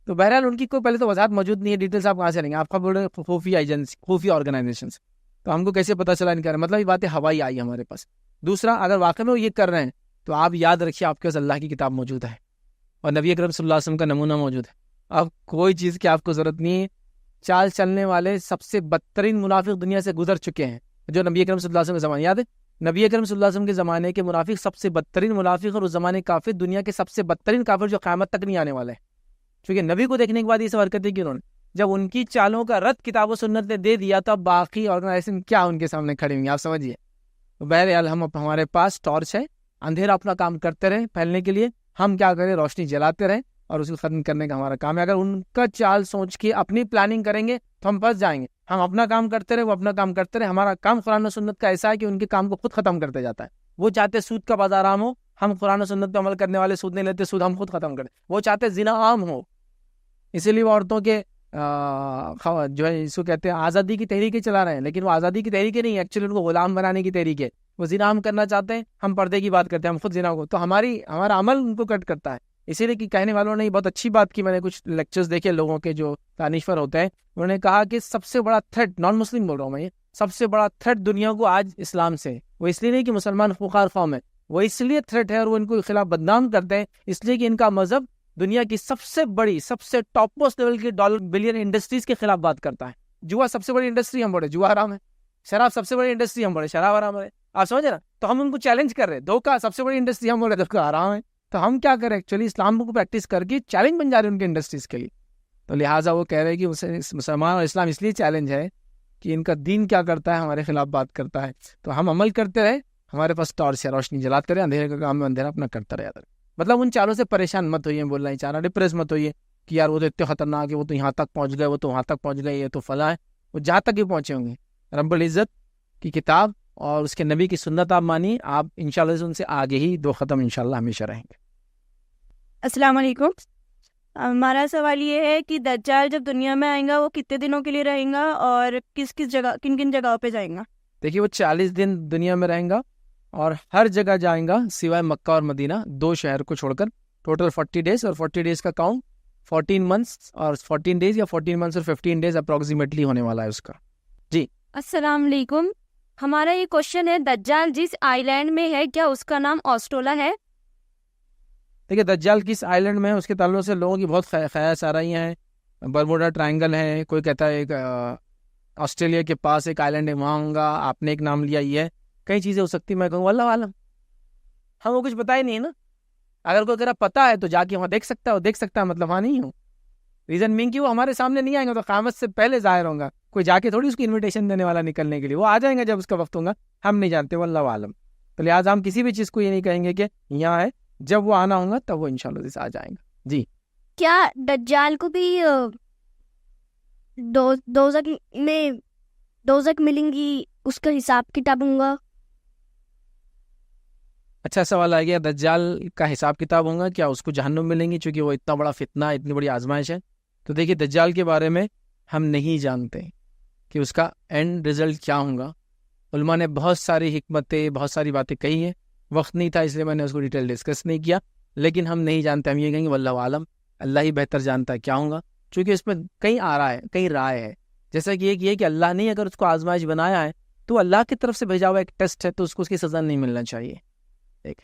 تو بہرحال ان کی کوئی پہلے تو وضاحت موجود نہیں ہے، ڈیٹیلس آپ کہاں سے لیں گے؟ آپ کا بول رہے خفیہ ایجنسی، خفیہ آرگنائزیشنس، تو ہم کو کیسے پتہ چلا ان کا؟ مطلب یہ باتیں ہوائی آئی ہمارے پاس. دوسرا، اگر واقعی میں وہ یہ کر رہے ہیں تو آپ یاد رکھیے آپ کے پاس اللہ کی کتاب موجود ہے اور نبی اکرم صلی اللہ علیہ وسلم کا نمونہ موجود ہے. اب کوئی چیز کی آپ کو ضرورت نہیں ہے. چال چلنے والے سب سے بدترین منافق دنیا سے گزر چکے ہیں، جو نبی اکرم صلی اللہ علیہ وسلم کے زمانے، یاد ہے نبی اکرم صلی اللہ علیہ وسلم کے زمانے کے منافق سب سے بدترین منافق، اور اس زمانے کافر دنیا کے سب سے بدترین کافر جو قیامت تک نہیں آنے والے ہیں. کیونکہ نبی کو دیکھنے کے بعد یہ سب حرکتیں کی انہوں نے، جب ان کی چالوں کا رد کتاب و سنت نے دے دیا تو اب باقی آرگنائزیشن کیا ان کے سامنے کھڑی ہوئی ہیں، آپ سمجھیے. بہرحال ہمارے پاس ٹارچ ہے، اندھیرا اپنا کام کرتے رہیں پھیلنے کے لیے، ہم کیا کریں؟ روشنی جلاتے رہیں اور اس کو ختم کرنے کا ہمارا کام ہے. اگر ان کا چال سوچ کے اپنی پلاننگ کریں گے تو ہم پھنس جائیں گے. ہم اپنا کام کرتے رہے، وہ اپنا کام کرتے رہے. ہمارا کام قرآن و سنت کا ایسا ہے کہ ان کے کام کو خود ختم کرتے جاتا ہے. وہ چاہتے سود کا بازار عام ہو، ہم قرآن و سنت پہ عمل کرنے والے سود نہیں لیتے، سود ہم خود ختم کرتے. وہ چاہتے زنا عام ہو، اسی لیے وہ عورتوں کے جو ہے اس کو کہتے ہیں آزادی کی تحریکیں چلا رہے ہیں، لیکن وہ آزادی کی تحریکیں نہیں، ایکچولی ان کو غلام بنانے کی تحریک ہے. وہ زنا ہم کرنا چاہتے ہیں، ہم پردے کی بات کرتے ہیں، ہم خود زنا کو، تو ہمارا عمل ان کو کٹ کرتا ہے. اسی لیے کہ کہنے والوں نے بہت اچھی بات کی، میں نے کچھ لیکچرز دیکھے لوگوں کے جو دانشور ہوتے ہیں، انہوں نے کہا کہ سب سے بڑا تھریٹ، نان مسلم بول رہا ہوں میں، یہ سب سے بڑا تھریٹ دنیا کو آج اسلام سے، وہ اس لیے نہیں کہ مسلمان خوخار قوم ہے، وہ اس لیے تھریٹ ہے اور وہ ان کو خلاف بدنام کرتے ہیں اس لیے کہ ان کا مذہب دنیا کی سب سے بڑی، سب سے ٹاپ موسٹ لیول کی ڈالر بلین انڈسٹریز کے خلاف بات کرتا ہے. جوا سب سے بڑی انڈسٹری ہم بڑے، جوا حرام ہے. شراب سب سے بڑی انڈسٹری ہم بڑے، شراب حرام ہے. آپ سمجھ رہے نا؟ تو ہم ان کو چیلنج کر رہے ہیں. دھوکہ سب سے بڑی انڈسٹری ہم بولے، دھوکہ حرام ہے. تو ہم کیا کریں؟ ایکچولی اسلام کو پریکٹس کر کے چیلنج بن جا رہے ہیں ان کے انڈسٹریز کے لیے. تو لہٰذا وہ کہہ رہے ہیں کہ مسلمان اور اسلام اس لیے چیلنج ہے کہ ان کا دین کیا کرتا ہے، ہمارے خلاف بات کرتا ہے. تو ہم عمل کرتے رہے، ہمارے پاس ٹارچ ہے، روشنی جلاتے رہے، اندھیرے کا کام میں اندھیرا اپنا کرتا رہے. مطلب ان چالوں سے پریشان مت ہوئیے، بولنا ہی چاہ رہا، ڈپریس مت ہوئیے کہ یار وہ تو اتنے خطرناک ہے، وہ تو یہاں تک پہنچ گئے، وہ تو وہاں تک پہنچ گئے، یہ تو فلاں ہے. وہ جہاں تک بھی پہنچے ہوں گے، رب العزت کی کتاب اور اس کے نبی کی سنت آپ مانی، آپ انشاءاللہ ان سے آگے ہی دو قدم انشاءاللہ ہمیشہ رہیں گے. السلام علیکم. ہمارا سوال یہ ہے کہ دجال جب دنیا میں آئیں گا وہ کتنے دنوں کے لیے رہیں گا اور کس جگہ، کن کن جگہوں پہ جائیں گا؟ دیکھیے وہ 40 دن دنیا میں رہیں گا اور ہر جگہ جائیں گا سوائے مکہ اور مدینہ، 2 شہر کو چھوڑ کر. ٹوٹل 40 ڈیز، اور 40 ڈیز کا کاؤنٹ 14 منتھس اور 14 ڈیز یا 14 منتھس اور 15 ڈیز اپروکسیمیٹلی ہونے والا ہے اس کا. جی السلام علیکم. ہمارا یہ کوشچن ہے، دجال جس آئی لینڈ میں ہے کیا اس کا نام آسٹولا ہے؟ دیکھیے دجال کس آئی لینڈ میں ہے اس کے تعلق سے لوگوں کی بہت خیاس آ رہی ہیں. برموڈا ٹرائنگل ہے، کوئی کہتا ہے ایک آسٹریلیا کے پاس ایک آئی لینڈ ہے وہاں ہوں گا، آپ نے ایک نام لیا یہ ہے، کئی چیزیں ہو سکتی. میں کہوں اللہ عالم، ہم کو کچھ پتہ ہی نہیں ہے نا. اگر کوئی اگر پتہ ہے تو جا کے وہاں دیکھ سکتا ہے، وہ دیکھ سکتا ہے، مطلب وہاں نہیں ہوں. ریزن مین کہ وہ ہمارے سامنے نہیں آئیں گے تو قیامت سے پہلے ظاہر ہوں گا. کوئی جا کے تھوڑی اس کی انویٹیشن دینے والا نکلنے کے لیے، وہ آ جائیں گے جب اس کا وقت ہوگا، ہم نہیں جانتے واللہ عالم. تو لہٰذا ہم کسی بھی چیز کو یہ نہیں کہیں گے کہ یہاں ہے، جب وہ آنا ہوگا تب وہ انشاءاللہ آ جائیں گا. جی کیا دجال کو بھی دوزک ملیں گی، اس کا حساب کتاب ہوگا؟ اچھا سوال آ گیا، دجال کا حساب کتاب ہوگا، کیا اس کو جہنم ملیں گی چونکہ وہ اتنا بڑا فتنہ، اتنی بڑی آزمائش ہے؟ تو دیکھیے دجال کے بارے میں ہم نہیں جانتے کہ اس کا اینڈ رزلٹ کیا ہوگا. علماء نے بہت ساری حکمتیں، بہت ساری باتیں کہی ہیں، وقت نہیں تھا اس لیے میں نے اس کو ڈیٹیل ڈسکس نہیں کیا، لیکن ہم نہیں جانتے. ہم یہ کہیں گے واللہ عالم، اللہ ہی بہتر جانتا ہے کیا ہوگا، چونکہ اس میں کئی آرا ہے، کئی رائے ہے. جیسا کہ ایک یہ کہ اللہ نے اگر اس کو آزمائش بنایا ہے تو اللہ کی طرف سے بھیجا ہوا ایک ٹیسٹ ہے، تو اس کو اس کی سزا نہیں ملنا چاہیے.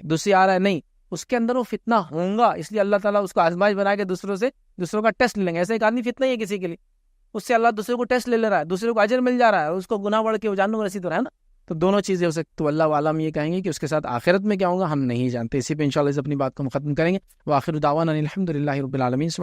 دوسری آ رہا ہے نہیں، اس کے اندر وہ فتنہ ہوگا، اس لیے اللہ تعالیٰ اس کو آزمائش بنا کے دوسروں کا ٹیسٹ لے لیں گے. ایسا ایک آدمی فتنہ ہی ہے کسی کے لیے، اس سے اللہ دوسرے کو ٹیسٹ لے رہا ہے، دوسرے کو اجر مل جا رہا ہے، اور اس کو گناہ بڑھ کے وہ جہنم رسید ہو رہا ہے نا. تو دونوں چیزیں ہو سکتی. تو اللہ عالم یہ کہیں گے کہ اس کے ساتھ آخرت میں کیا ہوگا ہم نہیں جانتے. اسی پہ انشاءاللہ اس اپنی بات کو ختم کریں گے. وآخر دعوانا الحمد للہ رب العالمین.